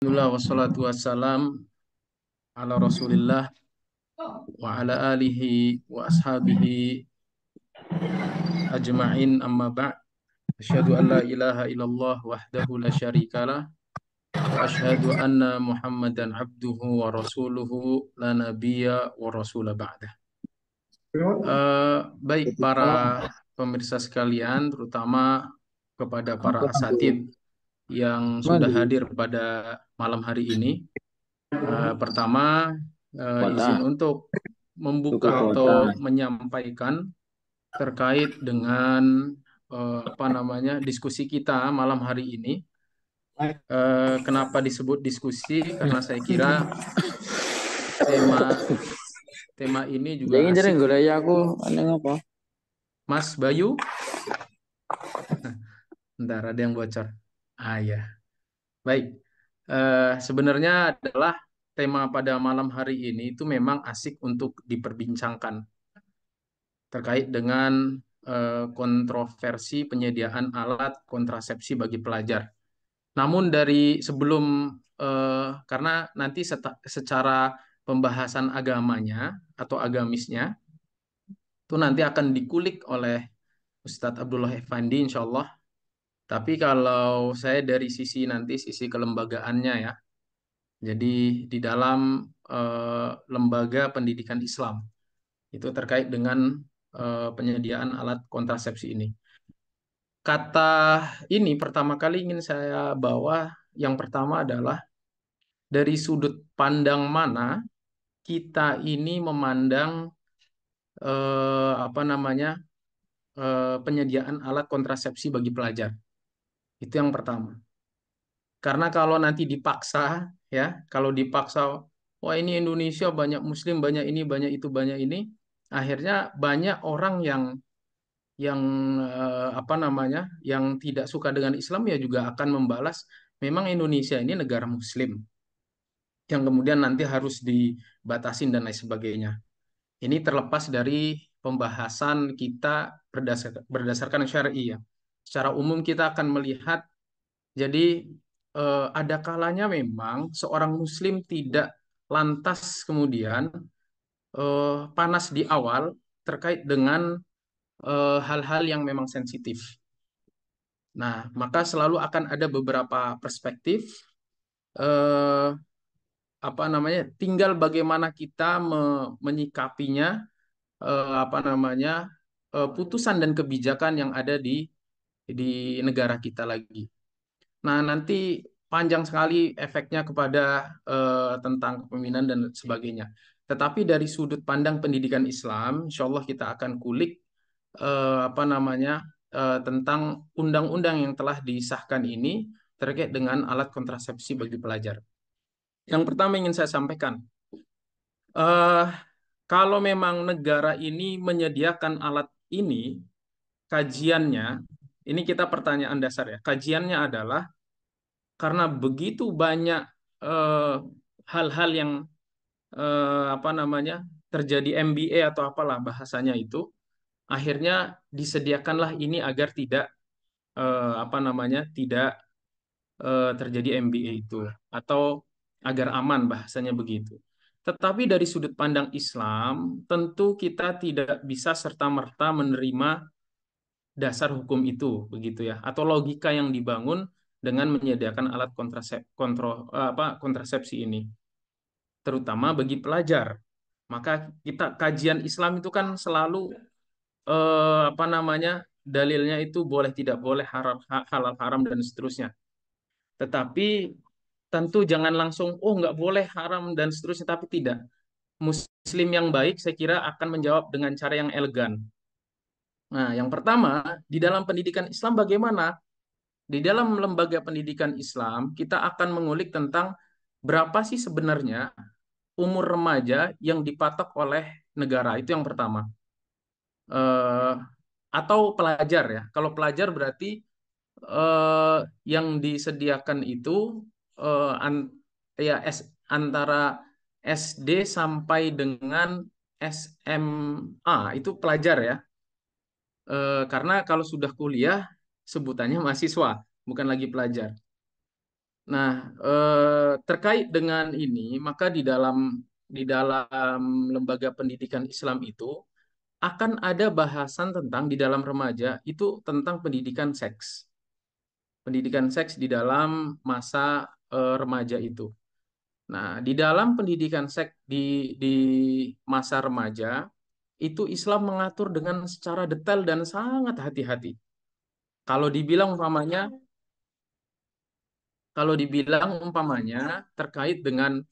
Alhamdulillah wassalatu wassalam ala Rasulillah wa ala alihi wa ashabihi ajma'in amma ba'd. Asyhadu an la ilaha illallah wahdahu la syarikalah wa asyhadu anna Muhammadan abduhu wa rasuluhu la nabiyya wa rasula ba'dah. Baik para pemirsa sekalian, terutama kepada para asatid yang sudah hadir pada malam hari ini. Pertama, izin untuk membuka atau menyampaikan terkait dengan diskusi kita malam hari ini. Kenapa disebut diskusi? Karena saya kira tema tema ini juga Jangan asik. jarang gue ya aku aneh apa? Mas Bayu, bentar ada yang bocor. Ya, baik. Sebenarnya adalah tema pada malam hari ini itu memang asik untuk diperbincangkan terkait dengan kontroversi penyediaan alat kontrasepsi bagi pelajar. Namun dari sebelum karena nanti secara pembahasan agamanya atau agamisnya itu nanti akan dikulik oleh Ustadz Abdullah Effendi insya Allah. Tapi kalau saya dari sisi kelembagaannya ya, jadi di dalam lembaga pendidikan Islam itu terkait dengan penyediaan alat kontrasepsi ini. Kata ini pertama kali ingin saya bawa, yang pertama adalah dari sudut pandang mana kita ini memandang apa namanya penyediaan alat kontrasepsi bagi pelajar. Itu yang pertama. Karena kalau nanti dipaksa, ya, kalau dipaksa, wah ini Indonesia banyak Muslim, banyak ini, banyak itu, banyak ini, akhirnya banyak orang yang apa namanya, yang tidak suka dengan Islam ya juga akan membalas, memang Indonesia ini negara Muslim, yang kemudian nanti harus dibatasin dan lain sebagainya. Ini terlepas dari pembahasan kita berdasarkan syar'i ya. Secara umum kita akan melihat, jadi ada kalanya memang seorang Muslim tidak lantas kemudian panas di awal terkait dengan hal-hal yang memang sensitif. Nah, maka selalu akan ada beberapa perspektif, eh, apa namanya, tinggal bagaimana kita menyikapinya, apa namanya, putusan dan kebijakan yang ada di negara kita lagi. Nah, nanti panjang sekali efeknya kepada tentang kepemimpinan dan sebagainya. Tetapi dari sudut pandang pendidikan Islam, insya Allah kita akan kulik apa namanya tentang undang-undang yang telah disahkan ini terkait dengan alat kontrasepsi bagi pelajar. Yang pertama ingin saya sampaikan, eh, kalau memang negara ini menyediakan alat ini, kajiannya, ini kita pertanyaan dasar ya, kajiannya adalah karena begitu banyak eh, hal-hal yang apa namanya terjadi MBA atau apalah bahasanya itu, akhirnya disediakanlah ini agar tidak apa namanya tidak terjadi MBA itu, atau agar aman bahasanya begitu. Tetapi dari sudut pandang Islam, tentu kita tidak bisa serta-merta menerima dasar hukum itu, begitu ya, atau logika yang dibangun dengan menyediakan alat kontrasepsi ini, terutama bagi pelajar. Maka kita kajian Islam itu kan selalu apa namanya dalilnya itu boleh tidak boleh, haram halal haram dan seterusnya. Tetapi tentu jangan langsung oh nggak boleh haram dan seterusnya, tapi tidak. Muslim yang baik saya kira akan menjawab dengan cara yang elegan. Nah, yang pertama, di dalam pendidikan Islam bagaimana? Di dalam lembaga pendidikan Islam, kita akan mengulik tentang berapa sih sebenarnya umur remaja yang dipatok oleh negara. Itu yang pertama. Eh, atau pelajar ya. Kalau pelajar berarti eh, yang disediakan itu eh, an, ya antara SD sampai dengan SMA itu pelajar ya. Karena kalau sudah kuliah sebutannya mahasiswa, bukan lagi pelajar. Nah, terkait dengan ini, maka di dalam lembaga pendidikan Islam itu akan ada bahasan tentang di dalam remaja itu tentang pendidikan seks. Pendidikan seks di dalam masa remaja itu. Nah, di dalam pendidikan seks di masa remaja itu Islam mengatur dengan secara detail dan sangat hati-hati. Kalau dibilang umpamanya, kalau dibilang umpamanya terkait dengan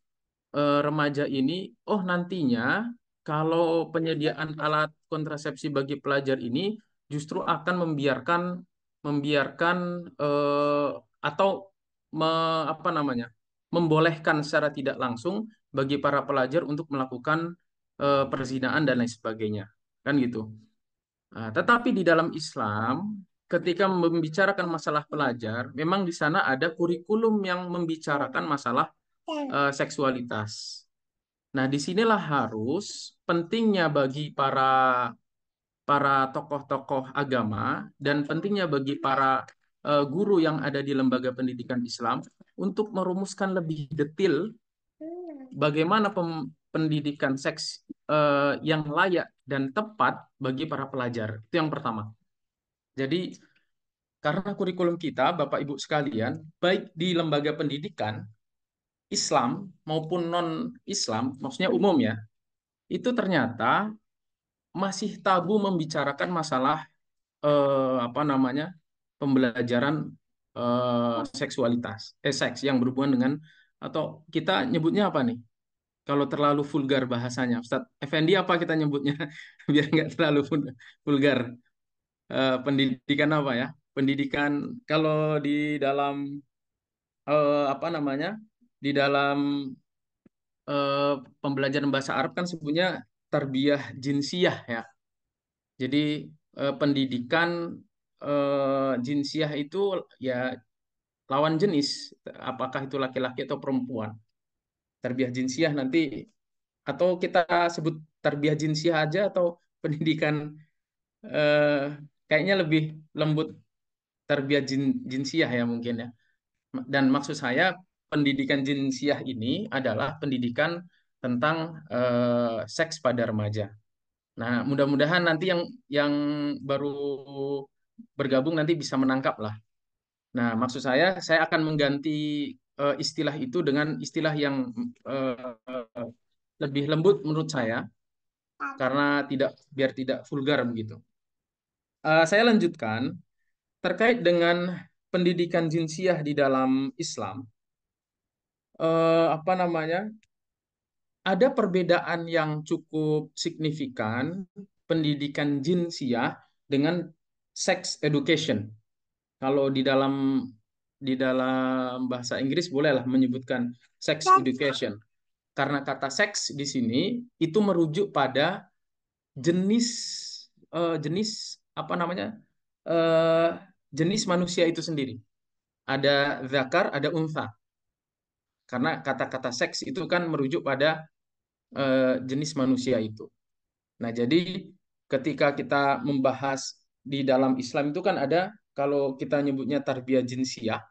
remaja ini, oh nantinya kalau penyediaan alat kontrasepsi bagi pelajar ini justru akan membiarkan membiarkan eh, atau apa namanya, membolehkan secara tidak langsung bagi para pelajar untuk melakukan perzinaan dan lain sebagainya, kan gitu. Nah, tetapi di dalam Islam, ketika membicarakan masalah pelajar, memang di sana ada kurikulum yang membicarakan masalah seksualitas. Nah, disinilah harus pentingnya bagi para para tokoh-tokoh agama dan pentingnya bagi para guru yang ada di lembaga pendidikan Islam untuk merumuskan lebih detail bagaimana pendidikan seks yang layak dan tepat bagi para pelajar. Itu yang pertama. Jadi, karena kurikulum kita, Bapak Ibu sekalian, baik di lembaga pendidikan Islam maupun non-Islam, maksudnya umum ya, itu ternyata masih tabu membicarakan masalah apa namanya, pembelajaran seksualitas, seks yang berhubungan dengan, atau kita nyebutnya apa nih? Kalau terlalu vulgar bahasanya, Ustadz Effendi apa kita nyebutnya biar nggak terlalu vulgar. Pendidikan apa ya? Pendidikan kalau di dalam apa namanya? Di dalam eh, pembelajaran bahasa Arab kan sebutnya tarbiyah jinsiyah ya. Jadi pendidikan jinsiyah itu ya lawan jenis, apakah itu laki-laki atau perempuan. Tarbiyah jinsiyah nanti, atau kita sebut tarbiyah jinsiyah aja, atau pendidikan eh, kayaknya lebih lembut, tarbiyah jinsiyah ya mungkin ya. Dan maksud saya pendidikan jinsiyah ini adalah pendidikan tentang seks pada remaja. Nah, mudah-mudahan nanti yang baru bergabung nanti bisa menangkap lah. Nah, maksud saya akan mengganti istilah itu dengan istilah yang eh, lebih lembut menurut saya, karena biar tidak vulgar begitu. Saya lanjutkan terkait dengan pendidikan jinsiyah di dalam Islam. Apa namanya? Ada perbedaan yang cukup signifikan pendidikan jinsiyah dengan sex education. Kalau di dalam bahasa Inggris bolehlah menyebutkan sex education. Karena kata seks di sini itu merujuk pada jenis jenis apa namanya? eh, jenis manusia itu sendiri. Ada zakar, ada untha. Karena kata-kata seks itu kan merujuk pada jenis manusia itu. Nah, jadi ketika kita membahas di dalam Islam itu kan ada, kalau kita nyebutnya tarbiyah jinsiyah,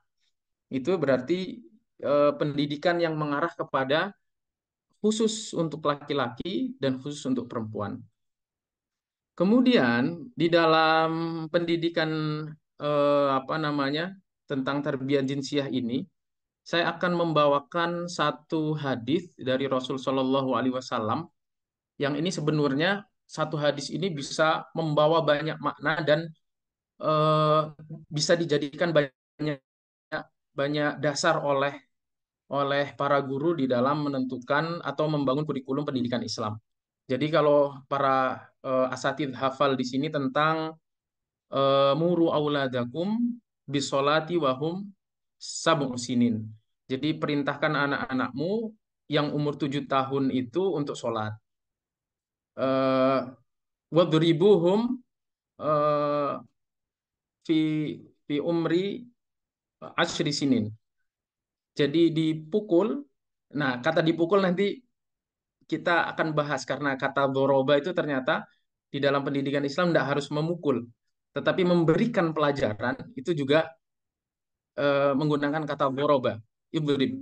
itu berarti pendidikan yang mengarah kepada khusus untuk laki-laki dan khusus untuk perempuan. Kemudian di dalam pendidikan apa namanya, tentang tarbiyah jinsiyah ini, saya akan membawakan satu hadis dari Rasul Shallallahu Alaihi Wasallam, yang ini sebenarnya satu hadis ini bisa membawa banyak makna dan eh, bisa dijadikan banyak banyak dasar oleh oleh para guru di dalam menentukan atau membangun kurikulum pendidikan Islam. Jadi kalau para asatidz hafal di sini tentang muru auladakum bisolati wahum sab'u sinin. Jadi perintahkan anak-anakmu yang umur 7 tahun itu untuk sholat. Wadribuhum eh, fi fi umri asyri sinin. Jadi dipukul. Nah, kata dipukul nanti kita akan bahas, karena kata doroba itu ternyata di dalam pendidikan Islam tidak harus memukul, tetapi memberikan pelajaran itu juga menggunakan kata doroba, idrib.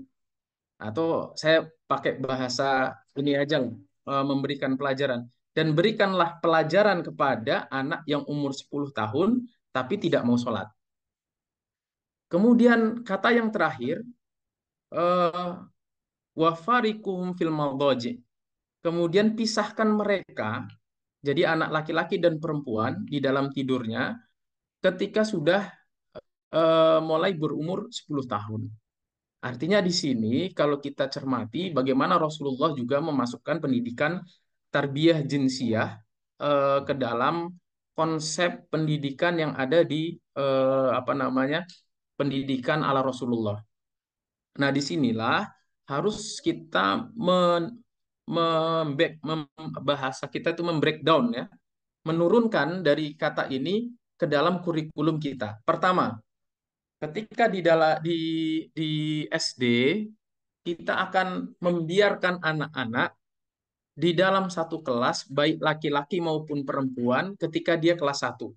Atau saya pakai bahasa ini aja lah, memberikan pelajaran. Dan berikanlah pelajaran kepada anak yang umur 10 tahun tapi tidak mau sholat. Kemudian kata yang terakhir, eh, wafariquhum fil madaji. Kemudian pisahkan mereka, jadi anak laki-laki dan perempuan di dalam tidurnya ketika sudah mulai berumur 10 tahun. Artinya di sini kalau kita cermati bagaimana Rasulullah juga memasukkan pendidikan tarbiyah jinsiyah ke dalam konsep pendidikan yang ada di apa namanya pendidikan ala Rasulullah. Nah, disinilah harus kita bahasa kita itu membreakdown ya, menurunkan dari kata ini ke dalam kurikulum kita. Pertama, ketika di SD kita akan membiarkan anak-anak di dalam satu kelas baik laki-laki maupun perempuan ketika dia kelas satu.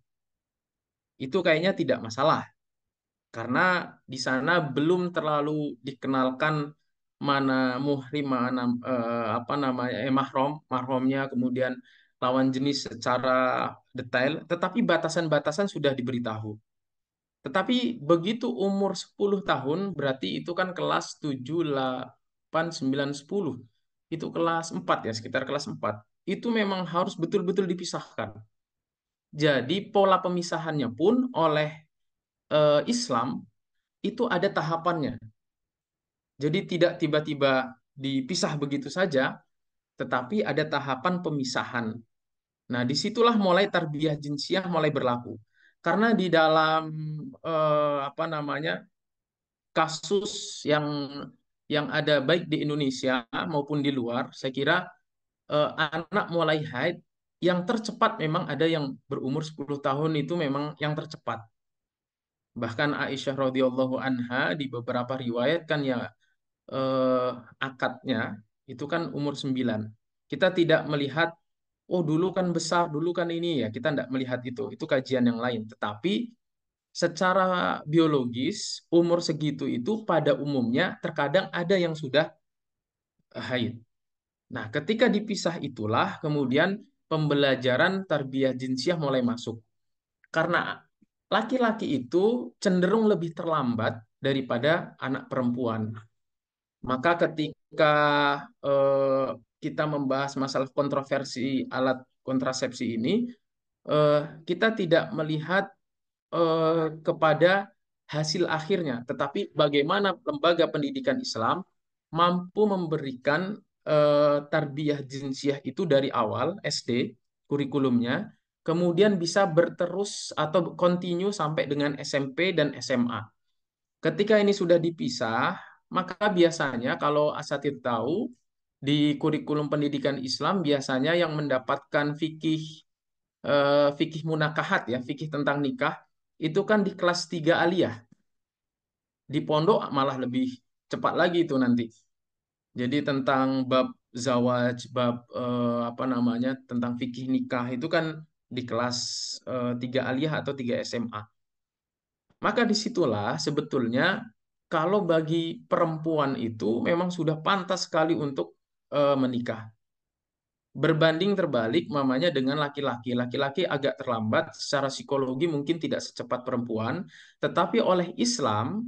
Itu kayaknya tidak masalah karena di sana belum terlalu dikenalkan mana muhrim, mana apa namanya mahramnya, kemudian lawan jenis secara detail, tetapi batasan-batasan sudah diberitahu. Tetapi begitu umur 10 tahun berarti itu kan kelas 7, 8, 9, 10. Itu kelas 4 ya, sekitar kelas 4. Itu memang harus betul-betul dipisahkan. Jadi pola pemisahannya pun oleh Islam itu ada tahapannya. Jadi tidak tiba-tiba dipisah begitu saja, tetapi ada tahapan pemisahan. Nah, disitulah mulai tarbiyah jinsiah mulai berlaku. Karena di dalam apa namanya kasus yang ada baik di Indonesia maupun di luar, saya kira anak mulai haid yang tercepat memang ada yang berumur 10 tahun itu memang yang tercepat. Bahkan Aisyah radhiyallahu anha di beberapa riwayat kan ya eh, akadnya itu kan umur 9. Kita tidak melihat, oh dulu kan besar, dulu kan ini ya, kita tidak melihat itu. Itu kajian yang lain. Tetapi secara biologis, umur segitu itu pada umumnya terkadang ada yang sudah haid. Nah, ketika dipisah itulah kemudian pembelajaran tarbiyah jinsiah mulai masuk. Karena laki-laki itu cenderung lebih terlambat daripada anak perempuan. Maka ketika eh, kita membahas masalah kontroversi alat kontrasepsi ini, eh, kita tidak melihat kepada hasil akhirnya, tetapi bagaimana lembaga pendidikan Islam mampu memberikan tarbiyah jinsiah itu dari awal SD kurikulumnya, kemudian bisa berterus atau continue sampai dengan SMP dan SMA. Ketika ini sudah dipisah, maka biasanya kalau asatid tahu di kurikulum pendidikan Islam biasanya yang mendapatkan fikih munakahat ya, fikih tentang nikah itu kan di kelas 3 aliyah. Di pondok malah lebih cepat lagi itu nanti. Jadi tentang bab zawaj, bab apa namanya, tentang fikih nikah itu kan di kelas 3 aliyah atau 3 SMA. Maka disitulah sebetulnya kalau bagi perempuan itu memang sudah pantas sekali untuk menikah. Berbanding terbalik mamanya dengan laki-laki. Laki-laki agak terlambat secara psikologi mungkin tidak secepat perempuan, tetapi oleh Islam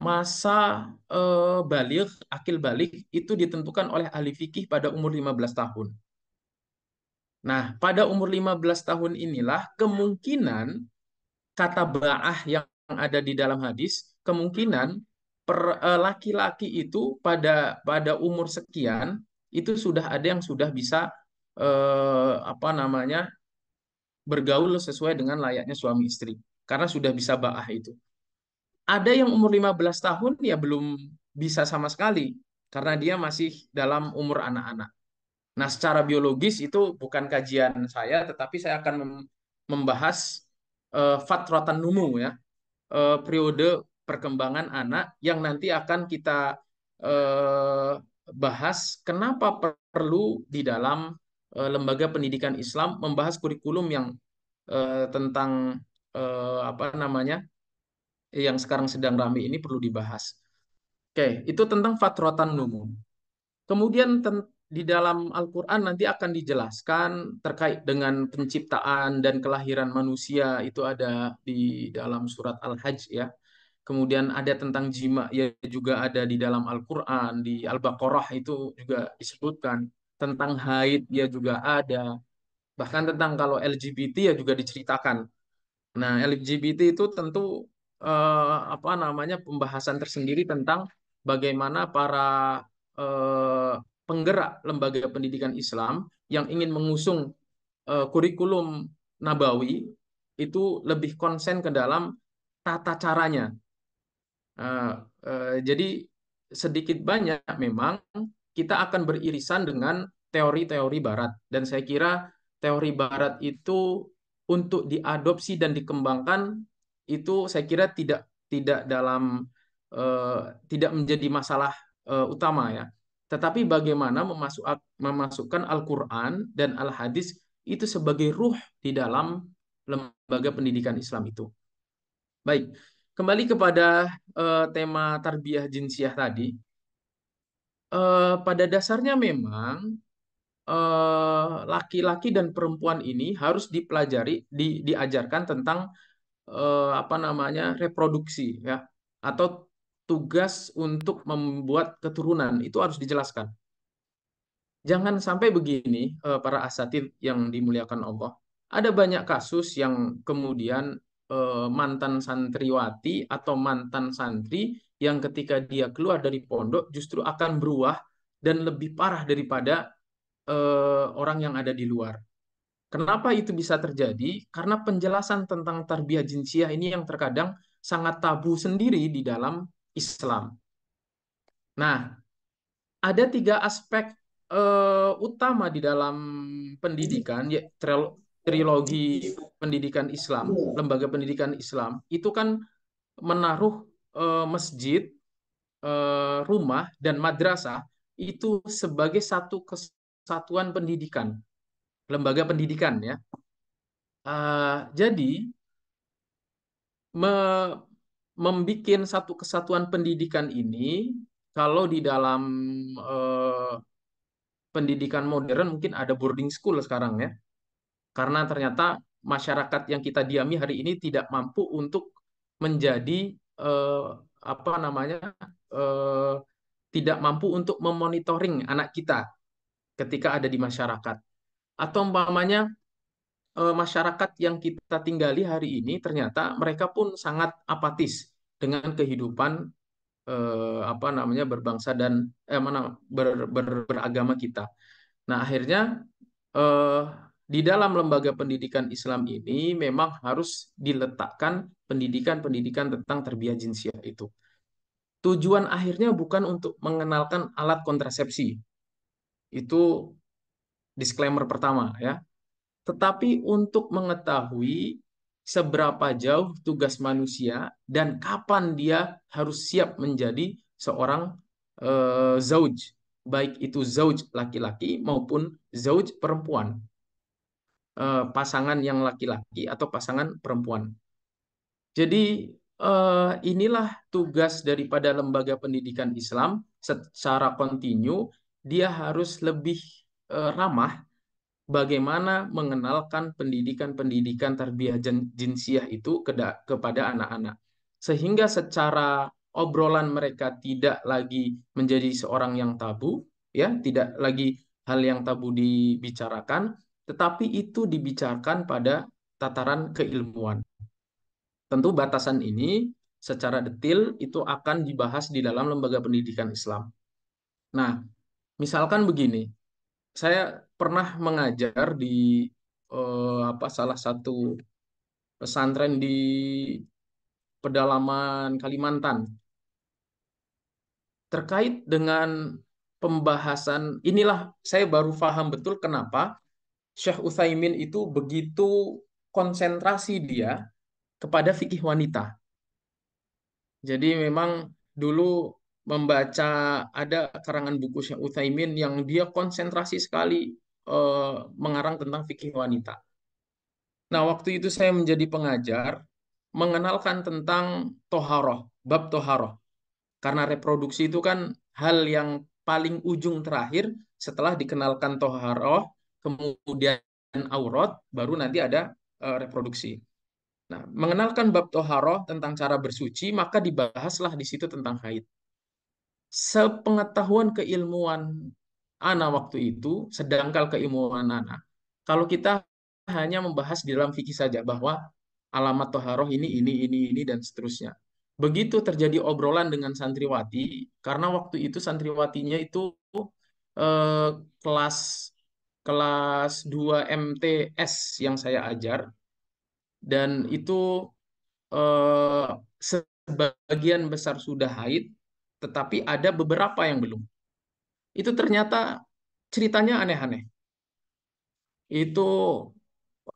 masa baligh, akil baligh itu ditentukan oleh ahli fikih pada umur 15 tahun. Nah, pada umur 15 tahun inilah kemungkinan kata ba'ah yang ada di dalam hadis, kemungkinan laki-laki itu pada umur sekian itu sudah ada yang sudah bisa apa namanya bergaul sesuai dengan layaknya suami istri karena sudah bisa ba'ah itu. Ada yang umur 15 tahun ya belum bisa sama sekali karena dia masih dalam umur anak-anak. Nah, secara biologis itu bukan kajian saya, tetapi saya akan membahas fatratan numu ya, periode perkembangan anak yang nanti akan kita eh, bahas kenapa perlu di dalam lembaga pendidikan Islam membahas kurikulum yang tentang apa namanya yang sekarang sedang ramai ini perlu dibahas. Oke, itu tentang fatratan umum. Kemudian di dalam Al-Quran nanti akan dijelaskan terkait dengan penciptaan dan kelahiran manusia, itu ada di dalam surat Al-Hajj ya. Kemudian ada tentang jima ya, juga ada di dalam Al-Quran, di Al-Baqarah itu juga disebutkan. Tentang haid ya juga ada. Bahkan tentang kalau LGBT ya juga diceritakan. Nah, LGBT itu tentu apa namanya, pembahasan tersendiri tentang bagaimana para eh, penggerak lembaga pendidikan Islam yang ingin mengusung kurikulum Nabawi itu lebih konsen ke dalam tata caranya. Eh, jadi sedikit banyak memang kita akan beririsan dengan teori-teori Barat, dan saya kira teori Barat itu untuk diadopsi dan dikembangkan itu saya kira tidak tidak dalam eh, tidak menjadi masalah utama ya. Tetapi bagaimana memasukkan Al-Quran dan Al-Hadis itu sebagai ruh di dalam lembaga pendidikan Islam itu. Baik, kembali kepada tema tarbiyah jinsiyah tadi. Pada dasarnya memang laki-laki dan perempuan ini harus dipelajari, diajarkan tentang apa namanya, reproduksi ya, atau tugas untuk membuat keturunan itu harus dijelaskan. Jangan sampai begini, para asatid yang dimuliakan Allah. Ada banyak kasus yang kemudian mantan santriwati atau mantan santri yang ketika dia keluar dari pondok justru akan berubah dan lebih parah daripada orang yang ada di luar. Kenapa itu bisa terjadi? Karena penjelasan tentang tarbiyah jinsiah ini yang terkadang sangat tabu sendiri di dalam Islam. Nah, ada tiga aspek utama di dalam pendidikan, ya, trilogi pendidikan Islam, lembaga pendidikan Islam, itu kan menaruh masjid, rumah, dan madrasah itu sebagai satu kesatuan pendidikan, lembaga pendidikan ya. Jadi membikin satu kesatuan pendidikan ini, kalau di dalam eh, pendidikan modern mungkin ada boarding school sekarang ya, karena ternyata masyarakat yang kita diami hari ini tidak mampu untuk menjadi eh, apa namanya, eh, tidak mampu untuk memonitoring anak kita ketika ada di masyarakat, atau umpamanya masyarakat yang kita tinggali hari ini ternyata mereka pun sangat apatis dengan kehidupan apa namanya, berbangsa dan beragama kita. Nah, akhirnya eh, di dalam lembaga pendidikan Islam ini memang harus diletakkan pendidikan-pendidikan tentang tarbiyah jinsiah itu. Tujuan akhirnya bukan untuk mengenalkan alat kontrasepsi. Itu disclaimer pertama ya. Tetapi untuk mengetahui seberapa jauh tugas manusia dan kapan dia harus siap menjadi seorang zauj, baik itu zauj laki-laki maupun zauj perempuan, pasangan yang laki-laki atau pasangan perempuan. Jadi inilah tugas daripada lembaga pendidikan Islam secara kontinu, dia harus lebih ramah bagaimana mengenalkan pendidikan-pendidikan tarbiyah jinsiah itu kepada anak-anak. Sehingga secara obrolan mereka tidak lagi menjadi seorang yang tabu, ya, tidak lagi hal yang tabu dibicarakan, tetapi itu dibicarakan pada tataran keilmuan. Tentu batasan ini secara detail itu akan dibahas di dalam lembaga pendidikan Islam. Nah, misalkan begini, saya pernah mengajar di apa, salah satu pesantren di pedalaman Kalimantan terkait dengan pembahasan inilah, saya baru paham betul kenapa Syekh Utsaimin itu begitu konsentrasi dia kepada fikih wanita. Jadi memang dulu membaca ada karangan buku Syekh Utsaimin yang dia konsentrasi sekali mengarang tentang fikih wanita. Nah, waktu itu saya menjadi pengajar, mengenalkan tentang toharoh, bab toharoh. Karena reproduksi itu kan hal yang paling ujung terakhir setelah dikenalkan toharoh, kemudian aurat, baru nanti ada reproduksi. Nah, mengenalkan bab toharoh tentang cara bersuci, maka dibahaslah di situ tentang haid. Sepengetahuan keilmuan Ana waktu itu, sedangkal keilmuan Ana, kalau kita hanya membahas di dalam fikih saja bahwa alamat toharoh ini, dan seterusnya. Begitu terjadi obrolan dengan santriwati, karena waktu itu santriwatinya itu eh, kelas kelas 2 MTS yang saya ajar, dan itu eh, sebagian besar sudah haid, tetapi ada beberapa yang belum. Itu ternyata ceritanya aneh-aneh. Itu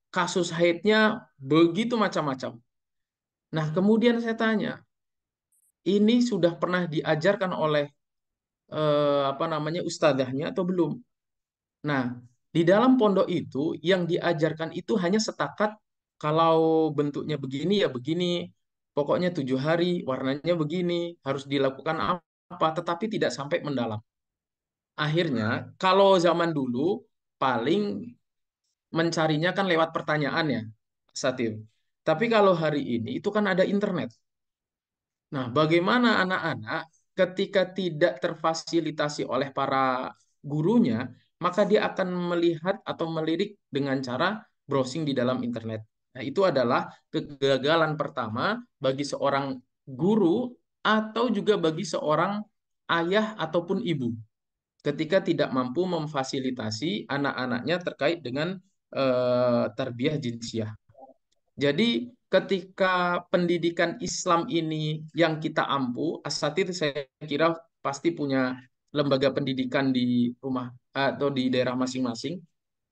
kasus haidnya begitu macam-macam. Nah, kemudian saya tanya, ini sudah pernah diajarkan oleh apa namanya ustadzahnya atau belum? Nah, di dalam pondok itu yang diajarkan itu hanya setakat kalau bentuknya begini ya begini, pokoknya 7 hari, warnanya begini, harus dilakukan apa, tetapi tidak sampai mendalam. Akhirnya, kalau zaman dulu paling mencarinya kan lewat pertanyaan ya, Satir. Tapi kalau hari ini itu kan ada internet. Nah, bagaimana anak-anak ketika tidak terfasilitasi oleh para gurunya, maka dia akan melihat atau melirik dengan cara browsing di dalam internet. Nah, itu adalah kegagalan pertama bagi seorang guru atau juga bagi seorang ayah ataupun ibu ketika tidak mampu memfasilitasi anak-anaknya terkait dengan tarbiyah jinsiyah. Jadi ketika pendidikan Islam ini yang kita ampu, asatid saya kira pasti punya lembaga pendidikan di rumah atau di daerah masing-masing.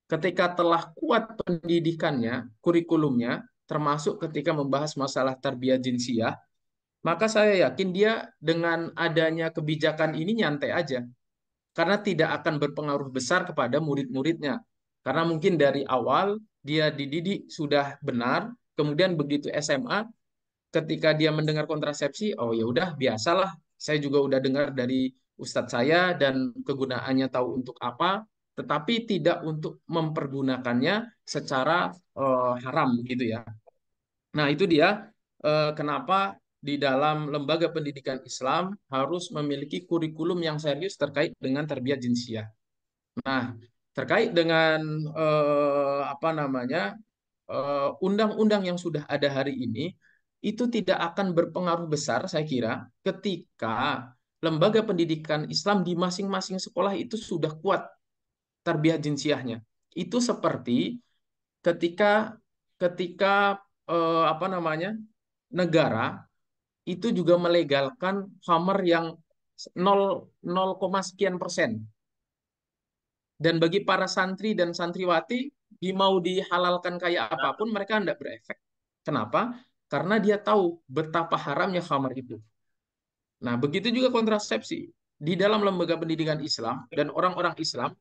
Ketika telah kuat pendidikannya, kurikulumnya, termasuk ketika membahas masalah tarbiyah jinsiyah, maka saya yakin dia dengan adanya kebijakan ini nyantai aja karena tidak akan berpengaruh besar kepada murid-muridnya. Karena mungkin dari awal dia dididik sudah benar, kemudian begitu SMA, ketika dia mendengar kontrasepsi, oh ya udah biasalah, saya juga udah dengar dari ustadz saya dan kegunaannya tahu untuk apa, tetapi tidak untuk mempergunakannya secara haram gitu ya. Nah, itu dia kenapa di dalam lembaga pendidikan Islam harus memiliki kurikulum yang serius terkait dengan tarbiyah jinsiyah. Nah, terkait dengan apa namanya undang-undang yang sudah ada hari ini, itu tidak akan berpengaruh besar, saya kira, ketika lembaga pendidikan Islam di masing-masing sekolah itu sudah kuat tarbiyah jinsiyahnya. Itu seperti ketika ketika apa namanya negara itu juga melegalkan Hammer yang 0, sekian persen. Dan bagi para santri dan santriwati, mau dihalalkan kayak apapun, mereka tidak berefek. Kenapa? Karena dia tahu betapa haramnya khamar itu. Nah, begitu juga kontrasepsi. Di dalam lembaga pendidikan Islam dan orang-orang Islam,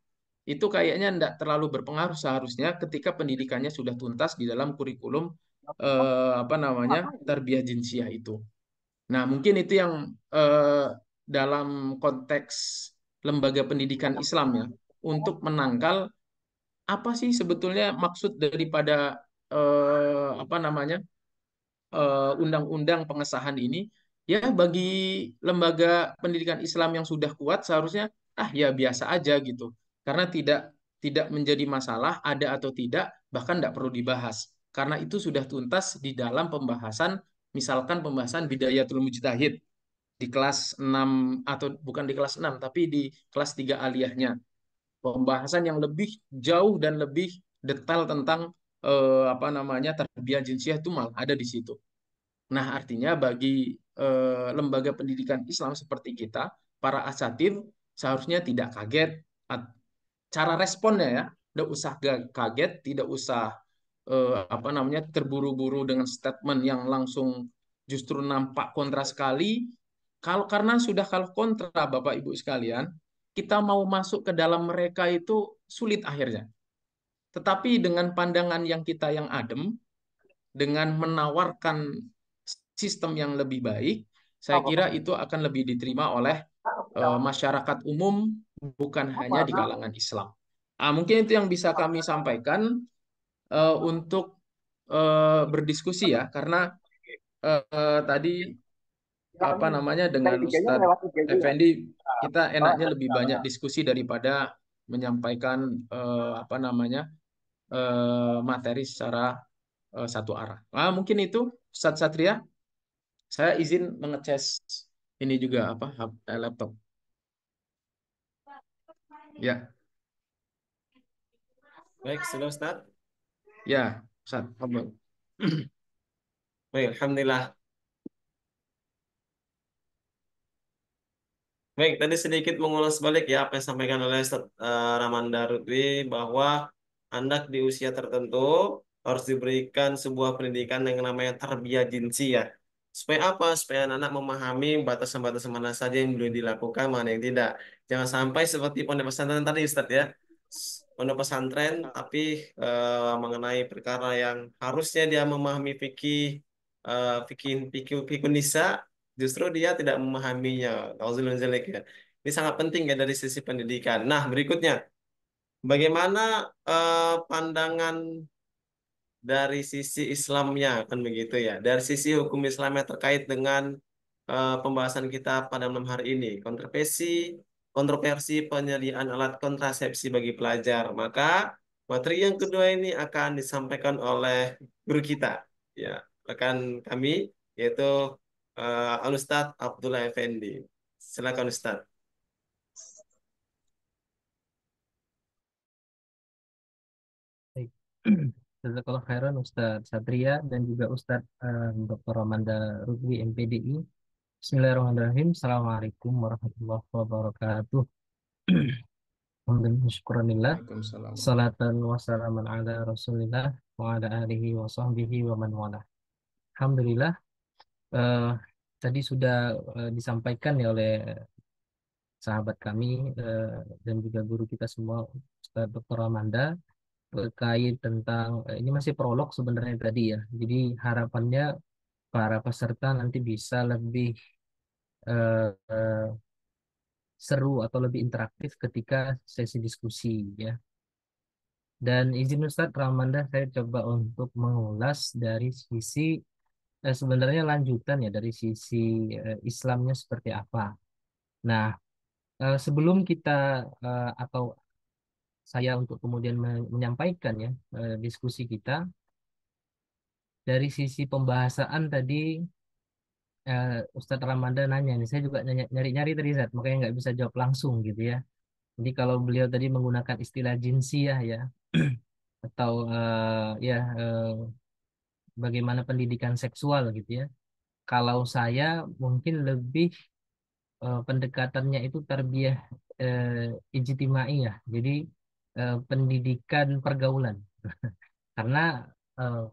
itu kayaknya tidak terlalu berpengaruh seharusnya ketika pendidikannya sudah tuntas di dalam kurikulum apa namanya tarbiyah jinsiyah itu. Nah, mungkin itu yang dalam konteks lembaga pendidikan Islam ya, untuk menangkal apa sih sebetulnya maksud daripada apa namanya undang-undang pengesahan ini. Ya, bagi lembaga pendidikan Islam yang sudah kuat seharusnya ya biasa aja gitu. Karena tidak menjadi masalah ada atau tidak, bahkan tidak perlu dibahas. Karena itu sudah tuntas di dalam pembahasan, misalkan pembahasan Bidayatul Mujtahid di kelas 6 atau bukan di kelas 6 tapi di kelas 3 aliyahnya. Pembahasan yang lebih jauh dan lebih detail tentang apa namanya tarbiyah jinsiyah itu malah ada di situ. Nah, artinya bagi lembaga pendidikan Islam seperti kita, para asatid seharusnya tidak kaget. Cara responnya ya, tidak usah kaget, tidak usah apa namanya terburu-buru dengan statement yang langsung justru nampak kontra sekali. Kalau karena sudah kalau kontra Bapak Ibu sekalian, kita mau masuk ke dalam mereka itu sulit akhirnya. Tetapi dengan pandangan yang kita yang adem, dengan menawarkan sistem yang lebih baik, saya kira itu akan lebih diterima oleh masyarakat umum, bukan hanya di kalangan Islam. Mungkin itu yang bisa kami sampaikan untuk berdiskusi ya, karena tadi apa namanya dengan Ustadz Effendi kita enaknya lebih banyak diskusi daripada menyampaikan apa namanya materi secara satu arah. Mungkin itu Ustadz Satria, saya izin mengecas ini juga apa laptop. Ya, Baik, sudah Ustaz. ya, Ustadz. Fadhol. Baik, Alhamdulillah. Baik, tadi sedikit mengulas balik ya apa yang disampaikan oleh Ustaz Ramanda Lutfi bahwa anak di usia tertentu harus diberikan sebuah pendidikan yang namanya tarbiyah jinsi ya. Supaya apa? Supaya anak-anak memahami batasan-batasan mana saja yang boleh dilakukan, mana yang tidak. Jangan sampai seperti pondok pesantren tadi Ustaz ya. Pondok pesantren tapi mengenai perkara yang harusnya dia memahami fikih fikih fikih fikih nisa. Justru dia tidak memahaminya. Nauzubillah min dzalik ya. Ini sangat penting ya dari sisi pendidikan. Nah, berikutnya, bagaimana pandangan dari sisi Islamnya kan begitu ya. Dari sisi hukum Islamnya terkait dengan pembahasan kita pada malam hari ini, kontroversi penyediaan alat kontrasepsi bagi pelajar. Maka materi yang kedua ini akan disampaikan oleh guru kita, ya, rekan kami yaitu Al-Ustadz Abdullah Effendi. Silakan Ustadz. Baik. Jazakallah khairan Ustadz Satria dan juga Ustadz Dr. Ramanda Rugwi MPDI. Bismillahirrahmanirrahim. Assalamualaikum warahmatullahi wabarakatuh. Alhamdulillah, syukuranillah. Waalaikumsalam. Salatan wassalaman ala Rasulillah wa ala alihi wa sahbihi wa man wala. Alhamdulillah, eh, tadi sudah disampaikan ya oleh sahabat kami eh, dan juga guru kita semua Ustaz Dr. Ramanda terkait tentang ini masih prolog sebenarnya tadi ya. Jadi harapannya para peserta nanti bisa lebih eh, eh, seru atau lebih interaktif ketika sesi diskusi ya. Dan izin Ustadz Ramanda saya coba untuk mengulas dari sisi sebenarnya lanjutan ya dari sisi Islamnya seperti apa. Nah, sebelum kita atau saya untuk kemudian menyampaikan ya diskusi kita dari sisi pembahasan tadi Ustadz Ramadan nanya nih saya juga nyari-nyari tadi Zat makanya nggak bisa jawab langsung gitu ya. Jadi kalau beliau tadi menggunakan istilah jinsiah ya atau ya bagaimana pendidikan seksual gitu ya. Kalau saya mungkin lebih pendekatannya itu tarbiyah ijtimai ya. Jadi pendidikan pergaulan. Karena eh,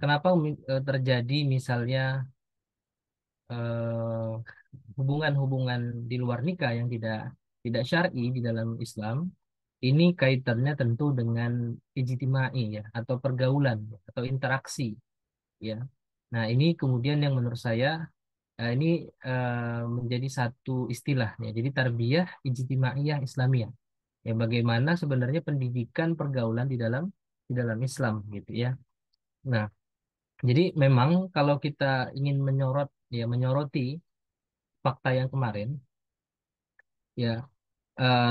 kenapa terjadi misalnya eh, hubungan-hubungan di luar nikah yang tidak syar'i di dalam Islam ini kaitannya tentu dengan ijtimai ya atau pergaulan atau interaksi ya. Nah, ini kemudian yang menurut saya ini menjadi satu istilah ya. Jadi tarbiyah ijtimaiyah Islamiyah. Ya bagaimana sebenarnya pendidikan pergaulan di dalam Islam gitu ya. Nah, jadi memang kalau kita ingin menyoroti fakta yang kemarin ya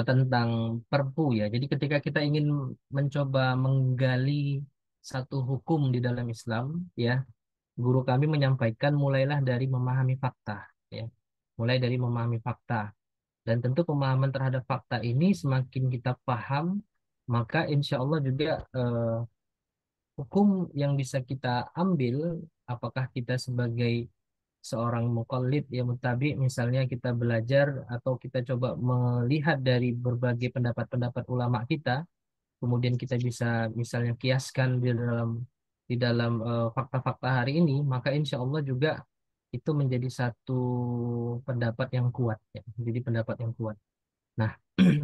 tentang Perpu ya. Jadi ketika kita ingin mencoba menggali satu hukum di dalam Islam ya, guru kami menyampaikan mulailah dari memahami fakta ya. Mulai dari memahami fakta dan tentu pemahaman terhadap fakta ini semakin kita paham maka insya Allah juga hukum yang bisa kita ambil apakah kita sebagai seorang mukallid ya mutabi misalnya kita belajar atau kita coba melihat dari berbagai pendapat-pendapat ulama kita kemudian kita bisa misalnya kiaskan di dalam fakta-fakta hari ini maka insya Allah juga itu menjadi satu pendapat yang kuat ya jadi pendapat yang kuat. Nah,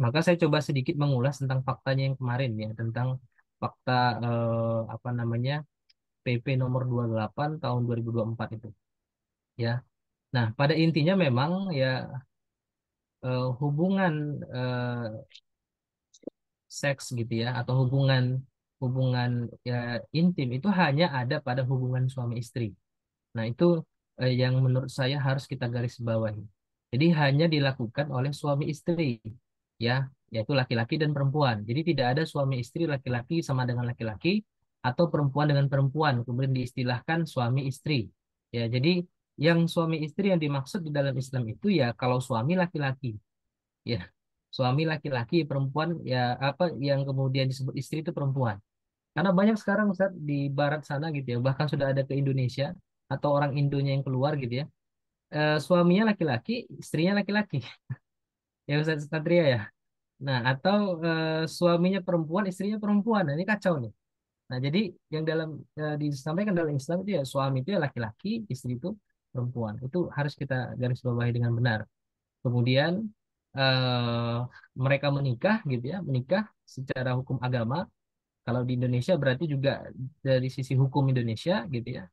maka saya coba sedikit mengulas tentang faktanya yang kemarin ya tentang fakta apa namanya PP nomor 28 tahun 2024 itu ya. Nah, pada intinya memang ya hubungan seks gitu ya atau hubungan hubungan ya intim itu hanya ada pada hubungan suami istri. Nah, itu yang menurut saya harus kita garis bawahi. Jadi hanya dilakukan oleh suami istri, ya, yaitu laki-laki dan perempuan. Jadi tidak ada suami istri laki-laki sama dengan laki-laki atau perempuan dengan perempuan, kemudian diistilahkan suami istri. Ya, jadi yang suami istri yang dimaksud di dalam Islam itu ya kalau suami laki-laki, ya, suami laki-laki, perempuan ya apa yang kemudian disebut istri itu perempuan. Karena banyak sekarang Ustaz di barat sana gitu ya, bahkan sudah ada ke Indonesia atau orang Indonya yang keluar gitu ya. Suaminya laki-laki, istrinya laki-laki. Ya Ustaz Satria ya. Nah, atau suaminya perempuan, istrinya perempuan. Nah, ini kacau nih. Nah, jadi yang disampaikan dalam Islam itu ya suami itu ya laki-laki, istri itu perempuan. Itu harus kita garis bawahi dengan benar. Kemudian eh, mereka menikah gitu ya, menikah secara hukum agama. Kalau di Indonesia berarti juga dari sisi hukum Indonesia gitu ya.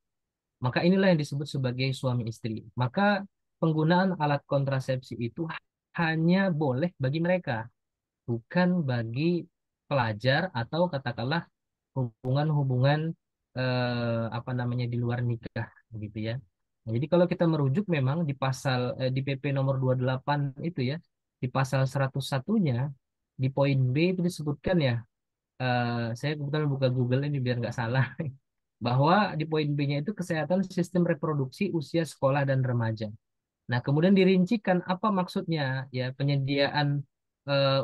Maka inilah yang disebut sebagai suami istri. Maka penggunaan alat kontrasepsi itu hanya boleh bagi mereka, bukan bagi pelajar atau katakanlah hubungan-hubungan apa namanya di luar nikah gitu ya. Nah, jadi kalau kita merujuk memang di di PP nomor 28 itu ya, di pasal 101-nya di poin B itu disebutkan ya, saya kebetulan buka Google ini biar nggak salah, bahwa di poin B-nya itu kesehatan sistem reproduksi usia sekolah dan remaja. Nah, kemudian dirincikan apa maksudnya ya penyediaan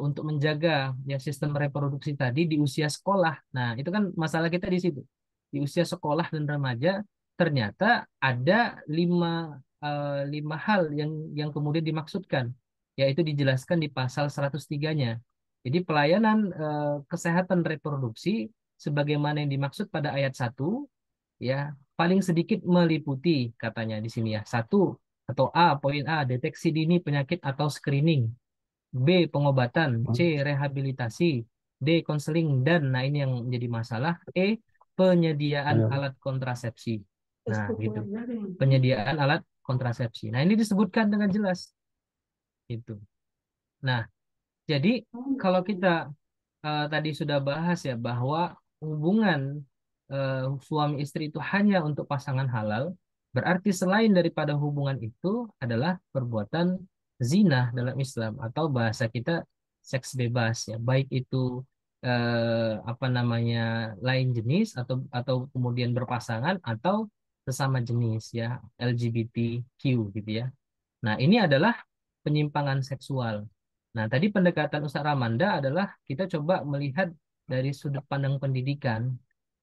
untuk menjaga ya sistem reproduksi tadi di usia sekolah. Nah, itu kan masalah kita di situ. Di usia sekolah dan remaja ternyata ada lima hal yang kemudian dimaksudkan, yaitu dijelaskan di pasal 103-nya. Jadi pelayanan kesehatan reproduksi sebagaimana yang dimaksud pada ayat 1 ya paling sedikit meliputi katanya di sini ya. Satu atau A, poin A, deteksi dini penyakit atau screening. B, pengobatan. C, rehabilitasi. D, konseling. Dan, nah ini yang menjadi masalah. E, penyediaan alat kontrasepsi. Nah, gitu. Penyediaan alat kontrasepsi. Nah, ini disebutkan dengan jelas. Itu. Nah, jadi kalau kita tadi sudah bahas ya bahwa hubungan suami istri itu hanya untuk pasangan halal, berarti selain daripada hubungan itu adalah perbuatan zina dalam Islam atau bahasa kita seks bebas ya, baik itu apa namanya lain jenis atau kemudian berpasangan atau sesama jenis ya LGBTQ gitu ya. Nah, ini adalah penyimpangan seksual. Nah, tadi pendekatan Ustaz Ramanda adalah kita coba melihat dari sudut pandang pendidikan,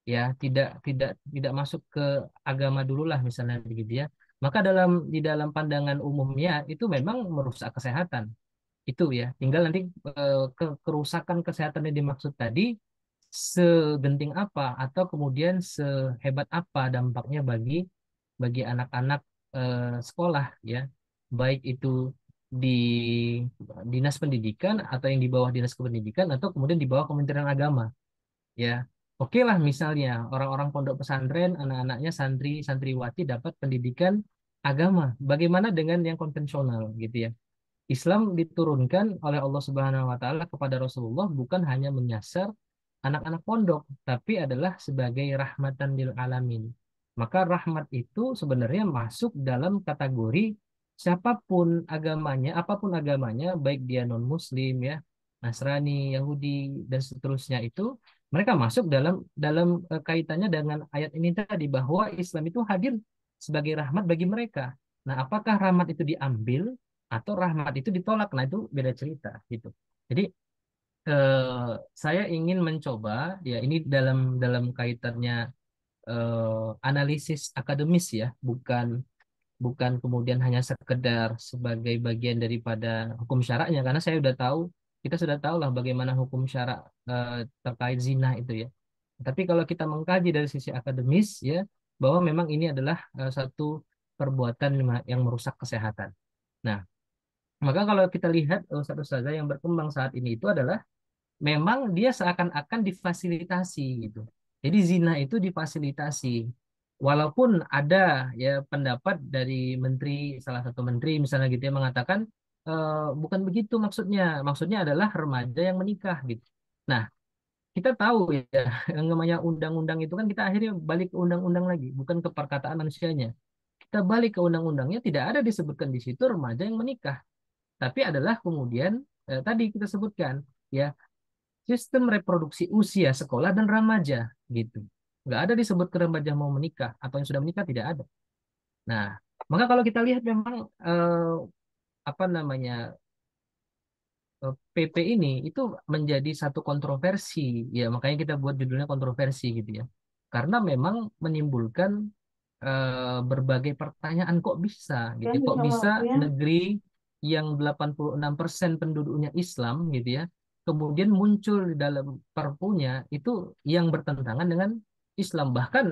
ya, tidak masuk ke agama dulu lah misalnya begitu ya. Maka di dalam pandangan umumnya itu memang merusak kesehatan. Itu ya. Tinggal nanti kerusakan kesehatan yang dimaksud tadi segenting apa atau kemudian sehebat apa dampaknya bagi anak-anak sekolah ya, baik itu di dinas pendidikan atau yang di bawah dinas pendidikan atau kemudian di bawah Kementerian Agama ya. Oke lah misalnya orang-orang pondok pesantren anak-anaknya santri santriwati dapat pendidikan agama, bagaimana dengan yang konvensional gitu ya. Islam diturunkan oleh Allah Subhanahu wa taala kepada Rasulullah bukan hanya menyasar anak-anak pondok, tapi adalah sebagai rahmatan lil alamin. Maka rahmat itu sebenarnya masuk dalam kategori siapapun agamanya, apapun agamanya, baik dia non-muslim ya, Nasrani, Yahudi dan seterusnya itu mereka masuk dalam kaitannya dengan ayat ini tadi bahwa Islam itu hadir sebagai rahmat bagi mereka. Nah, apakah rahmat itu diambil atau rahmat itu ditolak? Nah, itu beda cerita gitu. Jadi saya ingin mencoba ya ini dalam dalam kaitannya analisis akademis ya, bukan bukan kemudian hanya sekedar sebagai bagian daripada hukum syaraknya karena saya sudah tahu kita sudah tahu lah bagaimana hukum syarak terkait zina itu ya. Tapi kalau kita mengkaji dari sisi akademis ya bahwa memang ini adalah satu perbuatan yang merusak kesehatan. Nah, maka kalau kita lihat ustadz-ustadzah yang berkembang saat ini itu adalah memang dia seakan-akan difasilitasi gitu. Jadi zina itu difasilitasi. Walaupun ada ya pendapat dari menteri, salah satu menteri misalnya gitu ya mengatakan bukan begitu maksudnya. Maksudnya adalah remaja yang menikah gitu. Nah, kita tahu ya yang namanya undang-undang itu kan kita akhirnya balik ke undang-undang lagi, bukan ke perkataan manusianya. Kita balik ke undang-undangnya tidak ada disebutkan di situ remaja yang menikah, tapi adalah kemudian tadi kita sebutkan ya sistem reproduksi usia sekolah dan remaja gitu. Nggak ada disebut ke remaja mau menikah atau yang sudah menikah tidak ada. Nah, maka kalau kita lihat memang apa namanya PP ini itu menjadi satu kontroversi ya makanya kita buat judulnya kontroversi gitu ya. Karena memang menimbulkan berbagai pertanyaan kok bisa gitu ya. Kok bisa negeri yang 86% penduduknya Islam gitu ya. Kemudian muncul di dalam perpunya itu yang bertentangan dengan Islam. Bahkan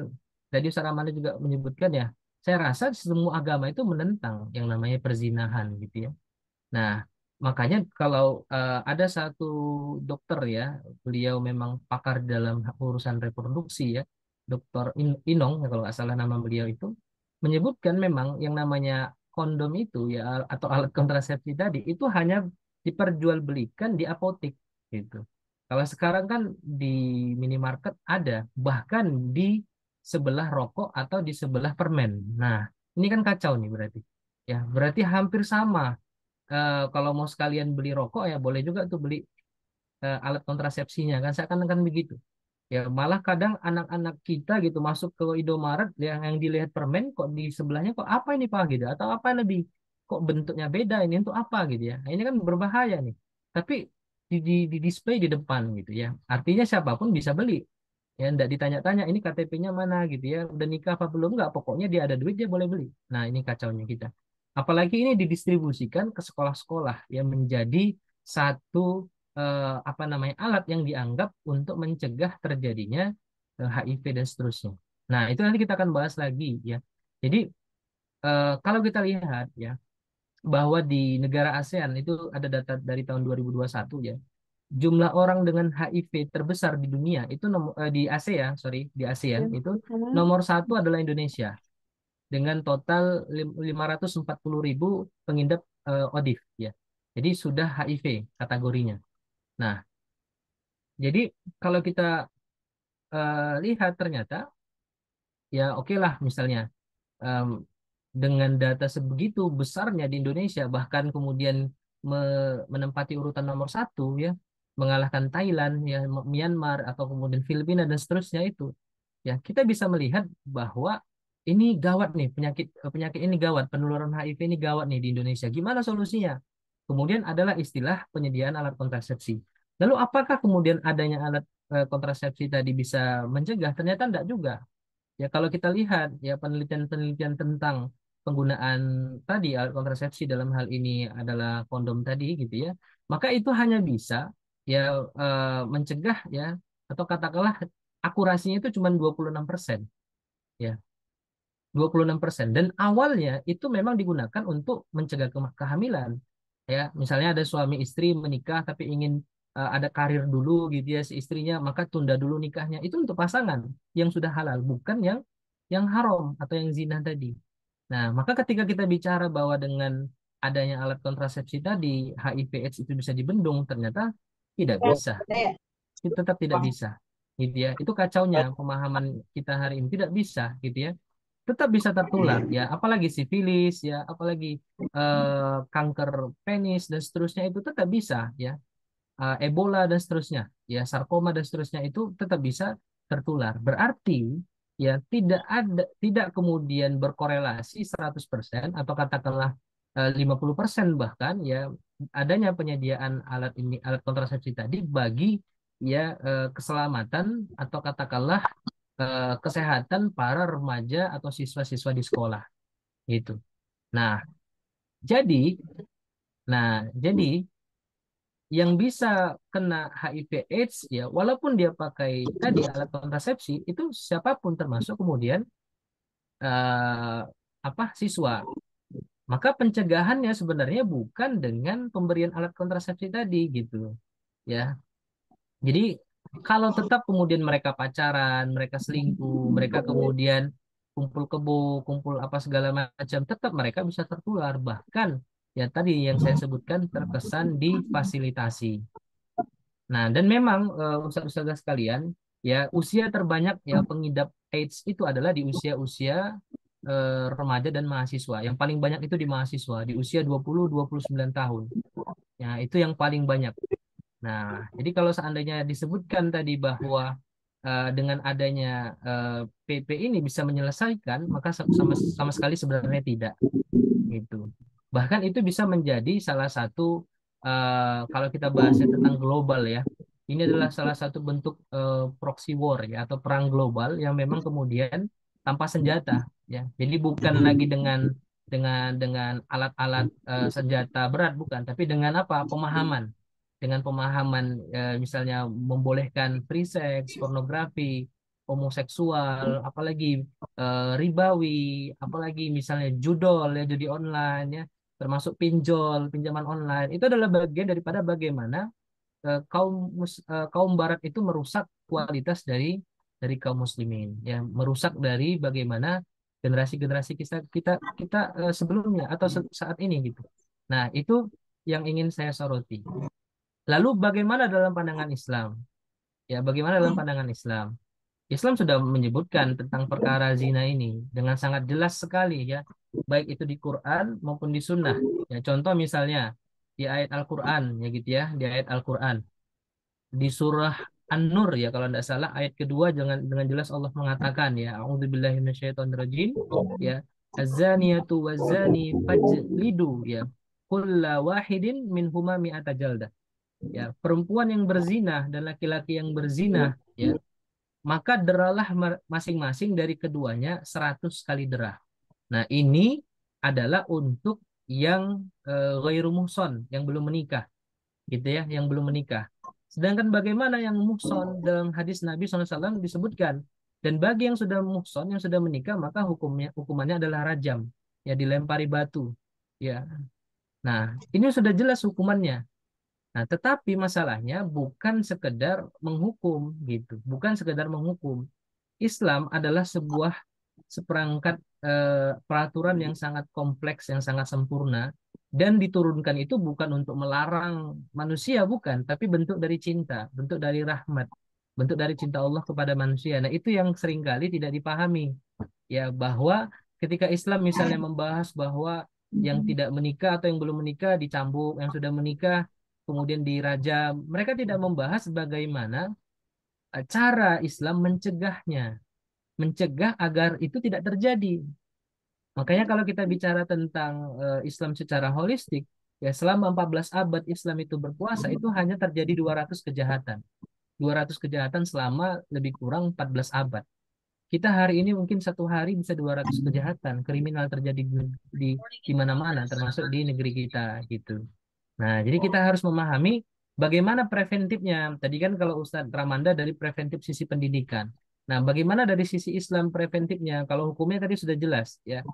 tadi Ustaz Ramanda juga menyebutkan ya, saya rasa semua agama itu menentang yang namanya perzinahan gitu ya. Nah, makanya kalau ada satu dokter ya, beliau memang pakar dalam urusan reproduksi ya, Dokter Inong ya, kalau nggak salah nama beliau itu, menyebutkan memang yang namanya kondom itu ya atau alat kontrasepsi tadi itu hanya diperjualbelikan di apotek gitu. Kalau sekarang kan di minimarket ada, bahkan di sebelah rokok atau di sebelah permen. Nah, ini kan kacau nih berarti. Ya, berarti hampir sama kalau mau sekalian beli rokok ya boleh juga tuh beli alat kontrasepsinya kan seakan-akan begitu. Ya malah kadang anak-anak kita gitu masuk ke Indomaret yang dilihat permen kok di sebelahnya kok apa ini Pak gitu atau apa lebih kok bentuknya beda ini untuk apa gitu ya. Nah, ini kan berbahaya nih. Tapi di display di depan gitu ya. Artinya siapapun bisa beli. Ya enggak ditanya-tanya ini KTP-nya mana gitu ya. Udah nikah apa belum enggak? Pokoknya dia ada duit dia boleh beli. Nah, ini kacaunya kita. Apalagi ini didistribusikan ke sekolah-sekolah yang menjadi satu apa namanya alat yang dianggap untuk mencegah terjadinya HIV dan seterusnya. Nah, itu nanti kita akan bahas lagi ya. Jadi kalau kita lihat ya bahwa di negara ASEAN itu ada data dari tahun 2021 ya. Jumlah orang dengan HIV terbesar di dunia itu di ASEAN, sorry, di ASEAN itu nomor satu adalah Indonesia dengan total 540.000 pengidap ODIF ya. Jadi sudah HIV kategorinya. Nah, jadi kalau kita lihat ternyata ya oke lah misalnya em, dengan data sebegitu besarnya di Indonesia bahkan kemudian menempati urutan nomor satu ya mengalahkan Thailand ya Myanmar atau kemudian Filipina dan seterusnya itu ya kita bisa melihat bahwa ini gawat nih penyakit penyakit ini gawat penularan HIV ini gawat nih di Indonesia gimana solusinya kemudian adalah istilah penyediaan alat kontrasepsi lalu apakah kemudian adanya alat kontrasepsi tadi bisa mencegah ternyata tidak juga. Ya, kalau kita lihat ya penelitian-penelitian tentang penggunaan tadi alat kontrasepsi dalam hal ini adalah kondom tadi gitu ya, maka itu hanya bisa ya mencegah ya atau katakanlah akurasinya itu cuma 26% ya 26%. Dan awalnya itu memang digunakan untuk mencegah kehamilan. Ya, misalnya ada suami istri menikah tapi ingin ada karir dulu gitu ya si istrinya, maka tunda dulu nikahnya. Itu untuk pasangan yang sudah halal, bukan yang haram atau yang zina tadi. Nah, maka ketika kita bicara bahwa dengan adanya alat kontrasepsi tadi, HIV/AIDS itu bisa dibendung, ternyata tidak bisa. Itu tetap tidak bisa. Gitu ya. Itu kacaunya pemahaman kita hari ini tidak bisa gitu ya tetap bisa tertular ya apalagi sifilis ya apalagi kanker penis dan seterusnya itu tetap bisa ya Ebola dan seterusnya ya sarkoma dan seterusnya itu tetap bisa tertular berarti ya tidak kemudian berkorelasi 100% atau katakanlah 50% bahkan ya adanya penyediaan alat ini alat kontrasepsi tadi bagi ya keselamatan atau katakanlah kesehatan para remaja atau siswa-siswa di sekolah gitu. Nah, jadi jadi yang bisa kena HIV/AIDS ya walaupun dia pakai tadi alat kontrasepsi itu siapapun termasuk kemudian eh, apa siswa. Maka pencegahannya sebenarnya bukan dengan pemberian alat kontrasepsi tadi gitu. Ya. Jadi kalau tetap kemudian mereka pacaran, mereka selingkuh, mereka kemudian kumpul kebo, kumpul apa segala macam, tetap mereka bisa tertular. Bahkan ya tadi yang saya sebutkan terkesan difasilitasi. Nah, dan memang ustadz-ustadz sekalian, ya usia terbanyak ya pengidap AIDS itu adalah di usia-usia remaja dan mahasiswa. Yang paling banyak itu di mahasiswa, di usia 20-29 tahun. Ya, itu yang paling banyak. Nah, jadi kalau seandainya disebutkan tadi bahwa dengan adanya PP ini bisa menyelesaikan, maka sama sama sekali sebenarnya tidak gitu. Bahkan itu bisa menjadi salah satu kalau kita bahasnya tentang global ya. Ini adalah salah satu bentuk proxy war ya atau perang global yang memang kemudian tanpa senjata ya. Jadi bukan lagi dengan alat-alat senjata berat bukan, tapi dengan apa? Pemahaman. Dengan pemahaman misalnya membolehkan free sex, pornografi, homoseksual, apalagi ribawi, apalagi misalnya judol ya, judi online ya, termasuk pinjol, pinjaman online. Itu adalah bagian daripada bagaimana kaum Barat itu merusak kualitas dari kaum muslimin, ya, merusak dari bagaimana generasi-generasi kita kita kita sebelumnya atau saat ini gitu. Nah, itu yang ingin saya soroti. Lalu bagaimana dalam pandangan Islam? Ya, bagaimana dalam pandangan Islam? Islam sudah menyebutkan tentang perkara zina ini dengan sangat jelas sekali ya, baik itu di Quran maupun di Sunnah. Ya, contoh misalnya di ayat Al-Quran ya gitu ya, di ayat Al-Quran di surah An-Nur ya kalau tidak salah ayat kedua dengan jelas Allah mengatakan ya, A'udzubillahi minasyaitonirrajim ya, Az-zaniyatu waz-zani fajlidu ya kulla wahidin minhuma mi'ata jaldah. Ya, perempuan yang berzina dan laki-laki yang berzina ya maka deralah masing-masing dari keduanya 100 kali derah. Nah, ini adalah untuk yang ghairu muhson, yang belum menikah, gitu ya, yang belum menikah. Sedangkan bagaimana yang muhson dalam hadis Nabi SAW disebutkan, dan bagi yang sudah muhson, yang sudah menikah, maka hukumannya adalah rajam, ya dilempari batu, ya. Nah, ini sudah jelas hukumannya. Nah, tetapi masalahnya bukan sekedar menghukum gitu, bukan sekedar menghukum. Islam adalah seperangkat peraturan yang sangat kompleks, yang sangat sempurna, dan diturunkan itu bukan untuk melarang manusia, bukan, tapi bentuk dari cinta, bentuk dari rahmat, bentuk dari cinta Allah kepada manusia. Nah, itu yang seringkali tidak dipahami, ya, bahwa ketika Islam misalnya membahas bahwa yang tidak menikah atau yang belum menikah dicambuk, yang sudah menikah kemudian dirajam, mereka tidak membahas bagaimana cara Islam mencegah agar itu tidak terjadi. Makanya kalau kita bicara tentang Islam secara holistik, ya selama 14 abad Islam itu berkuasa, itu hanya terjadi 200 kejahatan. 200 kejahatan selama lebih kurang 14 abad. Kita hari ini mungkin satu hari bisa 200 kejahatan, kriminal terjadi di di mana-mana, termasuk di negeri kita gitu. Nah, jadi kita harus memahami bagaimana preventifnya. Tadi kan kalau Ustadz Ramanda dari preventif sisi pendidikan. Nah, bagaimana dari sisi Islam preventifnya? Kalau hukumnya tadi sudah jelas, ya.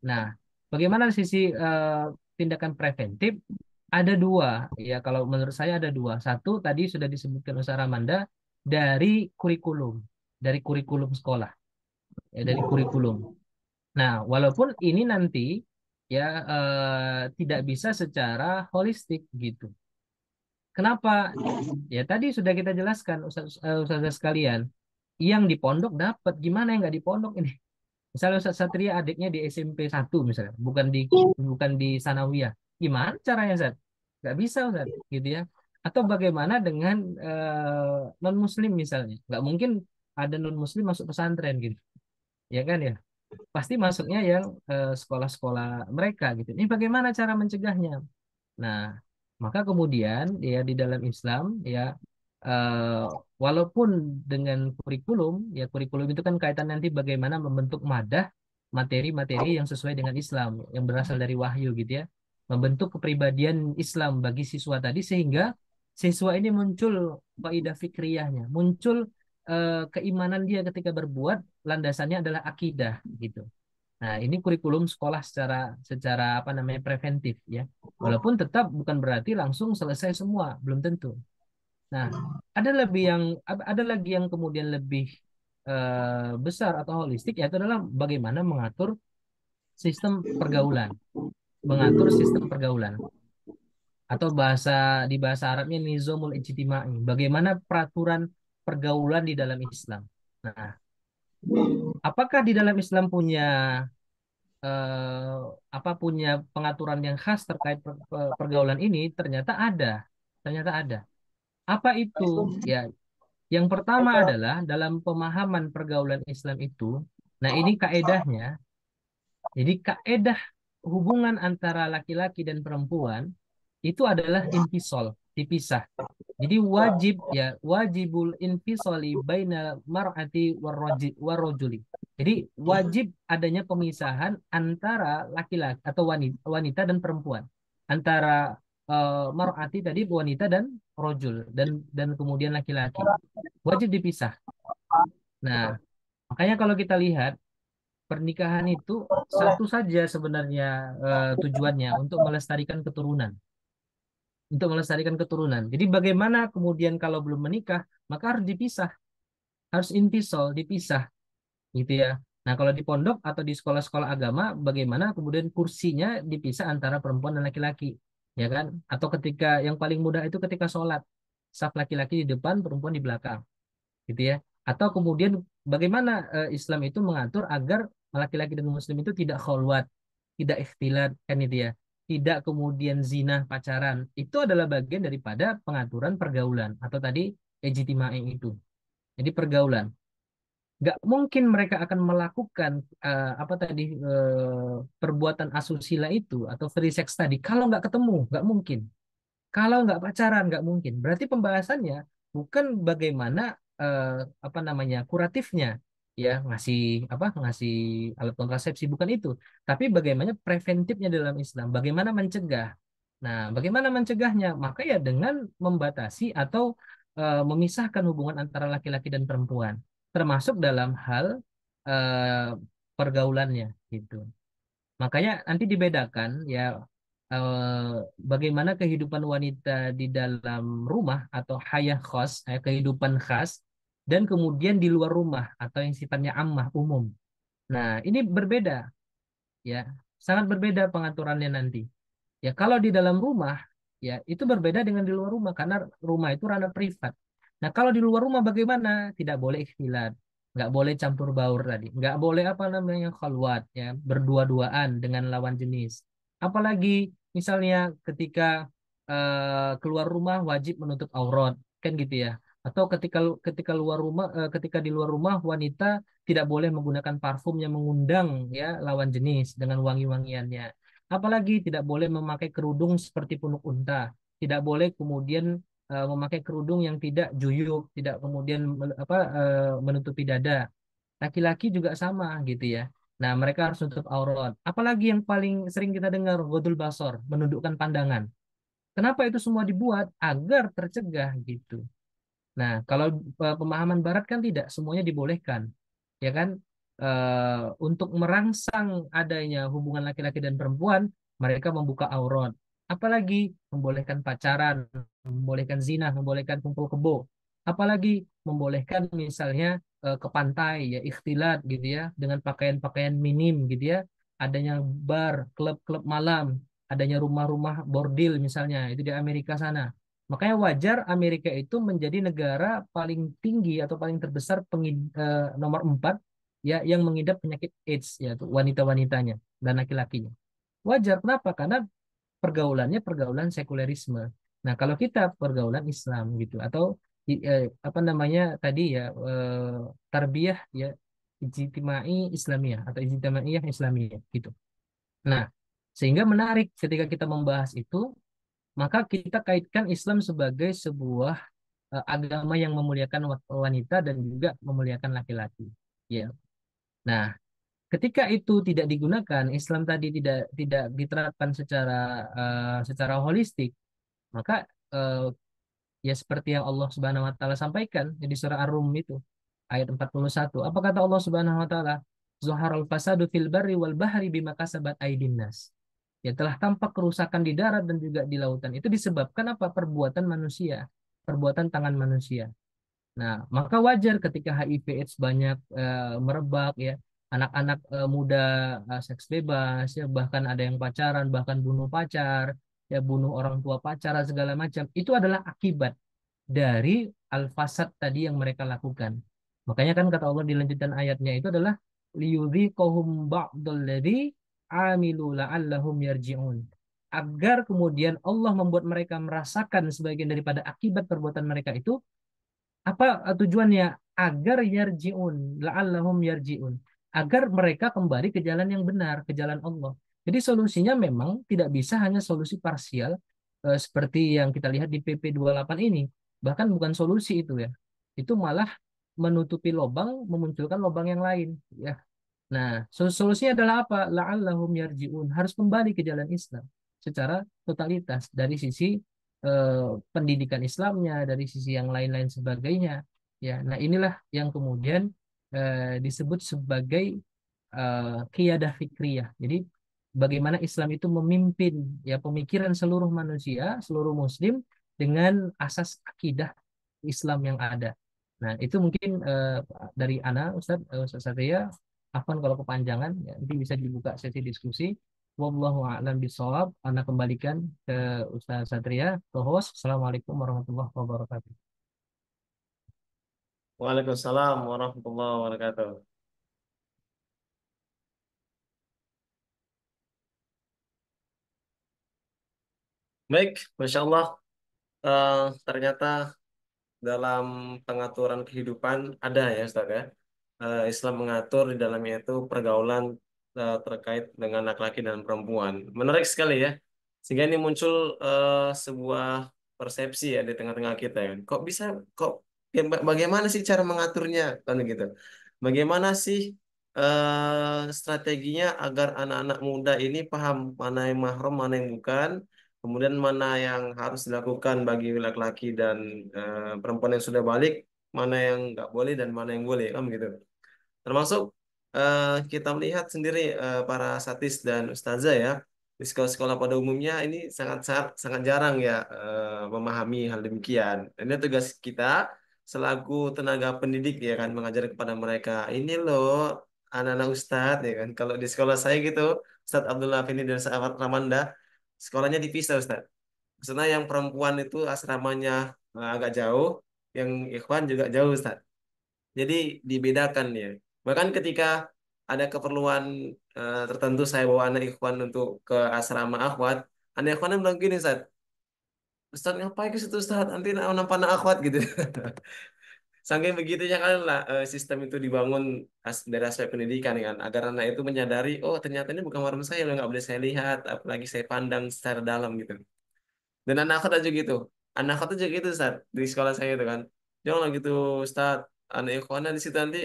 Nah, bagaimana dari sisi tindakan preventif? Ada dua, ya. Kalau menurut saya ada dua. Satu tadi sudah disebutkan Ustadz Ramanda dari kurikulum sekolah, ya, dari kurikulum. Nah, walaupun ini nanti ya tidak bisa secara holistik gitu. Kenapa? Ya tadi sudah kita jelaskan Ustaz sekalian. Yang di pondok dapat, gimana yang nggak di pondok ini? Misalnya Ustaz Satria adiknya di SMP 1 misalnya, bukan di Sanawiyah. Gimana caranya Ustaz? Nggak bisa Ustaz, gitu ya. Atau bagaimana dengan non Muslim misalnya? Nggak mungkin ada non Muslim masuk pesantren gitu, ya kan ya? Pasti masuknya yang sekolah-sekolah mereka gitu. Ini bagaimana cara mencegahnya? Nah, maka kemudian ya di dalam Islam ya eh, walaupun dengan kurikulum ya kurikulum itu kan kaitan nanti bagaimana membentuk madah materi-materi yang sesuai dengan Islam yang berasal dari wahyu gitu ya. Membentuk kepribadian Islam bagi siswa tadi sehingga siswa ini muncul kaidah fikriyahnya, muncul keimanan dia ketika berbuat landasannya adalah akidah gitu. Nah, ini kurikulum sekolah secara secara apa namanya preventif ya. Walaupun tetap bukan berarti langsung selesai semua, belum tentu. Nah, ada lagi yang kemudian lebih besar atau holistik, yaitu adalah bagaimana mengatur sistem pergaulan, mengatur sistem pergaulan atau di bahasa Arabnya nizamul ijtimai, bagaimana peraturan pergaulan di dalam Islam. Nah, apakah di dalam Islam punya punya pengaturan yang khas terkait pergaulan ini? Ternyata ada. Apa itu? Ya, yang pertama adalah dalam pemahaman pergaulan Islam itu. Nah, ini kaedahnya. Jadi kaedah hubungan antara laki-laki dan perempuan itu adalah infisol, dipisah. Jadi wajibul infisoli baina mar'ati warrojuli. Jadi wajib adanya pemisahan antara laki-laki atau wanita dan perempuan. Antara mar'ati tadi wanita dan rojul dan kemudian laki-laki. Wajib dipisah. Nah, makanya kalau kita lihat pernikahan itu satu saja sebenarnya tujuannya untuk melestarikan keturunan. Untuk melestarikan keturunan. Jadi bagaimana kemudian kalau belum menikah, maka harus dipisah, harus intisol, dipisah, gitu ya. Nah, kalau di pondok atau di sekolah-sekolah agama, bagaimana kemudian kursinya dipisah antara perempuan dan laki-laki, ya kan? Atau ketika yang paling mudah itu ketika sholat, saf laki-laki di depan, perempuan di belakang, gitu ya. Atau kemudian bagaimana Islam itu mengatur agar laki-laki dan muslim itu tidak kholwat, tidak ikhtilat, kan itu ya. Tidak kemudian zina pacaran. Itu adalah bagian daripada pengaturan pergaulan atau tadi ijtimai itu. Jadi pergaulan. Nggak mungkin mereka akan melakukan perbuatan asusila itu atau free sex tadi kalau nggak ketemu, nggak mungkin. Kalau nggak pacaran nggak mungkin. Berarti pembahasannya bukan bagaimana eh, kuratifnya, ya ngasih alat kontrasepsi bukan itu, tapi bagaimana preventifnya dalam Islam, bagaimana mencegah. Nah, bagaimana mencegahnya? Maka ya dengan membatasi atau memisahkan hubungan antara laki-laki dan perempuan, termasuk dalam hal eh, pergaulannya gitu. Makanya nanti dibedakan ya eh, bagaimana kehidupan wanita di dalam rumah atau hayah khos, kehidupan khas, dan kemudian di luar rumah atau yang sifatnya ammah umum. Nah, ini berbeda ya, sangat berbeda pengaturannya nanti. Ya, kalau di dalam rumah ya itu berbeda dengan di luar rumah karena rumah itu ranah privat. Nah, kalau di luar rumah bagaimana? Tidak boleh ikhtilat, nggak boleh campur baur tadi, nggak boleh apa namanya khalwat ya, berdua-duaan dengan lawan jenis. Apalagi misalnya ketika keluar rumah wajib menutup aurat, kan gitu ya. Atau ketika di luar rumah wanita tidak boleh menggunakan parfum yang mengundang ya lawan jenis dengan wangi-wangiannya. Apalagi tidak boleh memakai kerudung seperti punuk unta. Tidak boleh kemudian memakai kerudung yang tidak juyuk, tidak kemudian menutupi dada. Laki-laki juga sama gitu ya. Nah, mereka harus tutup aurat. Apalagi yang paling sering kita dengar, godul basor, menundukkan pandangan. Kenapa itu semua dibuat? Agar tercegah gitu. Nah, kalau pemahaman Barat kan tidak, semuanya dibolehkan, ya kan? Untuk merangsang adanya hubungan laki-laki dan perempuan, mereka membuka aurat. Apalagi membolehkan pacaran, membolehkan zina, membolehkan kumpul kebo. Apalagi membolehkan misalnya ke pantai, ya ikhtilat gitu ya, dengan pakaian-pakaian minim gitu ya. Adanya bar, klub-klub malam, adanya rumah-rumah bordil misalnya, itu di Amerika sana. Makanya wajar Amerika itu menjadi negara paling tinggi atau paling terbesar nomor 4 ya yang mengidap penyakit AIDS yaitu wanita-wanitanya dan laki-lakinya. Wajar kenapa? Karena pergaulannya pergaulan sekulerisme. Nah, kalau kita pergaulan Islam gitu atau apa namanya tadi ya tarbiyah ya ijtimai Islamiyah atau ijtimaiyah Islamiyah gitu. Nah, sehingga menarik ketika kita membahas itu maka kita kaitkan Islam sebagai sebuah agama yang memuliakan wanita dan juga memuliakan laki-laki. Ya. Nah, ketika itu tidak digunakan, Islam tadi tidak diterapkan secara holistik, maka eh, ya seperti yang Allah Subhanahu wa taala sampaikan di surah Ar-Rum itu ayat 41. Apa kata Allah Subhanahu wa taala? Zuharal fasadu fil barri wal bahri bima kasabat aydin nas. Ya telah tampak kerusakan di darat dan juga di lautan. Itu disebabkan apa? Perbuatan manusia, perbuatan tangan manusia. Nah, maka wajar ketika HIV/AIDS banyak merebak ya, anak-anak muda seks bebas ya, bahkan ada yang pacaran, bahkan bunuh pacar, ya bunuh orang tua pacar segala macam. Itu adalah akibat dari al-fasad tadi yang mereka lakukan. Makanya kan kata Allah di lanjutan ayatnya itu adalah liyudhiqahum ba'dalladzi amilu la'allahum yarji'un. Agar kemudian Allah membuat mereka merasakan sebagian daripada akibat perbuatan mereka itu, apa tujuannya? Agar yarji'un, la'allahum yarji'un. Agar mereka kembali ke jalan yang benar, ke jalan Allah. Jadi solusinya memang tidak bisa hanya solusi parsial seperti yang kita lihat di PP 28 ini. Bahkan bukan solusi itu ya. Itu malah menutupi lubang, memunculkan lubang yang lain ya. Nah, solusinya adalah apa? La'allahum yarji'un. Harus kembali ke jalan Islam secara totalitas dari sisi pendidikan Islamnya, dari sisi yang lain-lain sebagainya. Ya, nah inilah yang kemudian disebut sebagai qiyadah fikriyah. Jadi bagaimana Islam itu memimpin ya pemikiran seluruh manusia, seluruh Muslim dengan asas akidah Islam yang ada. Nah, itu mungkin dari Ana, Ustaz Satria, Afwan kalau kepanjangan, ya, nanti bisa dibuka sesi diskusi. Wallahu a'lam bishawab. Ana kembalikan ke Ustaz Satria, ke host. Assalamualaikum warahmatullahi wabarakatuh. Waalaikumsalam warahmatullahi wabarakatuh. Baik, Masya Allah. Ternyata dalam pengaturan kehidupan ada ya Ustaz ya. Islam mengatur di dalamnya itu pergaulan terkait dengan laki-laki dan perempuan. Menarik sekali ya. Sehingga ini muncul sebuah persepsi ya di tengah-tengah kita ya. Kok bisa kok bagaimana sih cara mengaturnya kan gitu. Bagaimana sih strateginya agar anak-anak muda ini paham mana yang mahram, mana yang bukan, kemudian mana yang harus dilakukan bagi laki-laki dan perempuan yang sudah balik, mana yang nggak boleh dan mana yang boleh kan gitu. Termasuk kita melihat sendiri para satis dan ustazah ya di sekolah-sekolah pada umumnya ini sangat sangat sangat jarang ya memahami hal demikian. Dan ini tugas kita selaku tenaga pendidik ya kan mengajar kepada mereka. Ini loh anak-anak ustadz ya kan. Kalau di sekolah saya gitu, Ustadz Abdullah Fini dan Sahabat Ramanda, sekolahnya dipisah Ustadz. Maksudnya yang perempuan itu asramanya agak jauh, yang ikhwan juga jauh Ustadz. Jadi dibedakan ya. Bahkan ketika ada keperluan tertentu saya bawa anak ikhwan untuk ke asrama akhwat, anak ikhwan bilang gini, Ustaz, Ustaz ngapain ke situ Ustaz? Nanti nampak anak akhwat gitu. Saking begitunya kan lah sistem itu dibangun dari aspek pendidikan kan, agar anak itu menyadari, oh ternyata ini bukan warung saya, nggak boleh saya lihat, apalagi saya pandang secara dalam gitu. Dan anak akhwat aja gitu. Anak akhwat aja gitu Ustaz, di sekolah saya itu kan. Jangan gitu Ustaz, anak ikhwannya di situ nanti.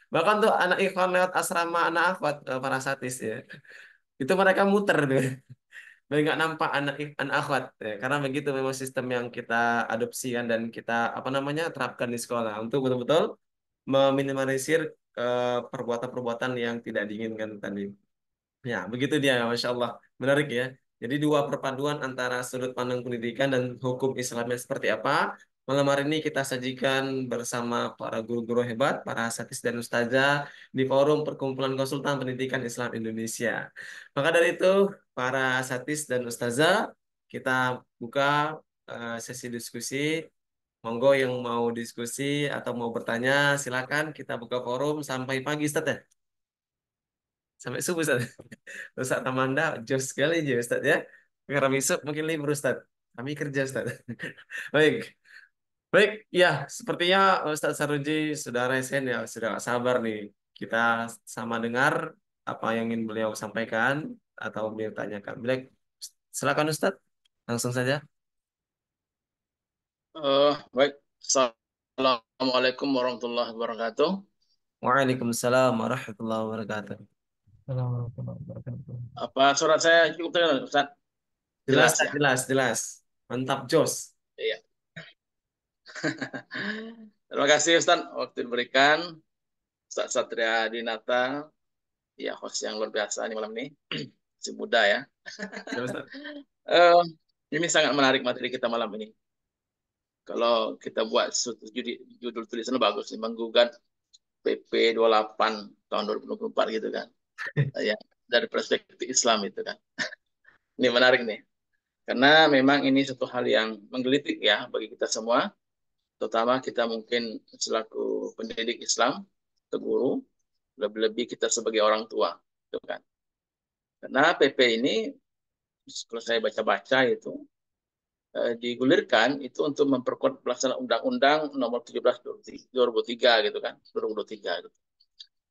Bahkan tuh anak ikhwan lewat asrama anak akhwat para satis ya. Itu mereka muter tuh. Biar nggak nampak anak akhwat. Ya, karena begitu memang sistem yang kita adopsikan dan kita apa namanya terapkan di sekolah untuk betul-betul meminimalisir perbuatan-perbuatan yang tidak diinginkan tadi. Ya, begitu dia, Masya Allah. Menarik ya. Jadi dua perpaduan antara sudut pandang pendidikan dan hukum Islamnya seperti apa. Malam hari ini kita sajikan bersama para guru-guru hebat, para asatidz dan ustazah di forum Perkumpulan Konsultan Pendidikan Islam Indonesia. Maka dari itu, para asatidz dan ustazah, kita buka sesi diskusi. Monggo yang mau diskusi atau mau bertanya, silakan kita buka forum sampai pagi, Ustaz ya. Sampai subuh, Ustaz. Ustaz Tamanda, jauh sekali aja Ustaz ya. Karena besok mungkin libur Ustaz. Kami kerja Ustaz. Baik. Baik, ya sepertinya Ustaz Saruji sudah resen ya, sudah gak sabar nih. Kita sama dengar apa yang ingin beliau sampaikan atau beliau tanyakan. Baik, silakan Ustaz. Langsung saja. Baik. Assalamualaikum warahmatullahi wabarakatuh. Waalaikumsalam warahmatullahi wabarakatuh. Assalamualaikum warahmatullahi wabarakatuh. Apa surat saya cukup terdengar, Ustaz? Jelas, Jelas Ustaz, ya? jelas, jelas. Mantap, Jos. Iya. Terima kasih Ustaz waktu diberikan. Ustaz Satria Dinata, ya host yang luar biasa nih malam ini. Si muda ya. Ya, Ustaz. Eh, ini sangat menarik materi kita malam ini. Kalau kita buat judul tulisan bagus nih, menggugat PP 28 tahun 2024 gitu kan. Ya, dari perspektif Islam itu kan. Ini menarik nih. Karena memang ini satu hal yang menggelitik ya bagi kita semua, terutama kita mungkin selaku pendidik Islam, atau guru, lebih-lebih kita sebagai orang tua, gitu kan. Karena PP ini, kalau saya baca-baca itu, digulirkan itu untuk memperkuat pelaksanaan Undang-Undang Nomor 17 2003 gitu kan, 2023 gitu.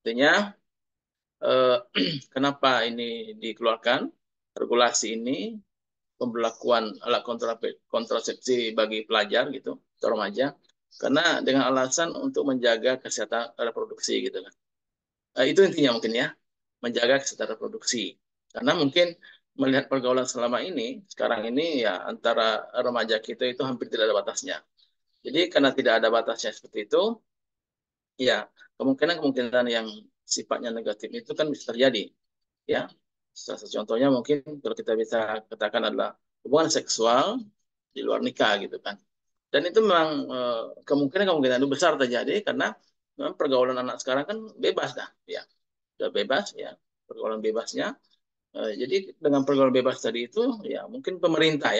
Artinya kenapa ini dikeluarkan regulasi ini, pemberlakuan alat kontrasepsi bagi pelajar gitu, atau remaja, karena dengan alasan untuk menjaga kesehatan reproduksi gitu kan. Itu intinya mungkin ya, menjaga kesehatan reproduksi. Karena mungkin melihat pergaulan selama ini, sekarang ini ya antara remaja kita itu hampir tidak ada batasnya. Jadi karena tidak ada batasnya seperti itu, ya kemungkinan-kemungkinan yang sifatnya negatif itu kan bisa terjadi. Ya, salah satu contohnya mungkin kalau kita bisa katakan adalah hubungan seksual di luar nikah gitu kan. Dan itu memang kemungkinan itu besar terjadi karena memang pergaulan anak sekarang kan bebas dah, ya, sudah bebas ya, pergaulan bebasnya. Jadi dengan pergaulan bebas tadi itu, ya mungkin pemerintah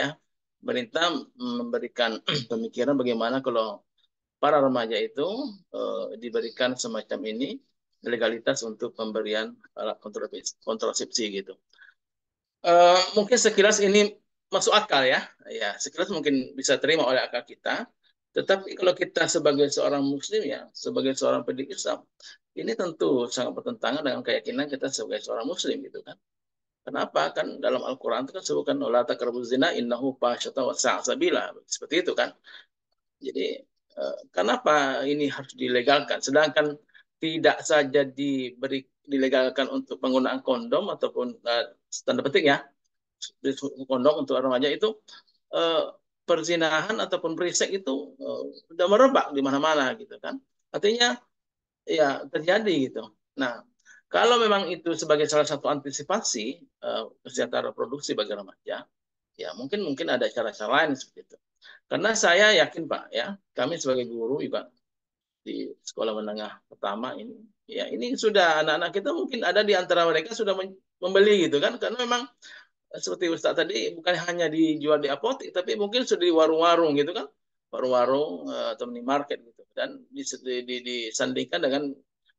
memberikan pemikiran bagaimana kalau para remaja itu diberikan semacam ini legalitas untuk pemberian alat kontrasepsi gitu. Mungkin sekilas ini masuk akal ya, sekilas mungkin bisa terima oleh akal kita. Tetapi kalau kita sebagai seorang Muslim ya, sebagai seorang pendidik Islam, ini tentu sangat bertentangan dengan keyakinan kita sebagai seorang Muslim gitu kan. Kenapa? Kan dalam Al-Quran itu kan sebutkan la taqrabuz zina innahu fahisyatun wa sa'a sabila. Seperti itu kan. Jadi kenapa ini harus dilegalkan? Sedangkan tidak saja dilegalkan untuk penggunaan kondom ataupun tanda petik ya, kondom untuk remaja itu, perzinahan ataupun berisek itu sudah merebak di mana-mana gitu kan. Artinya ya terjadi gitu. Nah, kalau memang itu sebagai salah satu antisipasi kesehatan reproduksi bagi remaja, ya mungkin ada cara-cara lain seperti itu. Karena saya yakin Pak ya, kami sebagai guru juga di sekolah menengah pertama ini, ya ini sudah anak-anak kita mungkin ada di antara mereka sudah membeli gitu kan, karena memang seperti Ustaz tadi bukan hanya dijual di apotek, tapi mungkin sudah di warung-warung gitu kan, warung-warung atau minimarket gitu, dan disandingkan dengan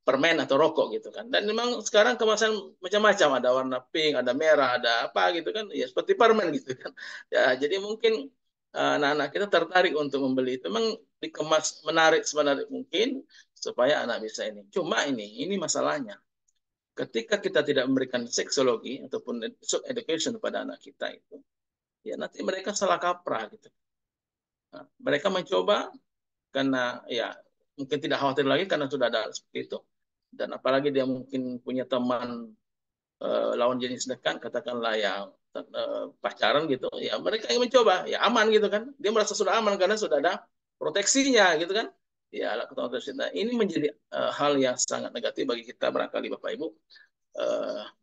permen atau rokok gitu kan. Dan memang sekarang kemasan macam-macam, ada warna pink, ada merah, ada apa gitu kan, ya seperti permen gitu kan. Ya jadi mungkin anak-anak kita tertarik untuk membeli itu, memang dikemas menarik semenarik mungkin supaya anak bisa ini. Cuma ini masalahnya. Ketika kita tidak memberikan seksologi ataupun education kepada anak kita itu, ya nanti mereka salah kaprah gitu. Nah, mereka mencoba karena ya mungkin tidak khawatir lagi karena sudah ada seperti itu. Dan apalagi dia mungkin punya teman lawan jenis dekat, katakanlah yang pacaran gitu, ya mereka yang mencoba, ya aman gitu kan. Dia merasa sudah aman karena sudah ada proteksinya gitu kan. Ya, alat kontrasepsi. Nah, ini menjadi hal yang sangat negatif bagi kita barangkali Bapak Ibu,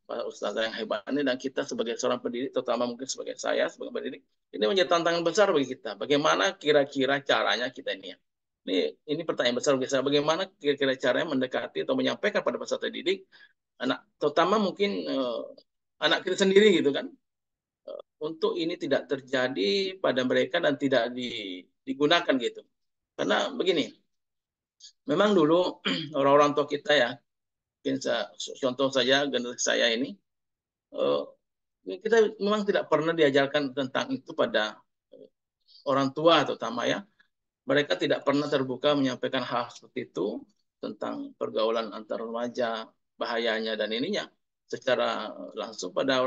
para ustazah yang hebat ini, dan kita sebagai seorang pendidik, terutama mungkin sebagai saya sebagai pendidik, ini menjadi tantangan besar bagi kita. Bagaimana kira-kira caranya kita ini ya. Ini pertanyaan besar bagi saya. Bagaimana kira-kira caranya mendekati atau menyampaikan pada peserta didik, anak, terutama mungkin anak kita sendiri gitu kan, untuk ini tidak terjadi pada mereka dan tidak digunakan gitu. Karena begini, memang dulu orang-orang tua kita ya, mungkin contoh saja generasi saya ini, kita memang tidak pernah diajarkan tentang itu pada orang tua terutama ya. Mereka tidak pernah terbuka menyampaikan hal seperti itu tentang pergaulan antar remaja, bahayanya dan ininya secara langsung pada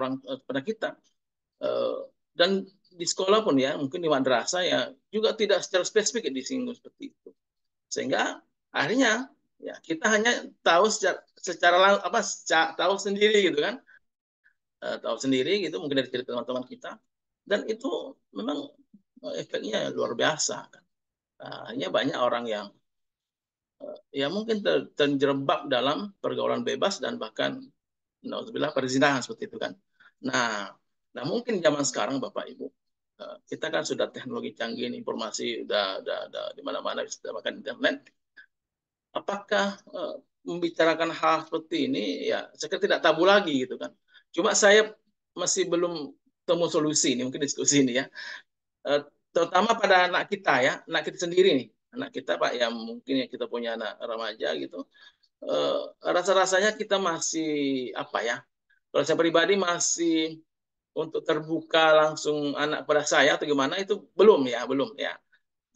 kita. Dan di sekolah pun ya, mungkin di madrasah ya juga tidak secara spesifik disinggung seperti itu. Sehingga akhirnya ya kita hanya tahu tahu sendiri gitu kan, tahu sendiri gitu mungkin dari cerita teman-teman kita, dan itu memang efeknya luar biasa kan. Hanya banyak orang yang ya mungkin terjerembab dalam pergaulan bebas dan bahkan nauzubillah perzinahan seperti itu kan. Nah, mungkin zaman sekarang Bapak Ibu, kita kan sudah teknologi canggih, informasi udah di mana-mana bisa dapatkan internet. Apakah membicarakan hal seperti ini ya saya kira tidak tabu lagi gitu kan. Cuma saya masih belum temu solusi ini, mungkin diskusi ini ya. Eh, Terutama pada anak kita ya, anak kita sendiri nih, anak kita Pak yang mungkin ya kita punya anak remaja gitu. Rasa-rasanya kita masih apa ya? Kalau saya pribadi masih untuk terbuka langsung anak pada saya atau gimana itu belum ya.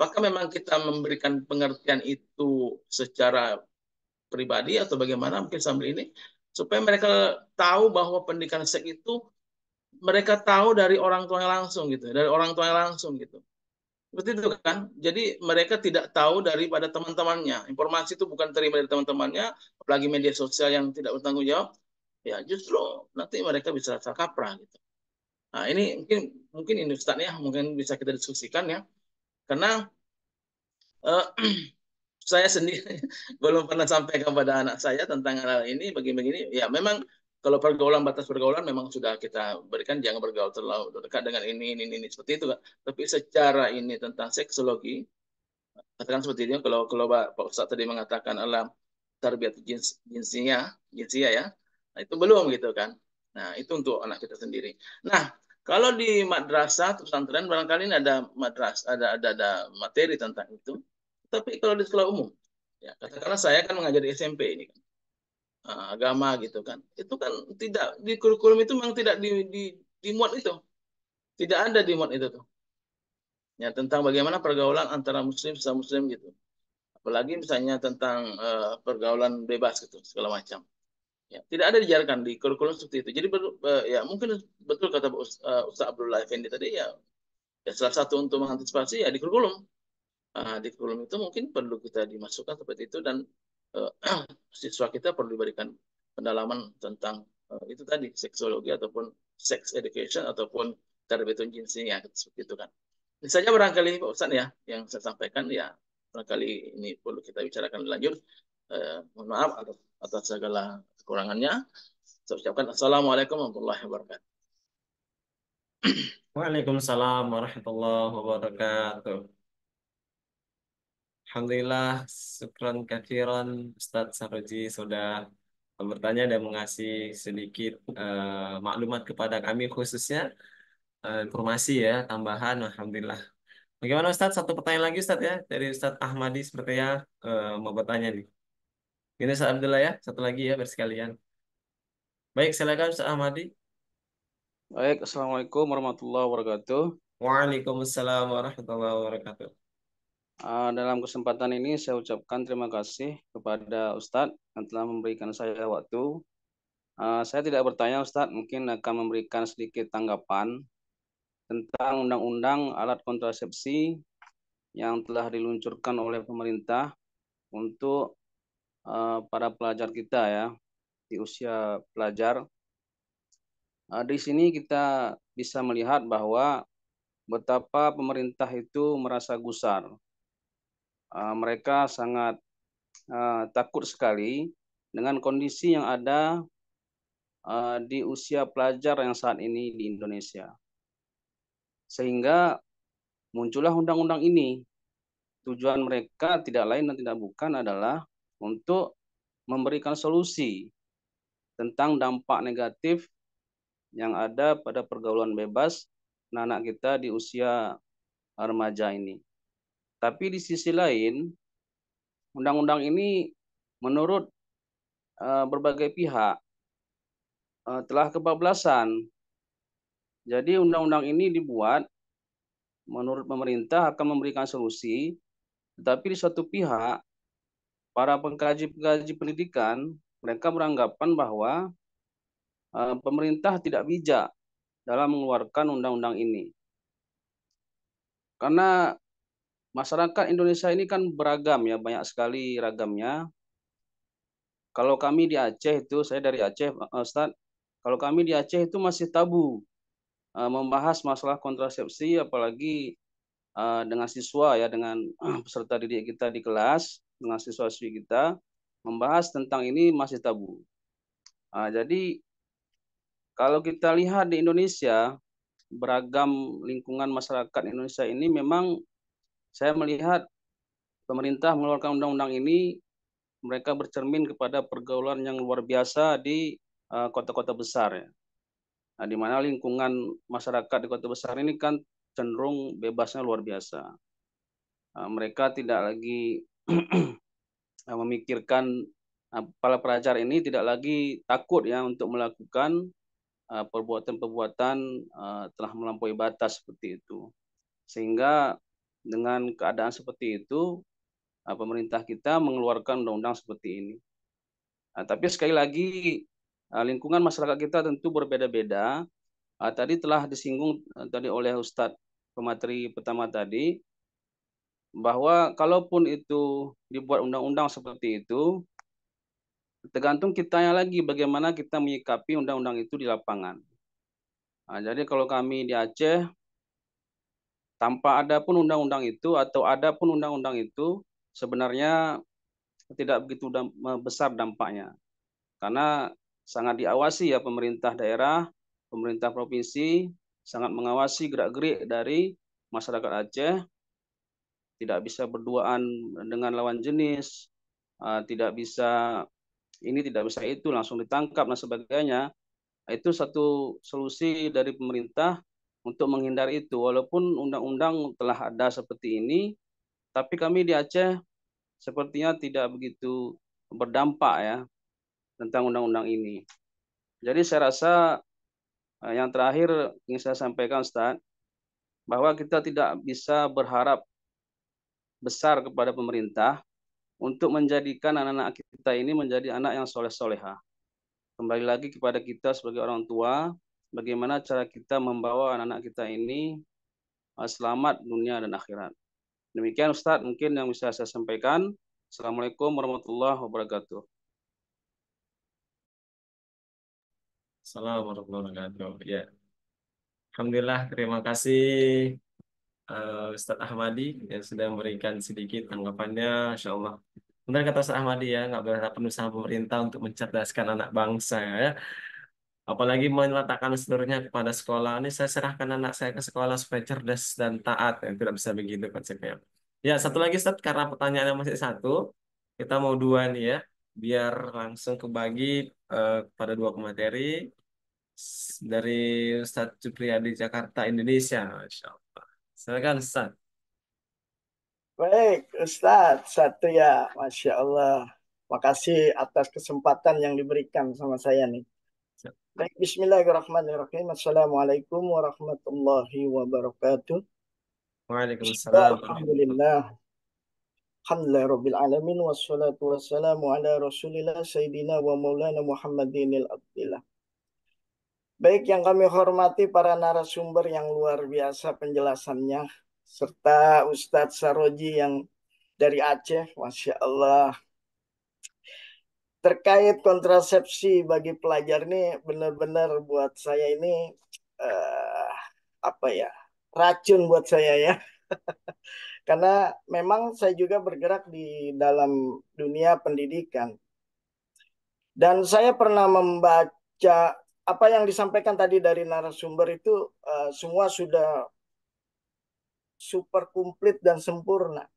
Apakah memang kita memberikan pengertian itu secara pribadi atau bagaimana mungkin sambil ini supaya mereka tahu bahwa pendidikan seks itu mereka tahu dari orang tuanya langsung gitu, dari orang tuanya langsung gitu. Seperti itu kan. Jadi mereka tidak tahu daripada teman-temannya. Informasi itu bukan terima dari teman-temannya, apalagi media sosial yang tidak bertanggung jawab. Ya justru nanti mereka bisa rasa kaprah gitu. Nah ini mungkin ini Ustaz ya, mungkin bisa kita diskusikan ya. Karena eh, saya sendiri belum pernah sampaikan kepada anak saya tentang hal ini begini-begini. Ya memang kalau pergaulan batas pergaulan memang sudah kita berikan jangan bergaul terlalu dekat dengan ini seperti itu kan. Tapi secara ini tentang seksologi katakan seperti itu kalau Pak Ustaz tadi mengatakan alam tarbiyat jinsia ya. Nah, itu belum gitu kan. Nah, itu untuk anak kita sendiri. Nah, kalau di madrasah atau pesantren barangkali ini ada ada materi tentang itu. Tapi kalau di sekolah umum, ya katakanlah saya kan mengajar di SMP ini kan, agama gitu kan. Itu kan tidak di kurikulum itu memang tidak dimuat itu. Tidak ada dimuat itu tuh. Ya tentang bagaimana pergaulan antara muslim sama muslim gitu. Apalagi misalnya tentang pergaulan bebas gitu segala macam. Ya, tidak ada diajarkan di kurikulum seperti itu. Jadi ya mungkin betul kata Ustaz Abdullah Effendi tadi ya, ya salah satu untuk mengantisipasi ya di kurikulum. Di kurikulum itu mungkin perlu kita dimasukkan seperti itu dan uh, siswa kita perlu diberikan pendalaman tentang itu tadi seksologi ataupun sex education ataupun tarbiyatun jinsiyah seperti itu kan. Ini saja barangkali Pak Ustaz ya yang saya sampaikan ya barangkali ini perlu kita bicarakan lebih lanjut. Mohon maaf atas segala kekurangannya. Saya ucapkan Assalamualaikum warahmatullahi wabarakatuh. Waalaikumsalam warahmatullahi wabarakatuh. Alhamdulillah, syukran katsiran Ustadz Saroji sudah bertanya dan mengasih sedikit maklumat kepada kami khususnya informasi ya tambahan. Alhamdulillah. Bagaimana Ustadz? Satu pertanyaan lagi Ustadz ya dari Ustadz Ahmadi sepertinya mau bertanya nih. Ini Ustadz Abdullah ya, satu lagi ya bersekalian. Baik, silakan Ustadz Ahmadi. Baik, Assalamualaikum warahmatullahi wabarakatuh. Waalaikumsalam warahmatullahi wabarakatuh. Dalam kesempatan ini saya ucapkan terima kasih kepada Ustadz yang telah memberikan saya waktu. Saya tidak bertanya Ustadz, mungkin akan memberikan sedikit tanggapan tentang undang-undang alat kontrasepsi yang telah diluncurkan oleh pemerintah untuk para pelajar kita ya di usia pelajar. Di sini kita bisa melihat bahwa betapa pemerintah itu merasa gusar. Mereka sangat takut sekali dengan kondisi yang ada di usia pelajar yang saat ini di Indonesia. Sehingga muncullah undang-undang ini. Tujuan mereka tidak lain dan tidak bukan adalah untuk memberikan solusi tentang dampak negatif yang ada pada pergaulan bebas anak-anak kita di usia remaja ini. Tapi di sisi lain, undang-undang ini menurut berbagai pihak telah kebablasan. Jadi undang-undang ini dibuat menurut pemerintah akan memberikan solusi, tetapi di suatu pihak para pengkaji-pengkaji pendidikan mereka beranggapan bahwa pemerintah tidak bijak dalam mengeluarkan undang-undang ini. Karena masyarakat Indonesia ini kan beragam ya, banyak sekali ragamnya. Kalau kami di Aceh itu, saya dari Aceh, Ustaz, kalau kami di Aceh itu masih tabu membahas masalah kontrasepsi, apalagi dengan siswa ya, dengan peserta didik kita di kelas, dengan siswa-siswi kita, membahas tentang ini masih tabu. Jadi kalau kita lihat di Indonesia, beragam lingkungan masyarakat Indonesia ini memang saya melihat pemerintah mengeluarkan undang-undang ini, mereka bercermin kepada pergaulan yang luar biasa di kota-kota besar ya. Nah, di mana lingkungan masyarakat di kota besar ini kan cenderung bebasnya luar biasa. Mereka tidak lagi memikirkan, para pelajar ini tidak lagi takut ya untuk melakukan perbuatan-perbuatan telah melampaui batas seperti itu. Sehingga dengan keadaan seperti itu, pemerintah kita mengeluarkan undang-undang seperti ini. Tapi sekali lagi, lingkungan masyarakat kita tentu berbeda-beda. Tadi telah disinggung tadi oleh Ustadz pemateri pertama tadi, bahwa kalaupun itu dibuat undang-undang seperti itu, tergantung kitanya lagi bagaimana kita menyikapi undang-undang itu di lapangan. Jadi kalau kami di Aceh, tanpa ada pun undang-undang itu atau ada pun undang-undang itu, sebenarnya tidak begitu besar dampaknya. Karena sangat diawasi ya pemerintah daerah, pemerintah provinsi, sangat mengawasi gerak-gerik dari masyarakat Aceh, tidak bisa berduaan dengan lawan jenis, tidak bisa ini, tidak bisa itu, langsung ditangkap dan sebagainya. Itu satu solusi dari pemerintah untuk menghindari itu. Walaupun undang-undang telah ada seperti ini, tapi kami di Aceh sepertinya tidak begitu berdampak ya tentang undang-undang ini. Jadi saya rasa yang terakhir ingin saya sampaikan Ustaz, bahwa kita tidak bisa berharap besar kepada pemerintah untuk menjadikan anak-anak kita ini menjadi anak yang soleh-soleha. Kembali lagi kepada kita sebagai orang tua, bagaimana cara kita membawa anak-anak kita ini selamat dunia dan akhirat. Demikian Ustadz mungkin yang bisa saya sampaikan. Assalamualaikum warahmatullahi wabarakatuh. Assalamualaikum warahmatullahi wabarakatuh. Ya, alhamdulillah, terima kasih Ustadz Ahmadi yang sudah memberikan sedikit tanggapannya, Insya Allah. Benar kata Ustadz Ahmadi ya, nggak berharap penuh sama pemerintah untuk mencerdaskan anak bangsa ya. Apalagi meletakkan seluruhnya kepada sekolah. Ini saya serahkan anak saya ke sekolah supaya cerdas dan taat. Ya, tidak bisa begitu konsepnya. Ya, satu lagi Ustadz, karena pertanyaannya masih satu, kita mau dua nih ya, biar langsung kebagi pada dua pemateri dari Ustadz Jupriyadi Jakarta, Indonesia. Masya Allah. Silakan Ustadz. Baik, Ustadz, satu ya, Masya Allah. Makasih atas kesempatan yang diberikan sama saya nih. Baik, Bismillahirrahmanirrahim. Assalamualaikum warahmatullahi wabarakatuh. Waalaikumsalam. Alhamdulillah. Alhamdulillah Rabbil Alamin. Wassalatu wassalamu ala Rasulillah Sayyidina wa Maulana Muhammadinil Abdillah. Baik, yang kami hormati para narasumber yang luar biasa penjelasannya, serta Ustadz Saroji yang dari Aceh, Masya Allah. Terkait kontrasepsi bagi pelajar ini benar-benar buat saya ini apa ya, racun buat saya ya. Karena memang saya juga bergerak di dalam dunia pendidikan. Dan saya pernah membaca apa yang disampaikan tadi dari narasumber itu semua sudah super komplit dan sempurna.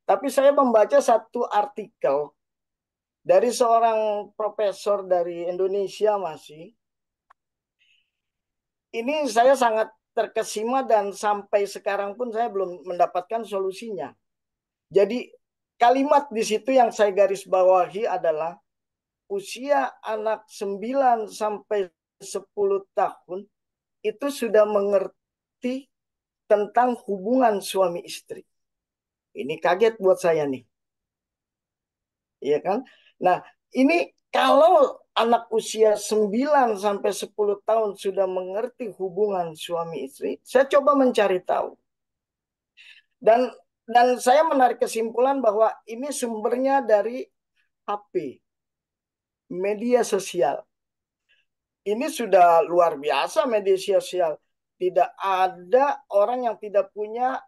Tapi saya membaca satu artikel dari seorang profesor dari Indonesia masih. Ini saya sangat terkesima dan sampai sekarang pun saya belum mendapatkan solusinya. Jadi kalimat di situ yang saya garis bawahi adalah usia anak 9 sampai 10 tahun itu sudah mengerti tentang hubungan suami istri. Ini kaget buat saya nih. Iya kan? Nah, ini kalau anak usia 9 sampai 10 tahun sudah mengerti hubungan suami istri, saya coba mencari tahu. Dan saya menarik kesimpulan bahwa ini sumbernya dari HP, media sosial. Ini sudah luar biasa media sosial. Tidak ada orang yang tidak punya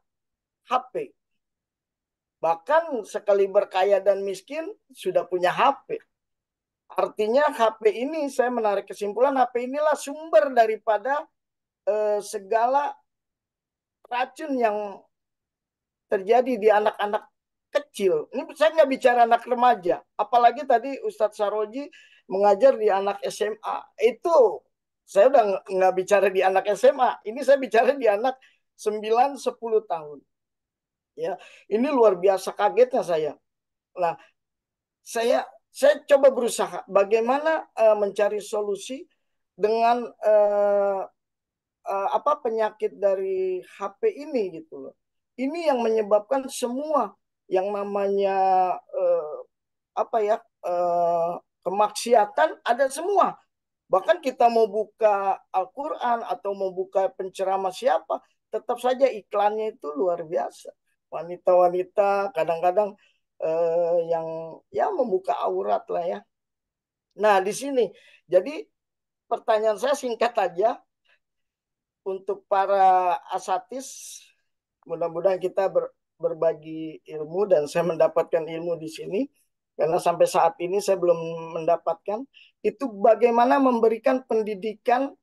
HP. Bahkan sekali berkaya dan miskin sudah punya HP. Artinya HP ini, saya menarik kesimpulan, HP inilah sumber daripada segala racun yang terjadi di anak-anak kecil. Ini saya nggak bicara anak remaja. Apalagi tadi Ustadz Saroji mengajar di anak SMA. Itu saya udah nggak bicara di anak SMA. Ini saya bicara di anak 9-10 tahun. Ya, ini luar biasa kagetnya saya. Nah, saya coba berusaha bagaimana mencari solusi dengan apa penyakit dari HP ini gitu loh. Ini yang menyebabkan semua yang namanya eh, apa ya kemaksiatan ada semua. Bahkan kita mau buka Al-Quran atau mau buka penceramah siapa, tetap saja iklannya itu luar biasa. Wanita-wanita kadang-kadang yang ya membuka aurat lah ya. Nah di sini, jadi pertanyaan saya singkat aja untuk para asatis. Mudah-mudahan kita berbagi ilmu dan saya mendapatkan ilmu di sini. Karena sampai saat ini saya belum mendapatkan. Itu bagaimana memberikan pendidikan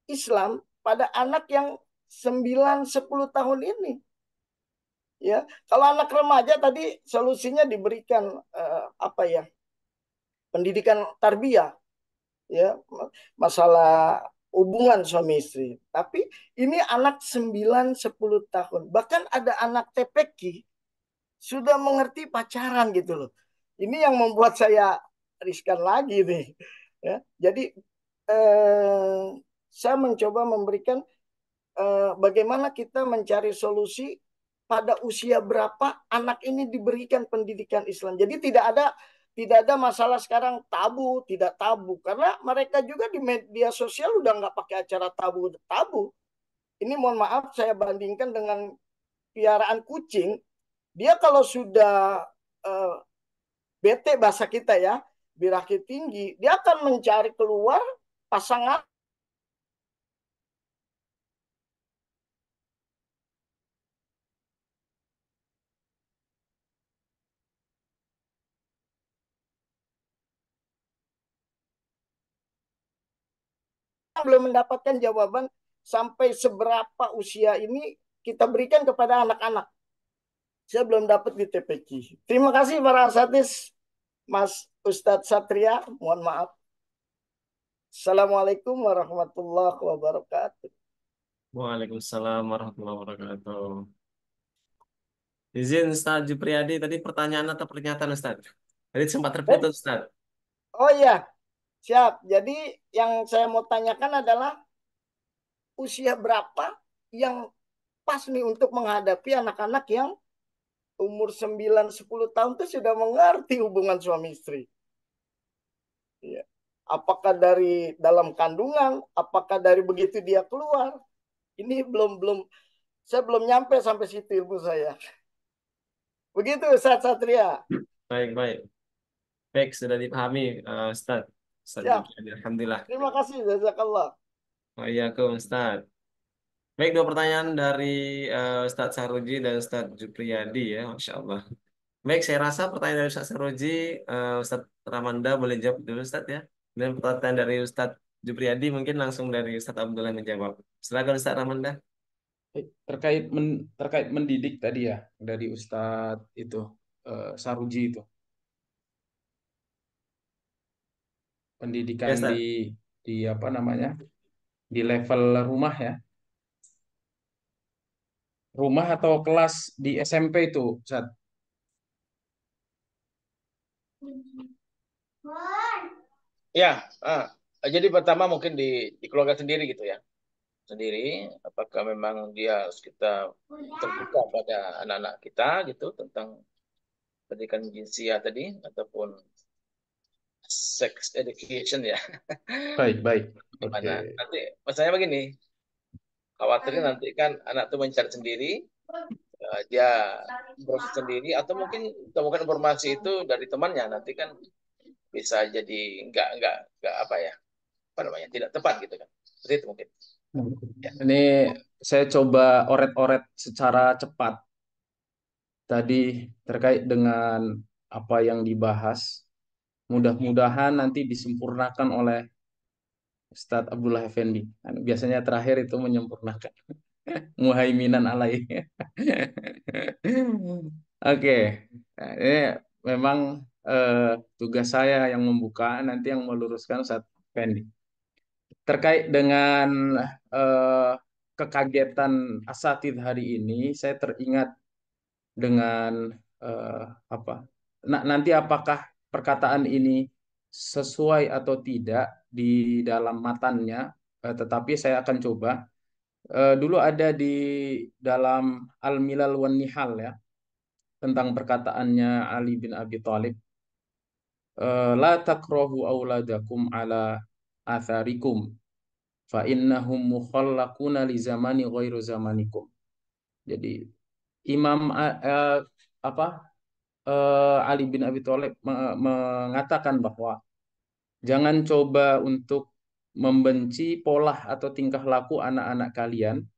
Islam pada anak yang 9-10 tahun ini. Ya, kalau anak remaja tadi solusinya diberikan apa ya? Pendidikan tarbiyah, ya, masalah hubungan suami istri. Tapi ini anak 9-10 tahun. Bahkan ada anak TPQ sudah mengerti pacaran gitu loh. Ini yang membuat saya riskan lagi nih. Ya, jadi saya mencoba memberikan bagaimana kita mencari solusi pada usia berapa anak ini diberikan pendidikan Islam. Jadi tidak ada masalah sekarang tabu, tidak tabu. Karena mereka juga di media sosial udah nggak pakai acara tabu. Ini mohon maaf saya bandingkan dengan piaraan kucing. Dia kalau sudah uh, bete bahasa kita ya, birahi tinggi, dia akan mencari keluar pasangan belum mendapatkan jawaban sampai seberapa usia ini kita berikan kepada anak-anak. Saya belum dapat di TPQ. Terima kasih para asatis, Mas Ustadz Satria. Mohon maaf. Assalamualaikum warahmatullahi wabarakatuh. Waalaikumsalam warahmatullahi wabarakatuh. Izin Ustaz Jupriyadi, tadi pertanyaan atau pernyataan Ustaz? Tadi sempat terputus Ustaz. Oh iya, siap. Jadi yang saya mau tanyakan adalah usia berapa yang pas nih untuk menghadapi anak-anak yang umur 9-10 tahun itu sudah mengerti hubungan suami istri. Ya. Apakah dari dalam kandungan, apakah dari begitu dia keluar? Ini belum saya belum nyampe sampai situ ilmu saya. Begitu Ustaz Satria. Baik, baik. Baik, sudah dipahami Ustaz. Ustaz Siap. Jupriyadi, alhamdulillah. Terima kasih jazakallah. Waalaikumsalam Ustaz. Baik, dua pertanyaan dari Ustaz Saruji dan Ustaz Jupriyadi ya, Masya Allah. Baik, saya rasa pertanyaan dari Ustaz Saruji, Ustaz Ramanda boleh jawab dulu Ustaz ya. Dan pertanyaan dari Ustaz Jupriyadi mungkin langsung dari Ustaz Abdullah menjawab. Silakan Ustaz Ramanda. Terkait mendidik tadi ya dari Ustadz itu Saruji itu Ya pendidikan Ustaz. di apa namanya di level rumah ya, rumah atau kelas di SMP itu Ustadz. Ya, jadi pertama mungkin di keluarga sendiri gitu ya. Sendiri, apakah memang dia harus kita terbuka pada anak-anak kita gitu tentang pendidikan jinsia tadi ataupun sex education ya. Baik, baik. Oke. Gimana? Nanti masalahnya begini, khawatirnya nanti kan anak tuh mencari sendiri, dia proses sendiri atau mungkin temukan informasi itu dari temannya nanti kan bisa jadi nggak apa namanya tidak tepat gitu kan. Seperti itu mungkin. Ya. Ini saya coba oret-oret secara cepat tadi terkait dengan apa yang dibahas. Mudah-mudahan nanti disempurnakan oleh Ustadz Abdullah Effendi. Biasanya terakhir itu menyempurnakan. Muhaiminan alai. Oke, Nah, ini memang eh, tugas saya yang membuka, nanti yang meluruskan Ustadz Effendi. Terkait dengan eh, kekagetan asatidz hari ini, saya teringat dengan eh, apa? Nah, nanti apakah perkataan ini sesuai atau tidak di dalam matannya? Tetapi saya akan coba. Dulu ada di dalam Al-Milal wan Nihal ya, tentang perkataannya Ali bin Abi Thalib. La takrahu auladakum ala atharikum fa innahum mukhallaquna li zamani ghairu zamanikum. Jadi Imam apa Ali bin Abi Thalib mengatakan bahwa jangan coba untuk membenci pola atau tingkah laku anak-anak kalian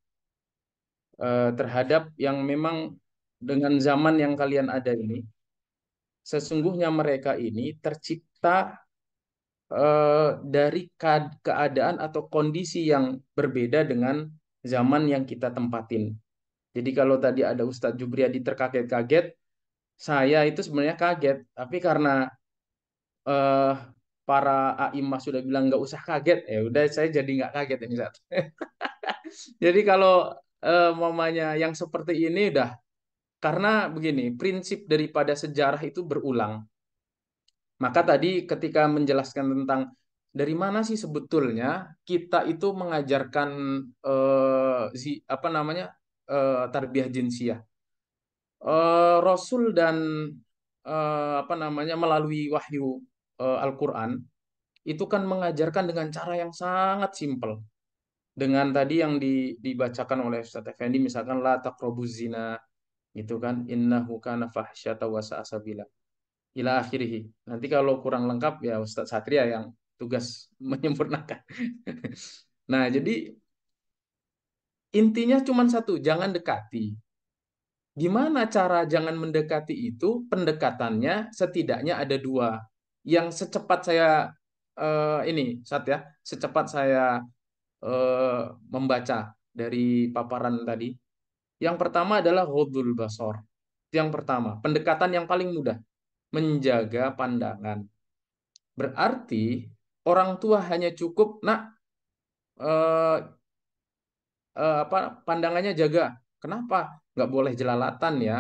terhadap yang memang dengan zaman yang kalian ada ini. Sesungguhnya mereka ini tercipta dari keadaan atau kondisi yang berbeda dengan zaman yang kita tempatin. Jadi kalau tadi ada Ustadz Jubriyadi terkaget-kaget, saya itu sebenarnya kaget, tapi karena eh, para a'immah sudah bilang nggak usah kaget, ya udah saya jadi nggak kaget ini Ustadz. Jadi kalau mamanya yang seperti ini udah karena begini, prinsip daripada sejarah itu berulang. Maka tadi ketika menjelaskan tentang dari mana sih sebetulnya kita itu mengajarkan apa namanya tarbiyah jinsiyah. Rasul dan apa namanya melalui wahyu Al-Qur'an itu kan mengajarkan dengan cara yang sangat simpel. Dengan tadi yang dibacakan oleh Ustaz Effendi misalkan la taqrabuz zina gitu kan innahu kana fahsyata wa sa'a sabila ila akhirih. Nanti kalau kurang lengkap ya Ustadz Satria yang tugas menyempurnakan. Nah, jadi intinya cuma satu, jangan dekati. Gimana cara jangan mendekati itu? Pendekatannya setidaknya ada dua. Yang secepat saya ini, ya, secepat saya eh, membaca dari paparan tadi. Yang pertama adalah ghaddul basar. Itu yang pertama, pendekatan yang paling mudah, menjaga pandangan. Berarti orang tua hanya cukup, nak, eh, apa pandangannya jaga. Kenapa? Nggak boleh jelalatan ya.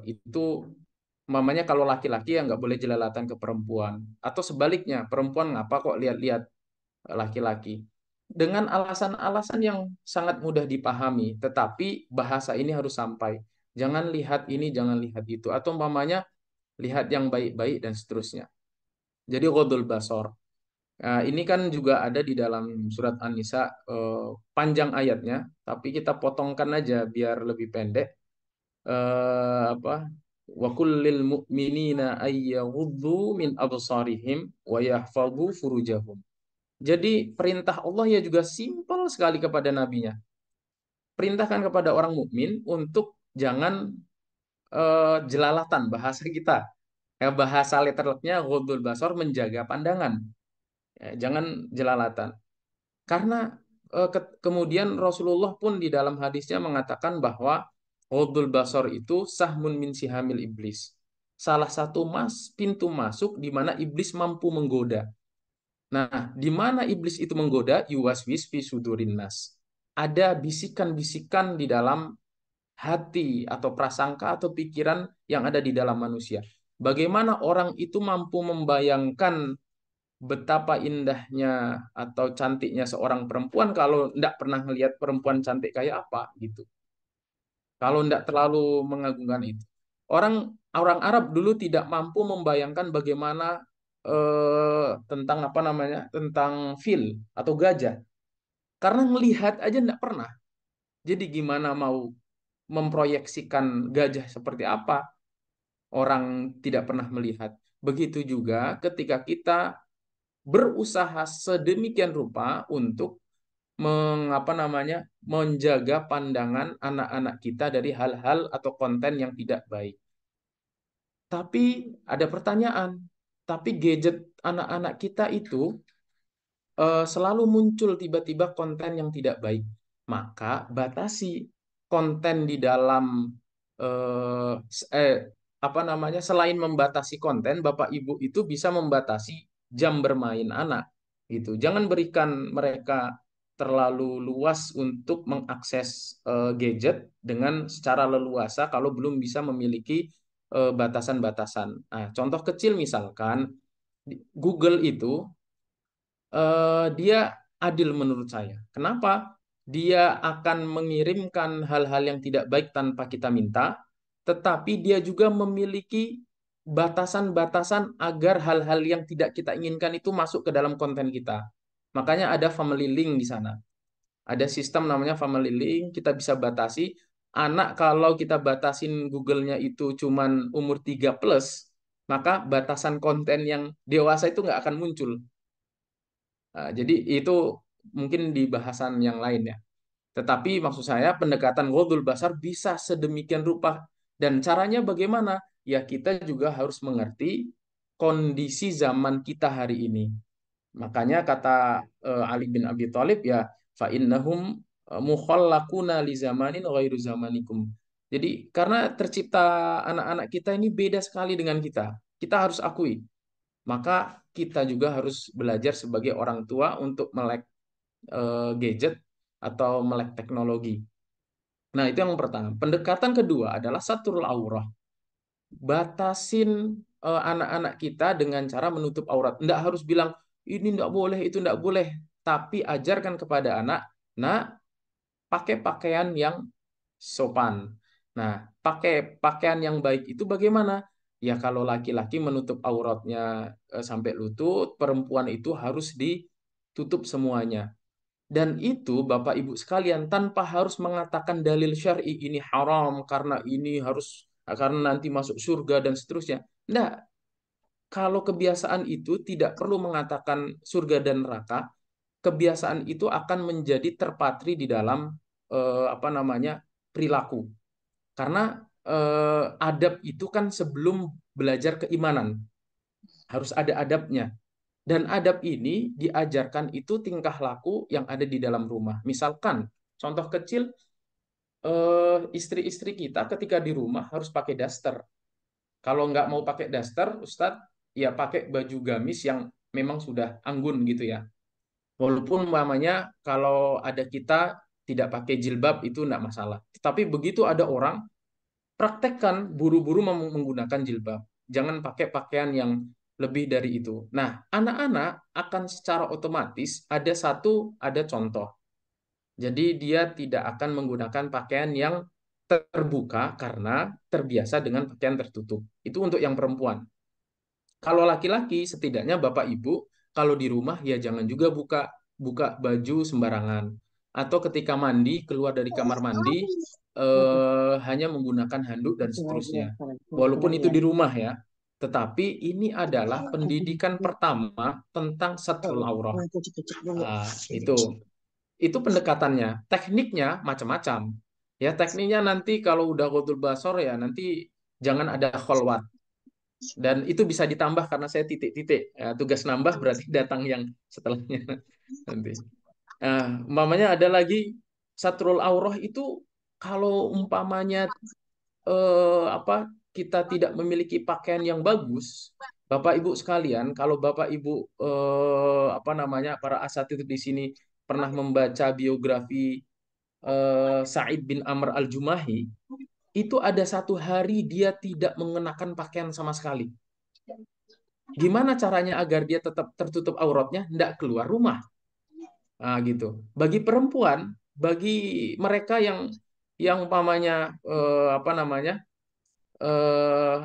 Itu mamanya kalau laki-laki ya nggak boleh jelalatan ke perempuan. Atau sebaliknya, perempuan ngapa kok lihat-lihat laki-laki. Dengan alasan-alasan yang sangat mudah dipahami, tetapi bahasa ini harus sampai. Jangan lihat ini, jangan lihat itu. Atau mamanya lihat yang baik-baik dan seterusnya. Jadi ghodul basor. Nah, ini kan juga ada di dalam surat An-Nisa panjang ayatnya, tapi kita potongkan aja biar lebih pendek. Apa? Wa kullil mu'minina ayyaghuddu min absarihim wa yahfazu furujahum. Jadi perintah Allah ya juga simpel sekali kepada nabinya. Perintahkan kepada orang mukmin untuk jangan jelalatan bahasa kita. Ya, bahasa letternya ghuddul basar menjaga pandangan. Ya, jangan jelalatan. Karena kemudian Rasulullah pun di dalam hadisnya mengatakan bahwa ghuddul basar itu sahmun min sihamil iblis. Salah satu pintu masuk di mana iblis mampu menggoda. Nah, di mana iblis itu menggoda? Yuwaswis fi sudurin nas. Ada bisikan-bisikan di dalam hati atau prasangka atau pikiran yang ada di dalam manusia. Bagaimana orang itu mampu membayangkan betapa indahnya atau cantiknya seorang perempuan kalau tidak pernah melihat perempuan cantik kayak apa gitu. Kalau tidak terlalu mengagungkan itu. Orang orang Arab dulu tidak mampu membayangkan bagaimana tentang apa namanya? Tentang fil atau gajah. Karena melihat aja tidak pernah. Jadi gimana mau memproyeksikan gajah seperti apa? Orang tidak pernah melihat. Begitu juga ketika kita berusaha sedemikian rupa untuk mengapa namanya menjaga pandangan anak-anak kita dari hal-hal atau konten yang tidak baik. Tapi ada pertanyaan, tapi gadget anak-anak kita itu selalu muncul tiba-tiba konten yang tidak baik, maka batasi konten di dalam eh, s- eh, apa namanya, selain membatasi konten, Bapak Ibu itu bisa membatasi jam bermain anak gitu. Jangan berikan mereka terlalu luas untuk mengakses gadget dengan secara leluasa kalau belum bisa memiliki batasan-batasan. Nah, contoh kecil misalkan Google itu dia adil menurut saya. Kenapa? Dia akan mengirimkan hal-hal yang tidak baik tanpa kita minta, tetapi dia juga memiliki batasan-batasan agar hal-hal yang tidak kita inginkan itu masuk ke dalam konten kita. Makanya ada family link di sana. Ada sistem namanya family link, kita bisa batasi. Anak kalau kita batasin Google-nya itu cuman umur 3 plus, maka batasan konten yang dewasa itu nggak akan muncul. Jadi itu mungkin di bahasan yang lain ya. Tetapi maksud saya pendekatan ghaddul basar bisa sedemikian rupa. Dan caranya bagaimana? Ya kita juga harus mengerti kondisi zaman kita hari ini. Makanya kata Ali bin Abi Thalib ya fa innahum mukhallaquna li zamanin ghairu zamanikum. Jadi karena tercipta anak-anak kita ini beda sekali dengan kita. Kita harus akui. Maka kita juga harus belajar sebagai orang tua untuk melek gadget atau melek teknologi. Nah, itu yang pertama. Pendekatan kedua adalah satrul aurah. Batasin anak-anak kita dengan cara menutup aurat. Tidak harus bilang, ini tidak boleh, itu tidak boleh. Tapi ajarkan kepada anak, nah, pakai pakaian yang sopan. Nah, pakai pakaian yang baik itu bagaimana? Ya, kalau laki-laki menutup auratnya sampai lutut, perempuan itu harus ditutup semuanya. Dan itu Bapak Ibu sekalian tanpa harus mengatakan dalil syar'i ini haram karena ini harus karena nanti masuk surga dan seterusnya. Nah, kalau kebiasaan itu tidak perlu mengatakan surga dan neraka, kebiasaan itu akan menjadi terpatri di dalam apa namanya, perilaku. Karena adab itu kan sebelum belajar keimanan, harus ada adabnya. Dan adab ini diajarkan itu tingkah laku yang ada di dalam rumah. Misalkan, contoh kecil, istri-istri kita ketika di rumah harus pakai daster. Kalau nggak mau pakai daster, Ustadz, ya pakai baju gamis yang memang sudah anggun gitu ya. Walaupun mamanya kalau ada kita tidak pakai jilbab itu nggak masalah. Tapi begitu ada orang, praktekkan buru-buru menggunakan jilbab. Jangan pakai pakaian yang lebih dari itu. Nah, anak-anak akan secara otomatis ada contoh. Jadi dia tidak akan menggunakan pakaian yang terbuka karena terbiasa dengan pakaian tertutup. Itu untuk yang perempuan. Kalau laki-laki, setidaknya Bapak Ibu, kalau di rumah ya jangan juga buka buka baju sembarangan. Atau ketika mandi, keluar dari kamar mandi, hanya menggunakan handuk dan seterusnya. Walaupun itu di rumah ya. Tetapi ini adalah pendidikan pertama tentang satrul aurah. Itu. Itu pendekatannya. Tekniknya macam-macam. Ya, tekniknya nanti kalau udah ghaddul basar ya nanti jangan ada kholwat. Dan itu bisa ditambah karena saya titik-titik. Ya, tugas nambah berarti datang yang setelahnya nanti. Nah, umpamanya ada lagi satrul aurah itu kalau umpamanya apa kita tidak memiliki pakaian yang bagus, Bapak Ibu sekalian, kalau Bapak Ibu apa namanya para asatidz di sini pernah membaca biografi Sa'id bin Amr Al-Jumahi, itu ada satu hari dia tidak mengenakan pakaian sama sekali. Gimana caranya agar dia tetap tertutup auratnya, tidak keluar rumah? Nah, gitu. Bagi perempuan, bagi mereka yang umpamanya apa namanya eh,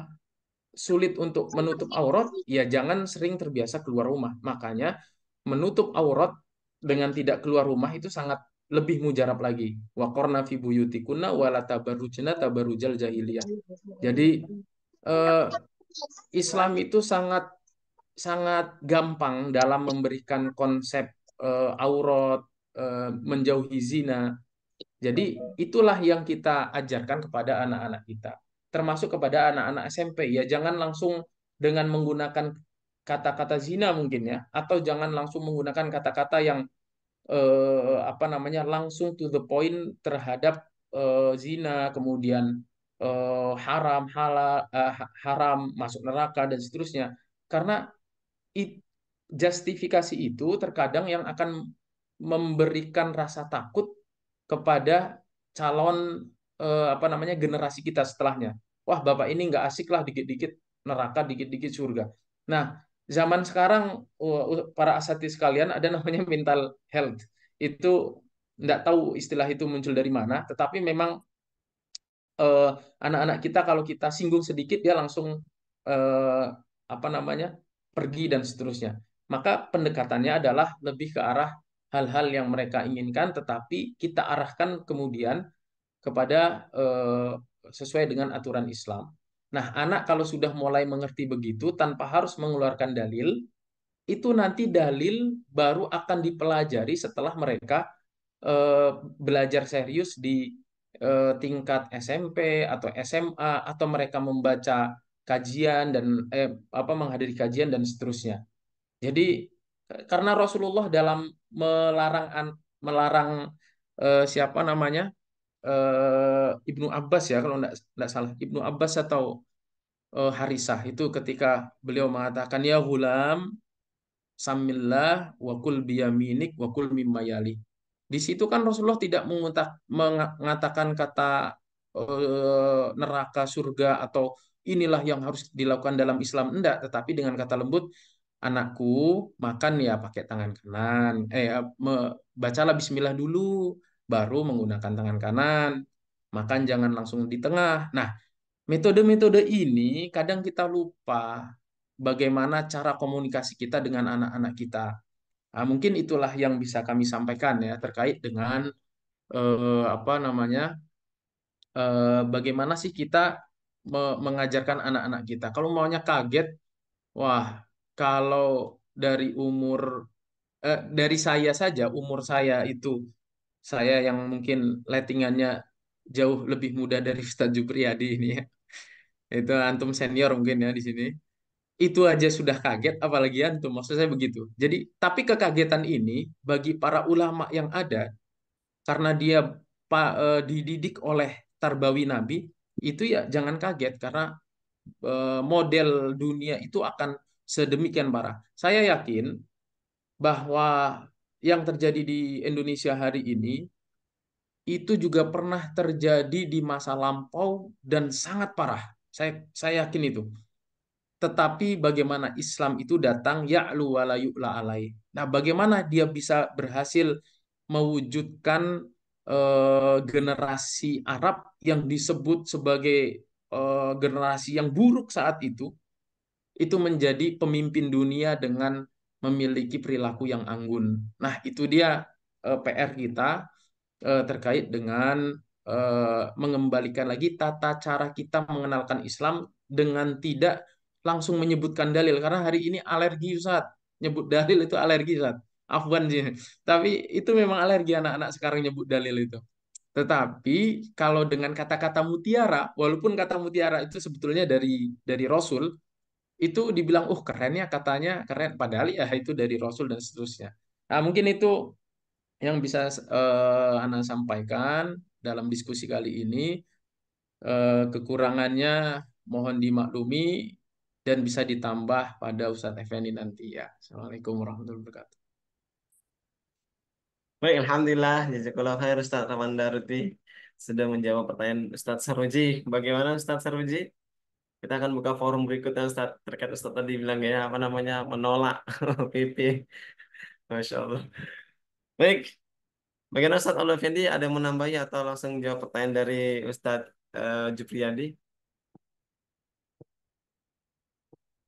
sulit untuk menutup aurat, ya jangan sering terbiasa keluar rumah. Makanya menutup aurat dengan tidak keluar rumah itu sangat lebih mujarab lagi. Wa qarna fi buyutikunna wala tabarrujna tabarrujal jahiliyah. Jadi eh, Islam itu sangat sangat gampang dalam memberikan konsep aurat, menjauhi zina. Jadi itulah yang kita ajarkan kepada anak-anak kita, termasuk kepada anak-anak SMP. Ya jangan langsung dengan menggunakan kata-kata zina mungkin ya, atau jangan langsung menggunakan kata-kata yang apa namanya langsung to the point terhadap zina, kemudian haram, halal, haram, masuk neraka dan seterusnya. Karena justifikasi itu terkadang yang akan memberikan rasa takut kepada calon apa namanya generasi kita setelahnya. Wah, bapak ini nggak asik lah, dikit-dikit neraka, dikit-dikit surga. Nah, zaman sekarang para asatidz sekalian ada namanya mental health. Itu nggak tahu istilah itu muncul dari mana, tetapi memang eh, anak-anak kita kalau kita singgung sedikit dia langsung eh, apa namanya pergi dan seterusnya. Maka pendekatannya adalah lebih ke arah hal-hal yang mereka inginkan, tetapi kita arahkan kemudian kepada sesuai dengan aturan Islam. Nah, anak kalau sudah mulai mengerti begitu tanpa harus mengeluarkan dalil, itu nanti dalil baru akan dipelajari setelah mereka eh, belajar serius di tingkat SMP atau SMA atau mereka membaca kajian dan apa menghadiri kajian dan seterusnya. Jadi karena Rasulullah dalam melarang siapa namanya Ibnu Abbas ya kalau enggak salah Ibnu Abbas atau Harisah itu ketika beliau mengatakan ya hulam samillah wa kul biyaminik wa kul mimma yali. Di situ kan Rasulullah tidak mengatakan kata neraka, surga atau inilah yang harus dilakukan dalam Islam, enggak, tetapi dengan kata lembut, anakku makan ya pakai tangan kanan. Bacalah bismillah dulu, baru menggunakan tangan kanan. Makan jangan langsung di tengah. Nah, metode-metode ini kadang kita lupa bagaimana cara komunikasi kita dengan anak-anak kita. Nah, mungkin itulah yang bisa kami sampaikan ya terkait dengan apa namanya bagaimana sih kita mengajarkan anak-anak kita. Kalau maunya kaget, wah kalau dari umur dari saya saja umur saya itu saya yang mungkin lettingannya jauh lebih muda dari Ustadz Jupriyadi ini ya. Itu antum senior mungkin ya di sini. Itu aja sudah kaget, apalagi antum. Maksud saya begitu. Jadi, tapi kekagetan ini bagi para ulama yang ada, karena dia dididik oleh Tarbawi Nabi, itu ya jangan kaget, karena model dunia itu akan sedemikian parah. Saya yakin bahwa yang terjadi di Indonesia hari ini, itu juga pernah terjadi di masa lampau dan sangat parah. Saya yakin itu. Tetapi bagaimana Islam itu datang ya'lu wa la yu'la alai. Nah, bagaimana dia bisa berhasil mewujudkan generasi Arab yang disebut sebagai generasi yang buruk saat itu menjadi pemimpin dunia dengan memiliki perilaku yang anggun. Nah, itu dia PR kita terkait dengan mengembalikan lagi tata cara kita mengenalkan Islam dengan tidak langsung menyebutkan dalil karena hari ini alergi Ustaz. Nyebut dalil itu alergi Ustaz. Afwan sih. Tapi itu memang alergi anak-anak sekarang nyebut dalil itu. Tetapi kalau dengan kata-kata mutiara, walaupun kata mutiara itu sebetulnya dari Rasul, itu dibilang, keren ya katanya, keren. Padahal ya itu dari Rasul dan seterusnya. Nah, mungkin itu yang bisa Ana sampaikan dalam diskusi kali ini. Kekurangannya mohon dimaklumi dan bisa ditambah pada Ustadz Effendi nanti ya. Assalamualaikum warahmatullahi wabarakatuh. Baik, Alhamdulillah. Jazakallah khair Ustaz Rahman Daruti sudah menjawab pertanyaan Ustaz Saruji. Bagaimana Ustaz Saruji? Kita akan buka forum berikutnya Ustaz. Terkait Ustaz tadi bilang ya, apa namanya, menolak PP. Masya Allah. Baik, bagaimana Ustaz Al Effendi? Ada yang menambahi atau langsung jawab pertanyaan dari Ustaz Jupriyadi?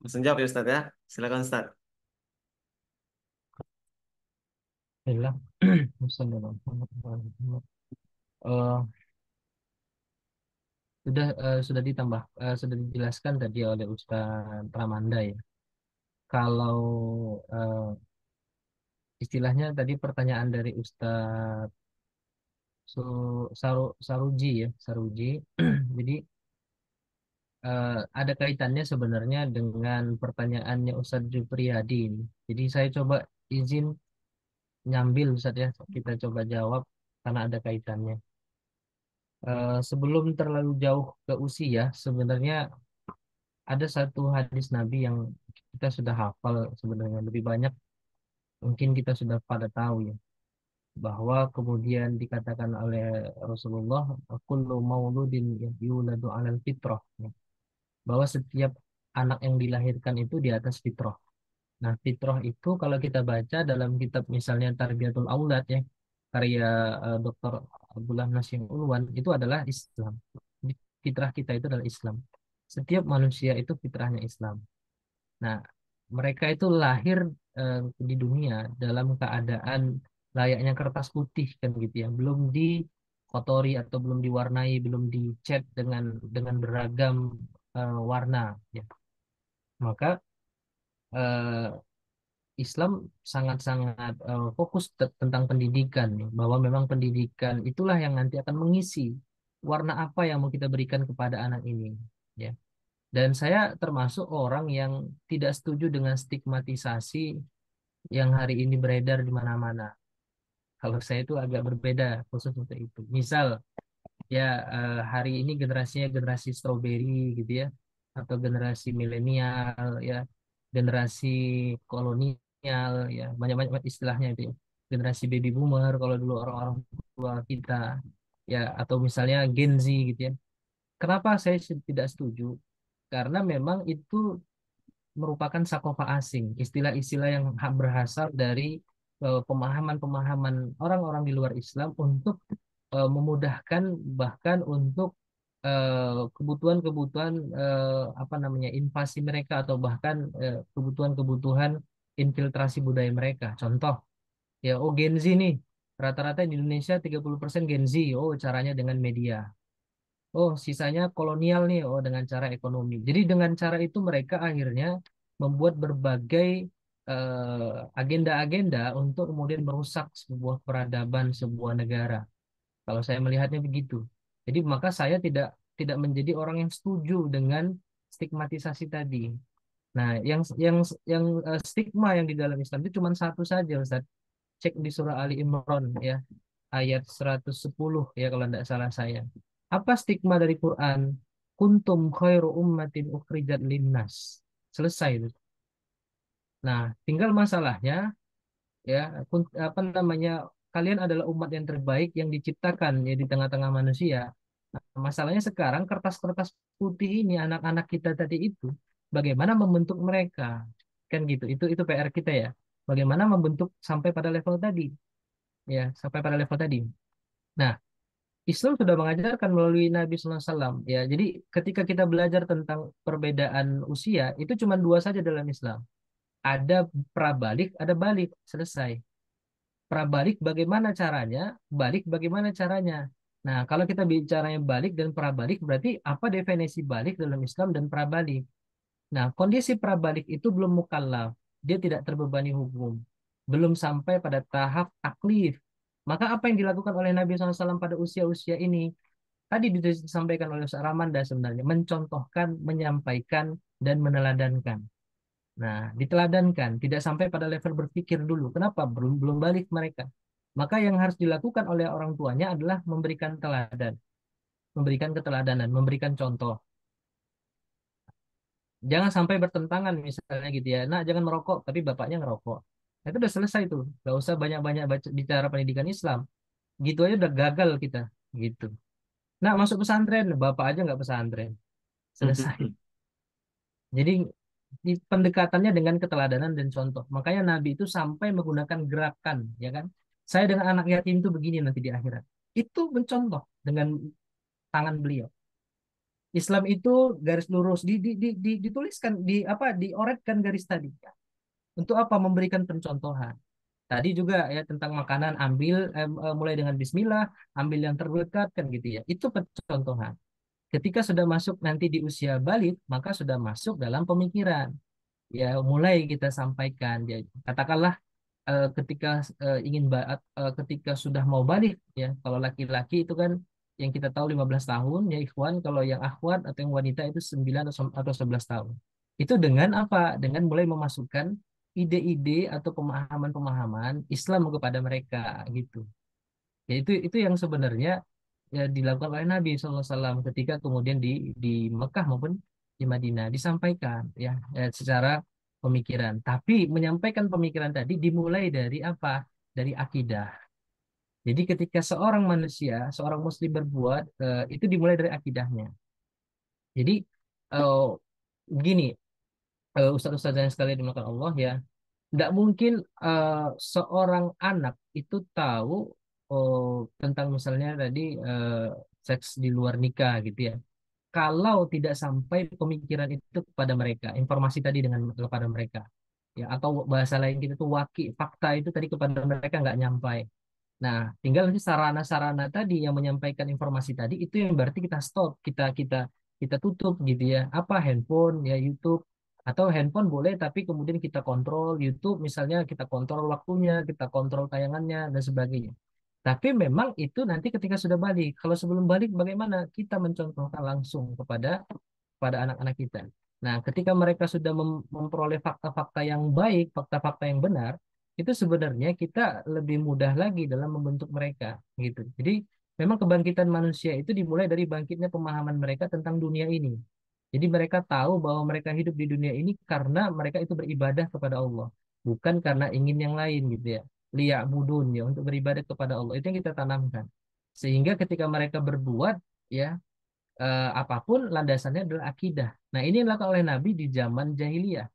Langsung jawab ya Ustaz ya. Silakan Ustaz. Alhamdulillah. Wassalamualaikum. Eh, sudah ditambah sudah dijelaskan tadi oleh Ustaz Pramanda ya. Kalau eh, istilahnya tadi pertanyaan dari Ustaz Saruji ya, Saruji. Jadi ada kaitannya sebenarnya dengan pertanyaannya Ustadz Jupriyadi ini. Jadi saya coba izin nyambil Ustadz ya, kita coba jawab karena ada kaitannya. Sebelum terlalu jauh ke usia, sebenarnya ada satu hadis Nabi yang kita sudah hafal sebenarnya lebih banyak mungkin kita sudah pada tahu ya, bahwa kemudian dikatakan oleh Rasulullah, kullu mauludin yuladu 'alal fitrah, ya, bahwa setiap anak yang dilahirkan itu di atas fitrah. Nah, fitrah itu kalau kita baca dalam kitab misalnya Tarbiyatul Aulad ya, karya Dr. Abdullah Nasim Ulwan, itu adalah Islam. Jadi, fitrah kita itu adalah Islam. Setiap manusia itu fitrahnya Islam. Nah, mereka itu lahir di dunia dalam keadaan layaknya kertas putih kan gitu ya, belum dikotori atau belum diwarnai, belum dicat dengan beragam warna ya. Maka eh, Islam sangat-sangat fokus tentang pendidikan ya, bahwa memang pendidikan itulah yang nanti akan mengisi warna apa yang mau kita berikan kepada anak ini ya. Dan saya termasuk orang yang tidak setuju dengan stigmatisasi yang hari ini beredar di mana-mana. Kalau saya itu agak berbeda khusus untuk itu. Misal ya hari ini generasinya generasi strawberry gitu ya, atau generasi milenial ya, generasi kolonial ya, banyak-banyak istilahnya itu ya. Generasi baby boomer kalau dulu orang-orang tua kita ya, atau misalnya Gen Z gitu ya. Kenapa saya tidak setuju? Karena memang itu merupakan sakofa asing, istilah-istilah yang berasal dari pemahaman-pemahaman orang-orang di luar Islam untuk memudahkan bahkan untuk kebutuhan-kebutuhan apa namanya invasi mereka atau bahkan kebutuhan-kebutuhan infiltrasi budaya mereka. Contoh, ya oh Gen Z nih, rata-rata di Indonesia 30% Gen Z. Oh, caranya dengan media. Oh, sisanya kolonial nih. Oh, dengan cara ekonomi. Jadi dengan cara itu mereka akhirnya membuat berbagai agenda-agenda untuk kemudian merusak sebuah peradaban sebuah negara. Kalau saya melihatnya begitu. Jadi maka saya tidak menjadi orang yang setuju dengan stigmatisasi tadi. Nah, yang stigma yang di dalam Islam itu cuma satu saja, Ustaz. Cek di surah Ali Imran ya, ayat 110 ya kalau tidak salah saya. Apa stigma dari Quran? Kuntum khairu ummatin ukhrijat linnas. Selesai itu. Nah, tinggal masalahnya ya, apa namanya? Kalian adalah umat yang terbaik yang diciptakan ya di tengah-tengah manusia. Nah, masalahnya sekarang kertas-kertas putih ini anak-anak kita tadi itu bagaimana membentuk mereka? Kan gitu. Itu PR kita ya. Bagaimana membentuk sampai pada level tadi? Ya, sampai pada level tadi. Nah, Islam sudah mengajarkan melalui Nabi SAW. Ya, jadi ketika kita belajar tentang perbedaan usia, itu cuma dua saja dalam Islam. Ada prabalik, ada balik. Selesai. Prabalik bagaimana caranya? Balik bagaimana caranya? Nah, kalau kita bicaranya balik dan prabalik, berarti apa definisi balik dalam Islam dan prabalik? Nah, kondisi prabalik itu belum mukallaf. Dia tidak terbebani hukum. Belum sampai pada tahap taklif. Maka apa yang dilakukan oleh Nabi SAW pada usia-usia ini? Tadi disampaikan oleh Ustaz Ramanda sebenarnya. Mencontohkan, menyampaikan, dan meneladankan. Nah, diteladankan. Tidak sampai pada level berpikir dulu. Kenapa? Belum belum balik mereka. Maka yang harus dilakukan oleh orang tuanya adalah memberikan teladan. Memberikan keteladanan, memberikan contoh. Jangan sampai bertentangan misalnya gitu ya. Nah, jangan merokok, tapi bapaknya ngerokok. Nah, itu udah selesai tuh. Gak usah banyak-banyak bicara pendidikan Islam. Gitu aja udah gagal kita. Gitu. Nah, masuk pesantren, bapak aja nggak pesantren. Selesai. Jadi pendekatannya dengan keteladanan dan contoh. Makanya Nabi itu sampai menggunakan gerakan, ya kan? Saya dengan anak yatim itu begini nanti di akhirat. Itu mencontoh dengan tangan beliau. Islam itu garis lurus dituliskan dioretkan garis tadi. Untuk apa? Memberikan pencontohan. Tadi juga ya tentang makanan ambil mulai dengan bismillah, ambil yang terdekat kan gitu ya. Itu pencontohan. Ketika sudah masuk nanti di usia balik, maka sudah masuk dalam pemikiran. Ya, mulai kita sampaikan. Ya, katakanlah ketika ketika sudah mau balik ya, kalau laki-laki itu kan yang kita tahu 15 tahun ya ikhwan, kalau yang akhwat atau yang wanita itu 9 atau 11 tahun. Itu dengan apa? Dengan mulai memasukkan ide-ide atau pemahaman-pemahaman Islam kepada mereka gitu. Ya itu yang sebenarnya ya dilakukan oleh Nabi SAW ketika kemudian di Mekah maupun di Madinah disampaikan secara pemikiran. Tapi menyampaikan pemikiran tadi dimulai dari apa? Dari akidah. Jadi ketika seorang manusia, seorang muslim berbuat, itu dimulai dari akidahnya. Jadi eh, gini, ustaz-ustaz yang sekalian dimakan Allah ya, tidak mungkin eh, seorang anak itu tahu tentang misalnya tadi seks di luar nikah gitu ya. Kalau tidak sampai pemikiran itu kepada mereka, informasi tadi dengan kepada mereka, ya atau bahasa lain kita tuh fakta itu tadi kepada mereka nggak nyampai. Nah, tinggal nanti sarana-sarana tadi yang menyampaikan informasi tadi itu yang berarti kita stop, kita tutup gitu ya. Apa handphone ya YouTube atau handphone boleh tapi kemudian kita kontrol YouTube misalnya kita kontrol waktunya, kita kontrol tayangannya dan sebagainya. Tapi memang itu nanti ketika sudah balik. Kalau sebelum balik bagaimana? Kita mencontohkan langsung pada anak-anak kita. Nah, ketika mereka sudah memperoleh fakta-fakta yang baik, fakta-fakta yang benar, itu sebenarnya kita lebih mudah lagi dalam membentuk mereka, gitu. Jadi, memang kebangkitan manusia itu dimulai dari bangkitnya pemahaman mereka tentang dunia ini. Jadi mereka tahu bahwa mereka hidup di dunia ini karena mereka itu beribadah kepada Allah, bukan karena ingin yang lain gitu ya. Liya'budun ya untuk beribadah kepada Allah itu yang kita tanamkan. Sehingga ketika mereka berbuat ya apapun landasannya adalah akidah. Nah, ini yang dilakukan oleh Nabi di zaman jahiliyah.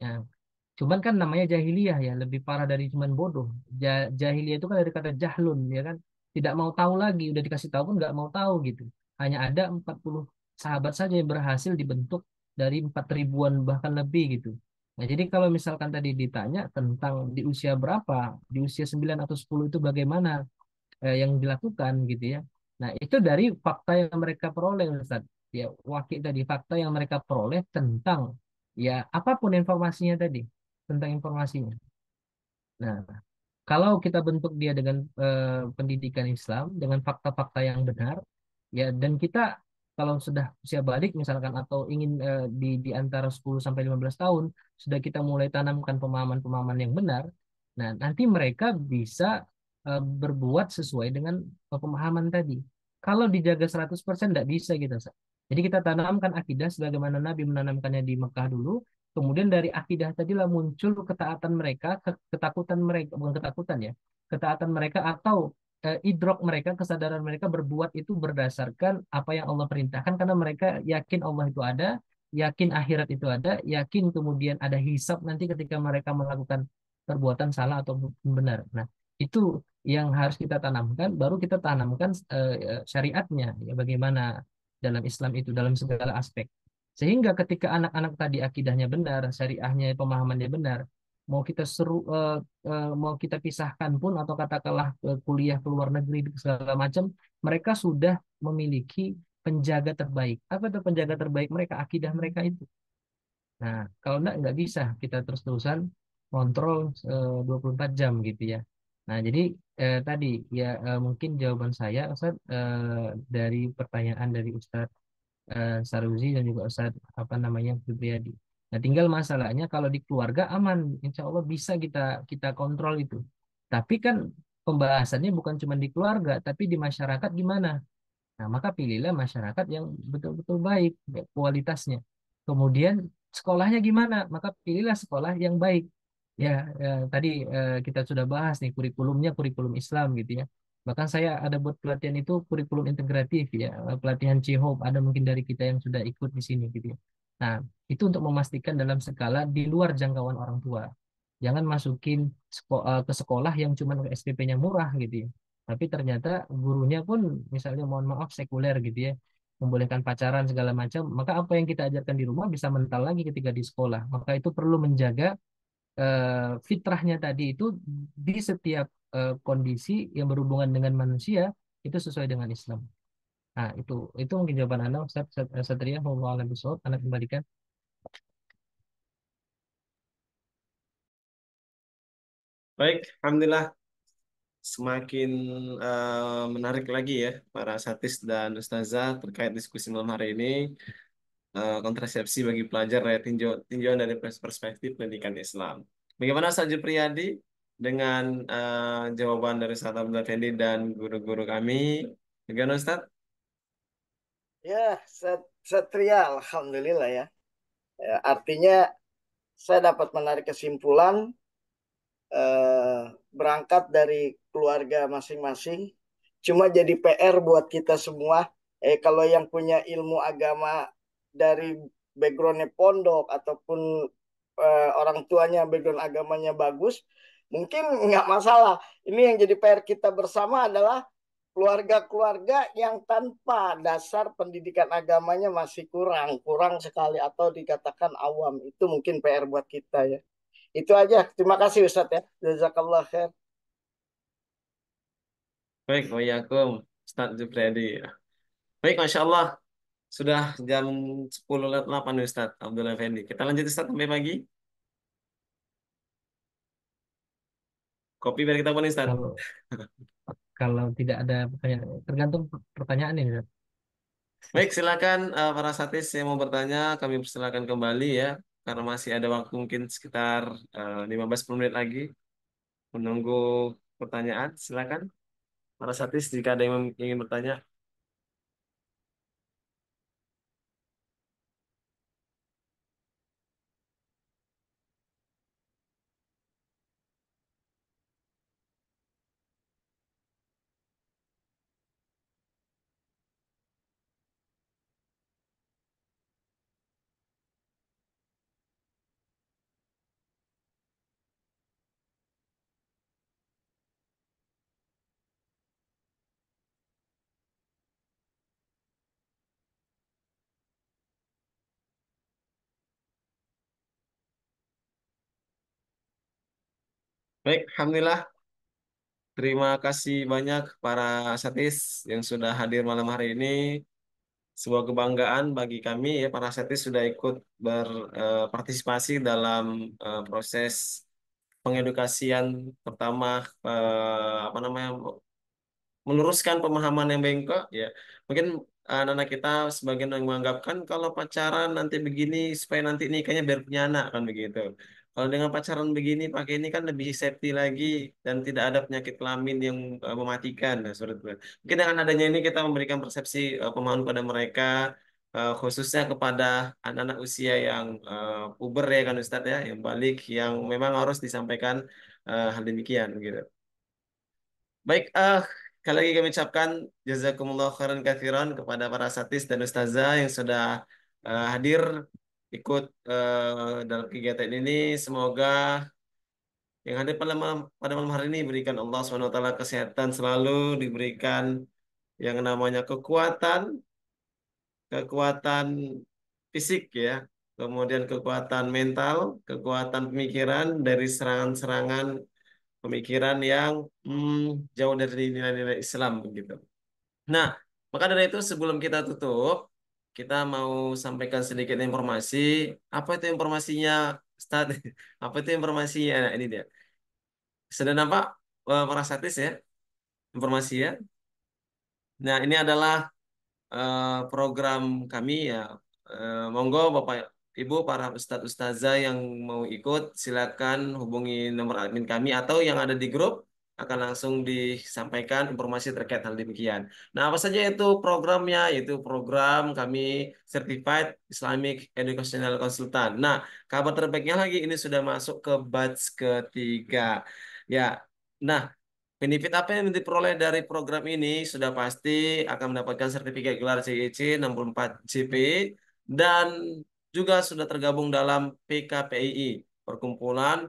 Ya, cuman kan namanya jahiliyah ya, lebih parah dari cuman bodoh. Jahiliyah itu kan dari kata jahlun ya kan. Tidak mau tahu lagi, udah dikasih tahu pun nggak mau tahu gitu. Hanya ada 40 sahabat saja yang berhasil dibentuk dari 4 ribuan bahkan lebih gitu. Nah, jadi kalau misalkan tadi ditanya tentang di usia berapa, di usia 9 atau 10 itu bagaimana yang dilakukan gitu ya. Nah, itu dari fakta yang mereka peroleh Ustaz. Ya, wakil tadi fakta yang mereka peroleh tentang ya apapun informasinya tadi, tentang informasinya. Nah, kalau kita bentuk dia dengan pendidikan Islam, dengan fakta-fakta yang benar, ya dan kita kalau sudah usia balik misalkan atau ingin di antara 10 sampai 15 tahun sudah kita mulai tanamkan pemahaman-pemahaman yang benar, nah nanti mereka bisa berbuat sesuai dengan pemahaman tadi. Kalau dijaga 100% tidak bisa gitu. Sa. Jadi kita tanamkan akidah sebagaimana Nabi menanamkannya di Mekah dulu, kemudian dari akidah tadilah muncul ketaatan mereka, ketakutan mereka, bukan ketakutan ya, ketaatan mereka atau idrok mereka, kesadaran mereka berbuat itu berdasarkan apa yang Allah perintahkan karena mereka yakin Allah itu ada, yakin akhirat itu ada, yakin kemudian ada hisab nanti ketika mereka melakukan perbuatan salah atau benar. Nah, itu yang harus kita tanamkan, baru kita tanamkan syariatnya, ya bagaimana dalam Islam itu dalam segala aspek. Sehingga ketika anak-anak tadi akidahnya benar, syariahnya, pemahamannya benar, mau kita pisahkan pun atau katakanlah kuliah ke luar negeri segala macam, mereka sudah memiliki penjaga terbaik. Apa itu penjaga terbaik mereka? Akidah mereka itu. Nah, kalau nggak bisa kita terus-terusan kontrol 24 jam gitu ya. Nah, jadi tadi ya mungkin jawaban saya Ustaz dari pertanyaan dari Ustaz Saruzi dan juga Ustaz apa namanya Fibriyadi. Nah, tinggal masalahnya kalau di keluarga aman, insya Allah bisa kita kita kontrol itu. Tapi kan pembahasannya bukan cuma di keluarga, tapi di masyarakat gimana? Nah, maka pilihlah masyarakat yang betul-betul baik ya, kualitasnya. Kemudian sekolahnya gimana? Maka pilihlah sekolah yang baik. Ya, tadi kita sudah bahas nih kurikulumnya kurikulum Islam gitu ya. Bahkan saya ada buat pelatihan itu kurikulum integratif ya, pelatihan CIHOP ada mungkin dari kita yang sudah ikut di sini gitu ya. Nah, itu untuk memastikan dalam skala di luar jangkauan orang tua. Jangan masukin ke sekolah yang cuma SPP-nya murah gitu ya. Tapi ternyata gurunya pun misalnya mohon maaf sekuler gitu ya, membolehkan pacaran segala macam, maka apa yang kita ajarkan di rumah bisa mental lagi ketika di sekolah. Maka itu perlu menjaga fitrahnya tadi itu di setiap kondisi yang berhubungan dengan manusia itu sesuai dengan Islam. Nah, itu mungkin jawaban Anda Ustaz Satria, wallahu a'lam bishawab. Anda kembalikan. Baik, Alhamdulillah. semakin menarik lagi ya para satis dan ustazah terkait diskusi malam hari ini, kontrasepsi bagi pelajar ya, tinjauan dari perspektif pendidikan Islam. Bagaimana Ustaz Jupriyadi dengan jawaban dari Ustaz Abdul Effendi dan guru-guru kami? Bagaimana Ustaz? Ya, Satria, alhamdulillah ya. Ya, artinya saya dapat menarik kesimpulan berangkat dari keluarga masing-masing. Cuma jadi PR buat kita semua. Kalau yang punya ilmu agama dari backgroundnya pondok ataupun orang tuanya background agamanya bagus, mungkin nggak masalah. Ini yang jadi PR kita bersama adalah keluarga-keluarga yang tanpa dasar pendidikan agamanya masih kurang sekali atau dikatakan awam. Itu mungkin PR buat kita ya. Itu aja. Terima kasih Ustadz ya. Jazakallah khair. Baik, Waalaikumsalam Ustaz Jupriyadi. Baik, Masya Allah. Sudah jam 10.08 Ustaz Abdul Effendi. Kita lanjut Ustaz sampai pagi. Kopi biar kita pun Ustaz. Kalau kalau tidak ada pertanyaan, tergantung pertanyaan ini. Ustaz. Baik, silakan para satis yang mau bertanya, kami persilakan kembali ya. Karena masih ada waktu mungkin sekitar 15 menit lagi menunggu pertanyaan. Silakan para satis jika ada yang ingin bertanya. Baik, Alhamdulillah. Terima kasih banyak para satis yang sudah hadir malam hari ini. Sebuah kebanggaan bagi kami ya para satis sudah ikut berpartisipasi dalam proses pengedukasian pertama apa namanya meluruskan pemahaman yang bengkok ya. Mungkin anak-anak kita sebagian yang menganggapkan kalau pacaran nanti begini supaya nanti nikahnya biar punya anak kan begitu. Kalau dengan pacaran begini pakai ini kan lebih safety lagi dan tidak ada penyakit kelamin yang mematikan. Nah, seperti itu. Mungkin dengan adanya ini kita memberikan persepsi pemahaman pada mereka khususnya kepada anak-anak usia yang puber ya kan Ustadz ya, yang balik yang memang harus disampaikan hal demikian gitu. Baik, sekali lagi kami ucapkan jazakumullah khairan katsiran kepada para satis dan ustazah yang sudah hadir ikut dalam kegiatan ini. Semoga yang hadir pada malam hari ini diberikan Allah SWT kesehatan selalu, diberikan yang namanya kekuatan fisik ya, kemudian kekuatan mental, kekuatan pemikiran dari serangan-serangan pemikiran yang jauh dari nilai-nilai Islam begitu. Nah, maka dari itu sebelum kita tutup, kita mau sampaikan sedikit informasi. Apa itu informasinya, Ustaz? Apa itu informasinya? Nah, ini dia. Sudah nampak para satis ya, informasi ya. Nah, ini adalah program kami ya. Monggo Bapak Ibu para ustadz ustazah yang mau ikut silakan hubungi nomor admin kami atau yang ada di grup akan langsung disampaikan informasi terkait hal demikian. Nah, apa saja itu programnya? Yaitu program kami Certified Islamic Educational Consultant. Nah, kabar terbaiknya lagi ini sudah masuk ke batch ketiga. Ya. Nah, benefit apa yang diperoleh dari program ini sudah pasti akan mendapatkan sertifikat gelar CIC 64 CP dan juga sudah tergabung dalam PKPII, Perkumpulan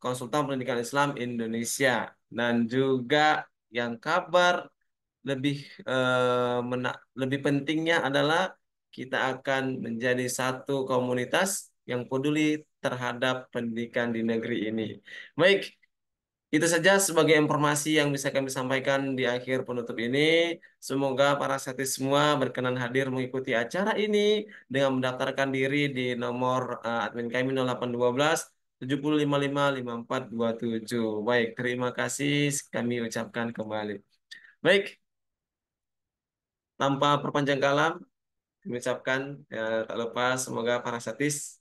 Konsultan Pendidikan Islam Indonesia. Dan juga yang kabar lebih lebih pentingnya adalah kita akan menjadi satu komunitas yang peduli terhadap pendidikan di negeri ini. Baik, itu saja sebagai informasi yang bisa kami sampaikan di akhir penutup ini. Semoga para satis semua berkenan hadir mengikuti acara ini dengan mendaftarkan diri di nomor admin kami 0812 70555427. Baik, terima kasih kami ucapkan kembali. Baik, tanpa perpanjang kalam, kami ucapkan tak lupa semoga para satis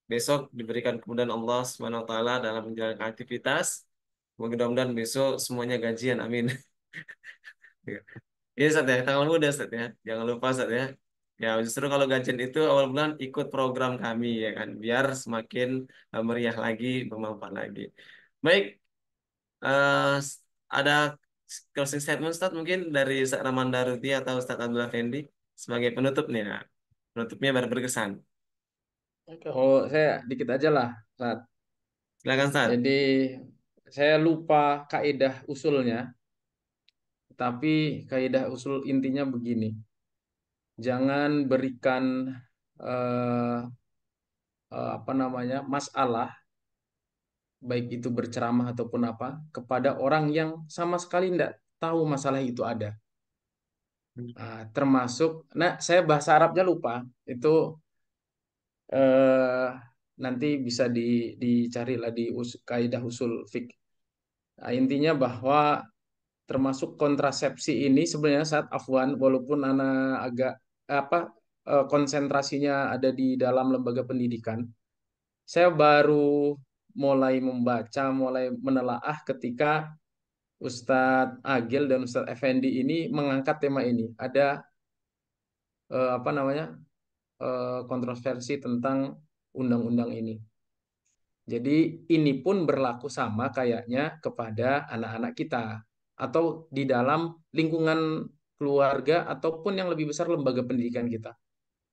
besok diberikan kemudahan Allah Subhanahu wa taala dalam menjalankan aktivitas. Mudah-mudahan besok semuanya gajian. Amin. Iya, Ustaz ya, tanggal muda Ustaz ya. Jangan lupa Ustaz ya. Ya, justru kalau gajian itu awal bulan ikut program kami ya kan, biar semakin meriah lagi, bermanfaat lagi. Baik, eh, ada closing statement Ustaz mungkin dari Ustaz Rahman Daruti atau Ustaz Abdullah Fendi sebagai penutup nih. Nah, penutupnya baru berkesan. Oh, saya dikit aja lah, Ustaz. Silakan Ustaz. Jadi saya lupa kaidah usulnya, tapi kaidah usul intinya begini. Jangan berikan eh, apa namanya masalah, baik itu berceramah ataupun apa, kepada orang yang sama sekali tidak tahu masalah itu ada. Termasuk, nah saya bahasa Arabnya lupa, itu eh, nanti bisa dicari lah di kaidah usul fik. Nah, intinya bahwa termasuk kontrasepsi ini sebenarnya saat Afwan, walaupun anak agak apa konsentrasinya ada di dalam lembaga pendidikan, saya baru mulai membaca, mulai menelaah ketika Ustadz Agil dan Ustadz Effendi ini mengangkat tema ini. Ada apa namanya kontroversi tentang undang-undang ini. Jadi ini pun berlaku sama kayaknya kepada anak-anak kita atau di dalam lingkungan keluarga ataupun yang lebih besar lembaga pendidikan kita.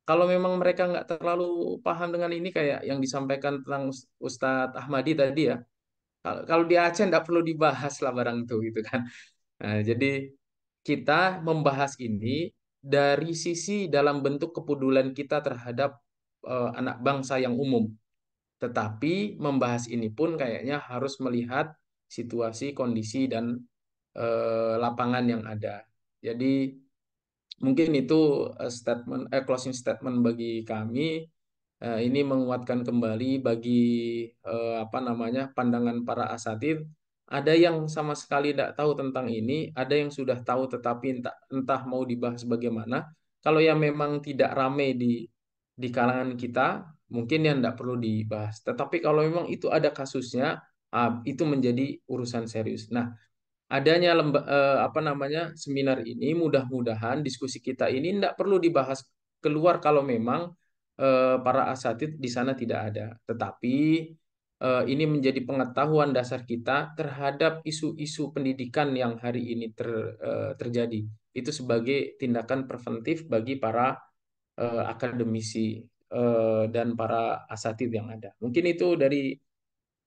Kalau memang mereka nggak terlalu paham dengan ini kayak yang disampaikan tentang Ustadz Ahmadi tadi ya. Kalau di Aceh nggak perlu dibahas lah barang itu gitu kan. Nah, jadi kita membahas ini dari sisi dalam bentuk kepedulian kita terhadap anak bangsa yang umum. Tetapi membahas ini pun kayaknya harus melihat situasi, kondisi, dan lapangan yang ada. Jadi mungkin itu closing statement bagi kami. Ini menguatkan kembali bagi apa namanya pandangan para asatid. Ada yang sama sekali tidak tahu tentang ini, ada yang sudah tahu tetapi entah mau dibahas bagaimana. Kalau yang memang tidak ramai di kalangan kita, mungkin yang tidak perlu dibahas. Tetapi kalau memang itu ada kasusnya, itu menjadi urusan serius. Nah, adanya apa namanya seminar ini mudah-mudahan diskusi kita ini tidak perlu dibahas keluar kalau memang para asatid di sana tidak ada. Tetapi ini menjadi pengetahuan dasar kita terhadap isu-isu pendidikan yang hari ini terjadi. Itu sebagai tindakan preventif bagi para akademisi dan para asatid yang ada. Mungkin itu dari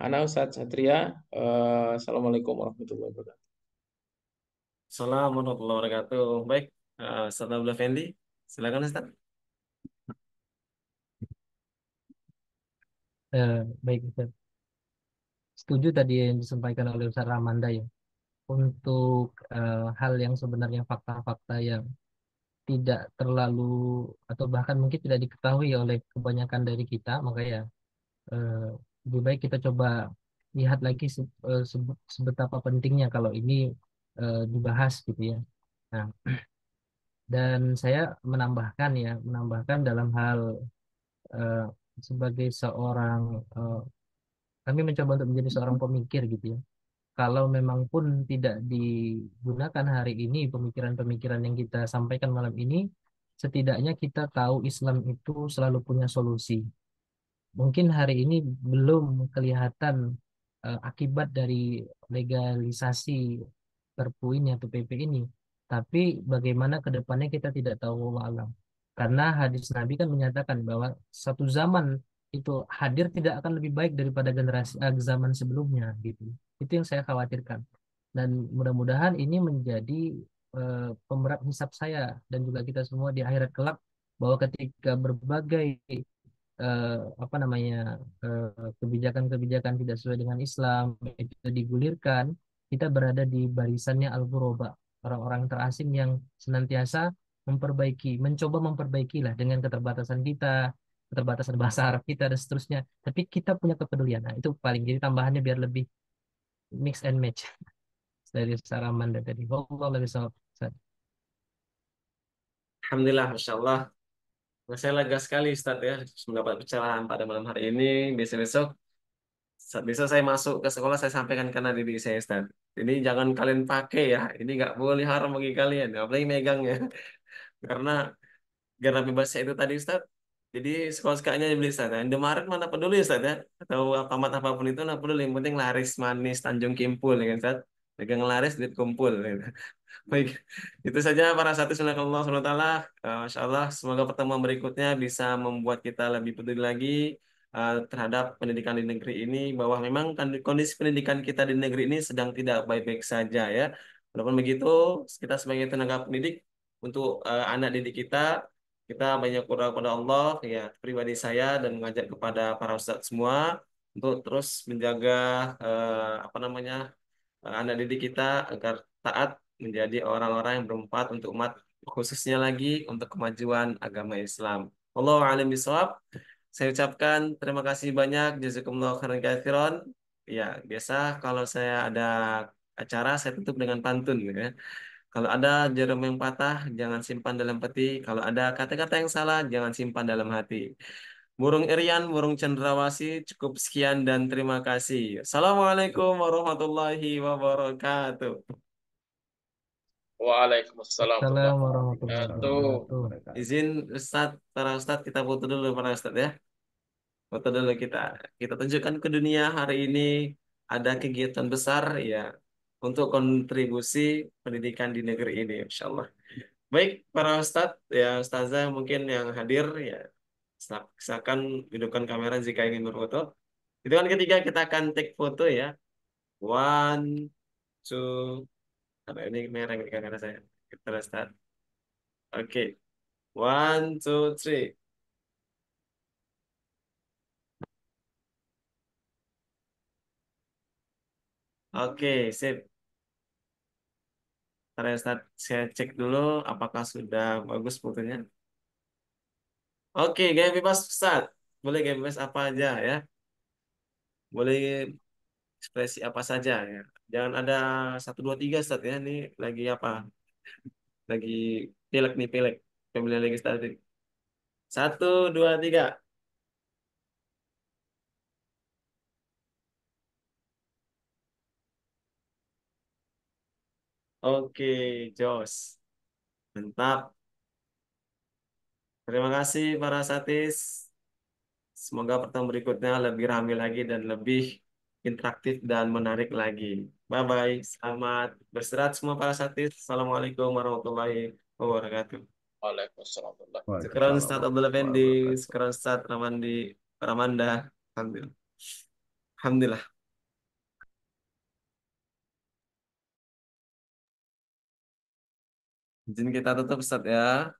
Ana Ustadz Satria. Assalamualaikum warahmatullahi wabarakatuh. Assalamualaikum warahmatullahi wabarakatuh. Baik, Ustaz Abdullah Fendi, silakan Ustaz. Baik, Ustaz. Setuju tadi yang disampaikan oleh Ustaz Ramanda ya. Untuk hal yang sebenarnya fakta-fakta yang tidak terlalu atau bahkan mungkin tidak diketahui oleh kebanyakan dari kita, maka ya eh, lebih baik kita coba lihat lagi sebetapa pentingnya kalau ini dibahas gitu ya. Nah, dan saya menambahkan dalam hal eh, sebagai seorang kami mencoba untuk menjadi seorang pemikir gitu ya. Kalau memang pun tidak digunakan hari ini pemikiran-pemikiran yang kita sampaikan malam ini, setidaknya kita tahu Islam itu selalu punya solusi. Mungkin hari ini belum kelihatan akibat dari legalisasi Perpu ini atau PP ini, tapi bagaimana ke depannya kita tidak tahu wallahu alam. Karena hadis Nabi kan menyatakan bahwa satu zaman itu hadir tidak akan lebih baik daripada generasi zaman sebelumnya gitu. Itu yang saya khawatirkan. Dan mudah-mudahan ini menjadi pemberat hisab saya dan juga kita semua di akhirat kelak, bahwa ketika berbagai apa namanya kebijakan-kebijakan tidak sesuai dengan Islam itu digulirkan, kita berada di barisannya al-ghuraba, orang-orang terasing yang senantiasa mencoba memperbaiki lah dengan keterbatasan kita, keterbatasan bahasa Arab kita dan seterusnya. Tapi kita punya kepedulian. Nah, itu paling jadi tambahannya biar lebih mix and match dari Saraman dan tadi. Allah lebih sawab. Alhamdulillah, Masya Allah. Nah, saya lega sekali Ustaz ya mendapat pencerahan pada malam hari ini. Besok-besok besok saya masuk ke sekolah saya sampaikan karena diri saya Ustaz. Ini jangan kalian pakai ya. Ini nggak boleh haram bagi kalian. Nggak boleh megangnya. Karena gara bebasnya itu tadi Ustaz. Jadi sekolah-sekolahnya dibeli Ustaz. Nah, Indomaret mana peduli Ustaz ya. Atau Alfamart apapun itu nggak peduli. Yang penting laris manis Tanjung Kimpul ya kan Ustaz. Pegang laris duit kumpul. Gitu. Baik, itu saja para santri Allah SWT. Masya Allah, semoga pertemuan berikutnya bisa membuat kita lebih peduli lagi terhadap pendidikan di negeri ini, bahwa memang kondisi pendidikan kita di negeri ini sedang tidak baik-baik saja ya. Walaupun begitu, kita sebagai tenaga pendidik untuk anak didik kita banyak berdoa kepada Allah ya, pribadi saya dan mengajak kepada para ustadz semua untuk terus menjaga apa namanya anak didik kita agar taat menjadi orang-orang yang bermanfaat untuk umat, khususnya lagi untuk kemajuan agama Islam. Wallahu a'lam bishawab. Saya ucapkan terima kasih banyak, jazakumullah khairan katsiran. Ya, biasa kalau saya ada acara saya tutup dengan pantun ya. Kalau ada jarum yang patah, jangan simpan dalam peti. Kalau ada kata-kata yang salah, jangan simpan dalam hati. Burung Irian, burung cendrawasih, cukup sekian dan terima kasih. Assalamualaikum warahmatullahi wabarakatuh. Waalaikumsalam warahmatullahi Assalamualaikum warahmatullahi wabarakatuh. wabarakatuh. Izin Ustadz, para Ustadz kita foto dulu para Ustadz ya. Foto dulu kita. Kita tunjukkan ke dunia hari ini ada kegiatan besar ya untuk kontribusi pendidikan di negeri ini, Insya Allah. Baik, para Ustadz, ya Ustazah mungkin yang hadir ya, silakan hidupkan kamera jika ingin berfoto. Itu kan ketiga kita akan take foto ya. One, two, ada ini merah ini kamera saya. Kita start. Oke, one, two, three. Oke, sip. Saya cek dulu apakah sudah bagus fotonya. Oke, gaya bebas Ustaz. Boleh gaya bebas apa aja ya. Boleh ekspresi apa saja ya. Jangan ada satu dua tiga Ustaz ya. Ini lagi apa? Lagi pilek nih pilek. Pemilihan legislatif. Satu, dua, tiga. Oke, Jos. Mantap. Terima kasih para satis. Semoga pertemuan berikutnya lebih ramai lagi dan lebih interaktif dan menarik lagi. Bye-bye. Selamat beristirahat semua para satis. Assalamualaikum warahmatullahi wabarakatuh. Waalaikumsalam warahmatullahi Sekarang Waalaikumsalam Ustaz Abdul warahmatullahi Effendi, wabarakatuh. sekarang Ustaz Ramanda. Alhamdulillah. Alhamdulillah. Izin kita tutup Ustaz ya.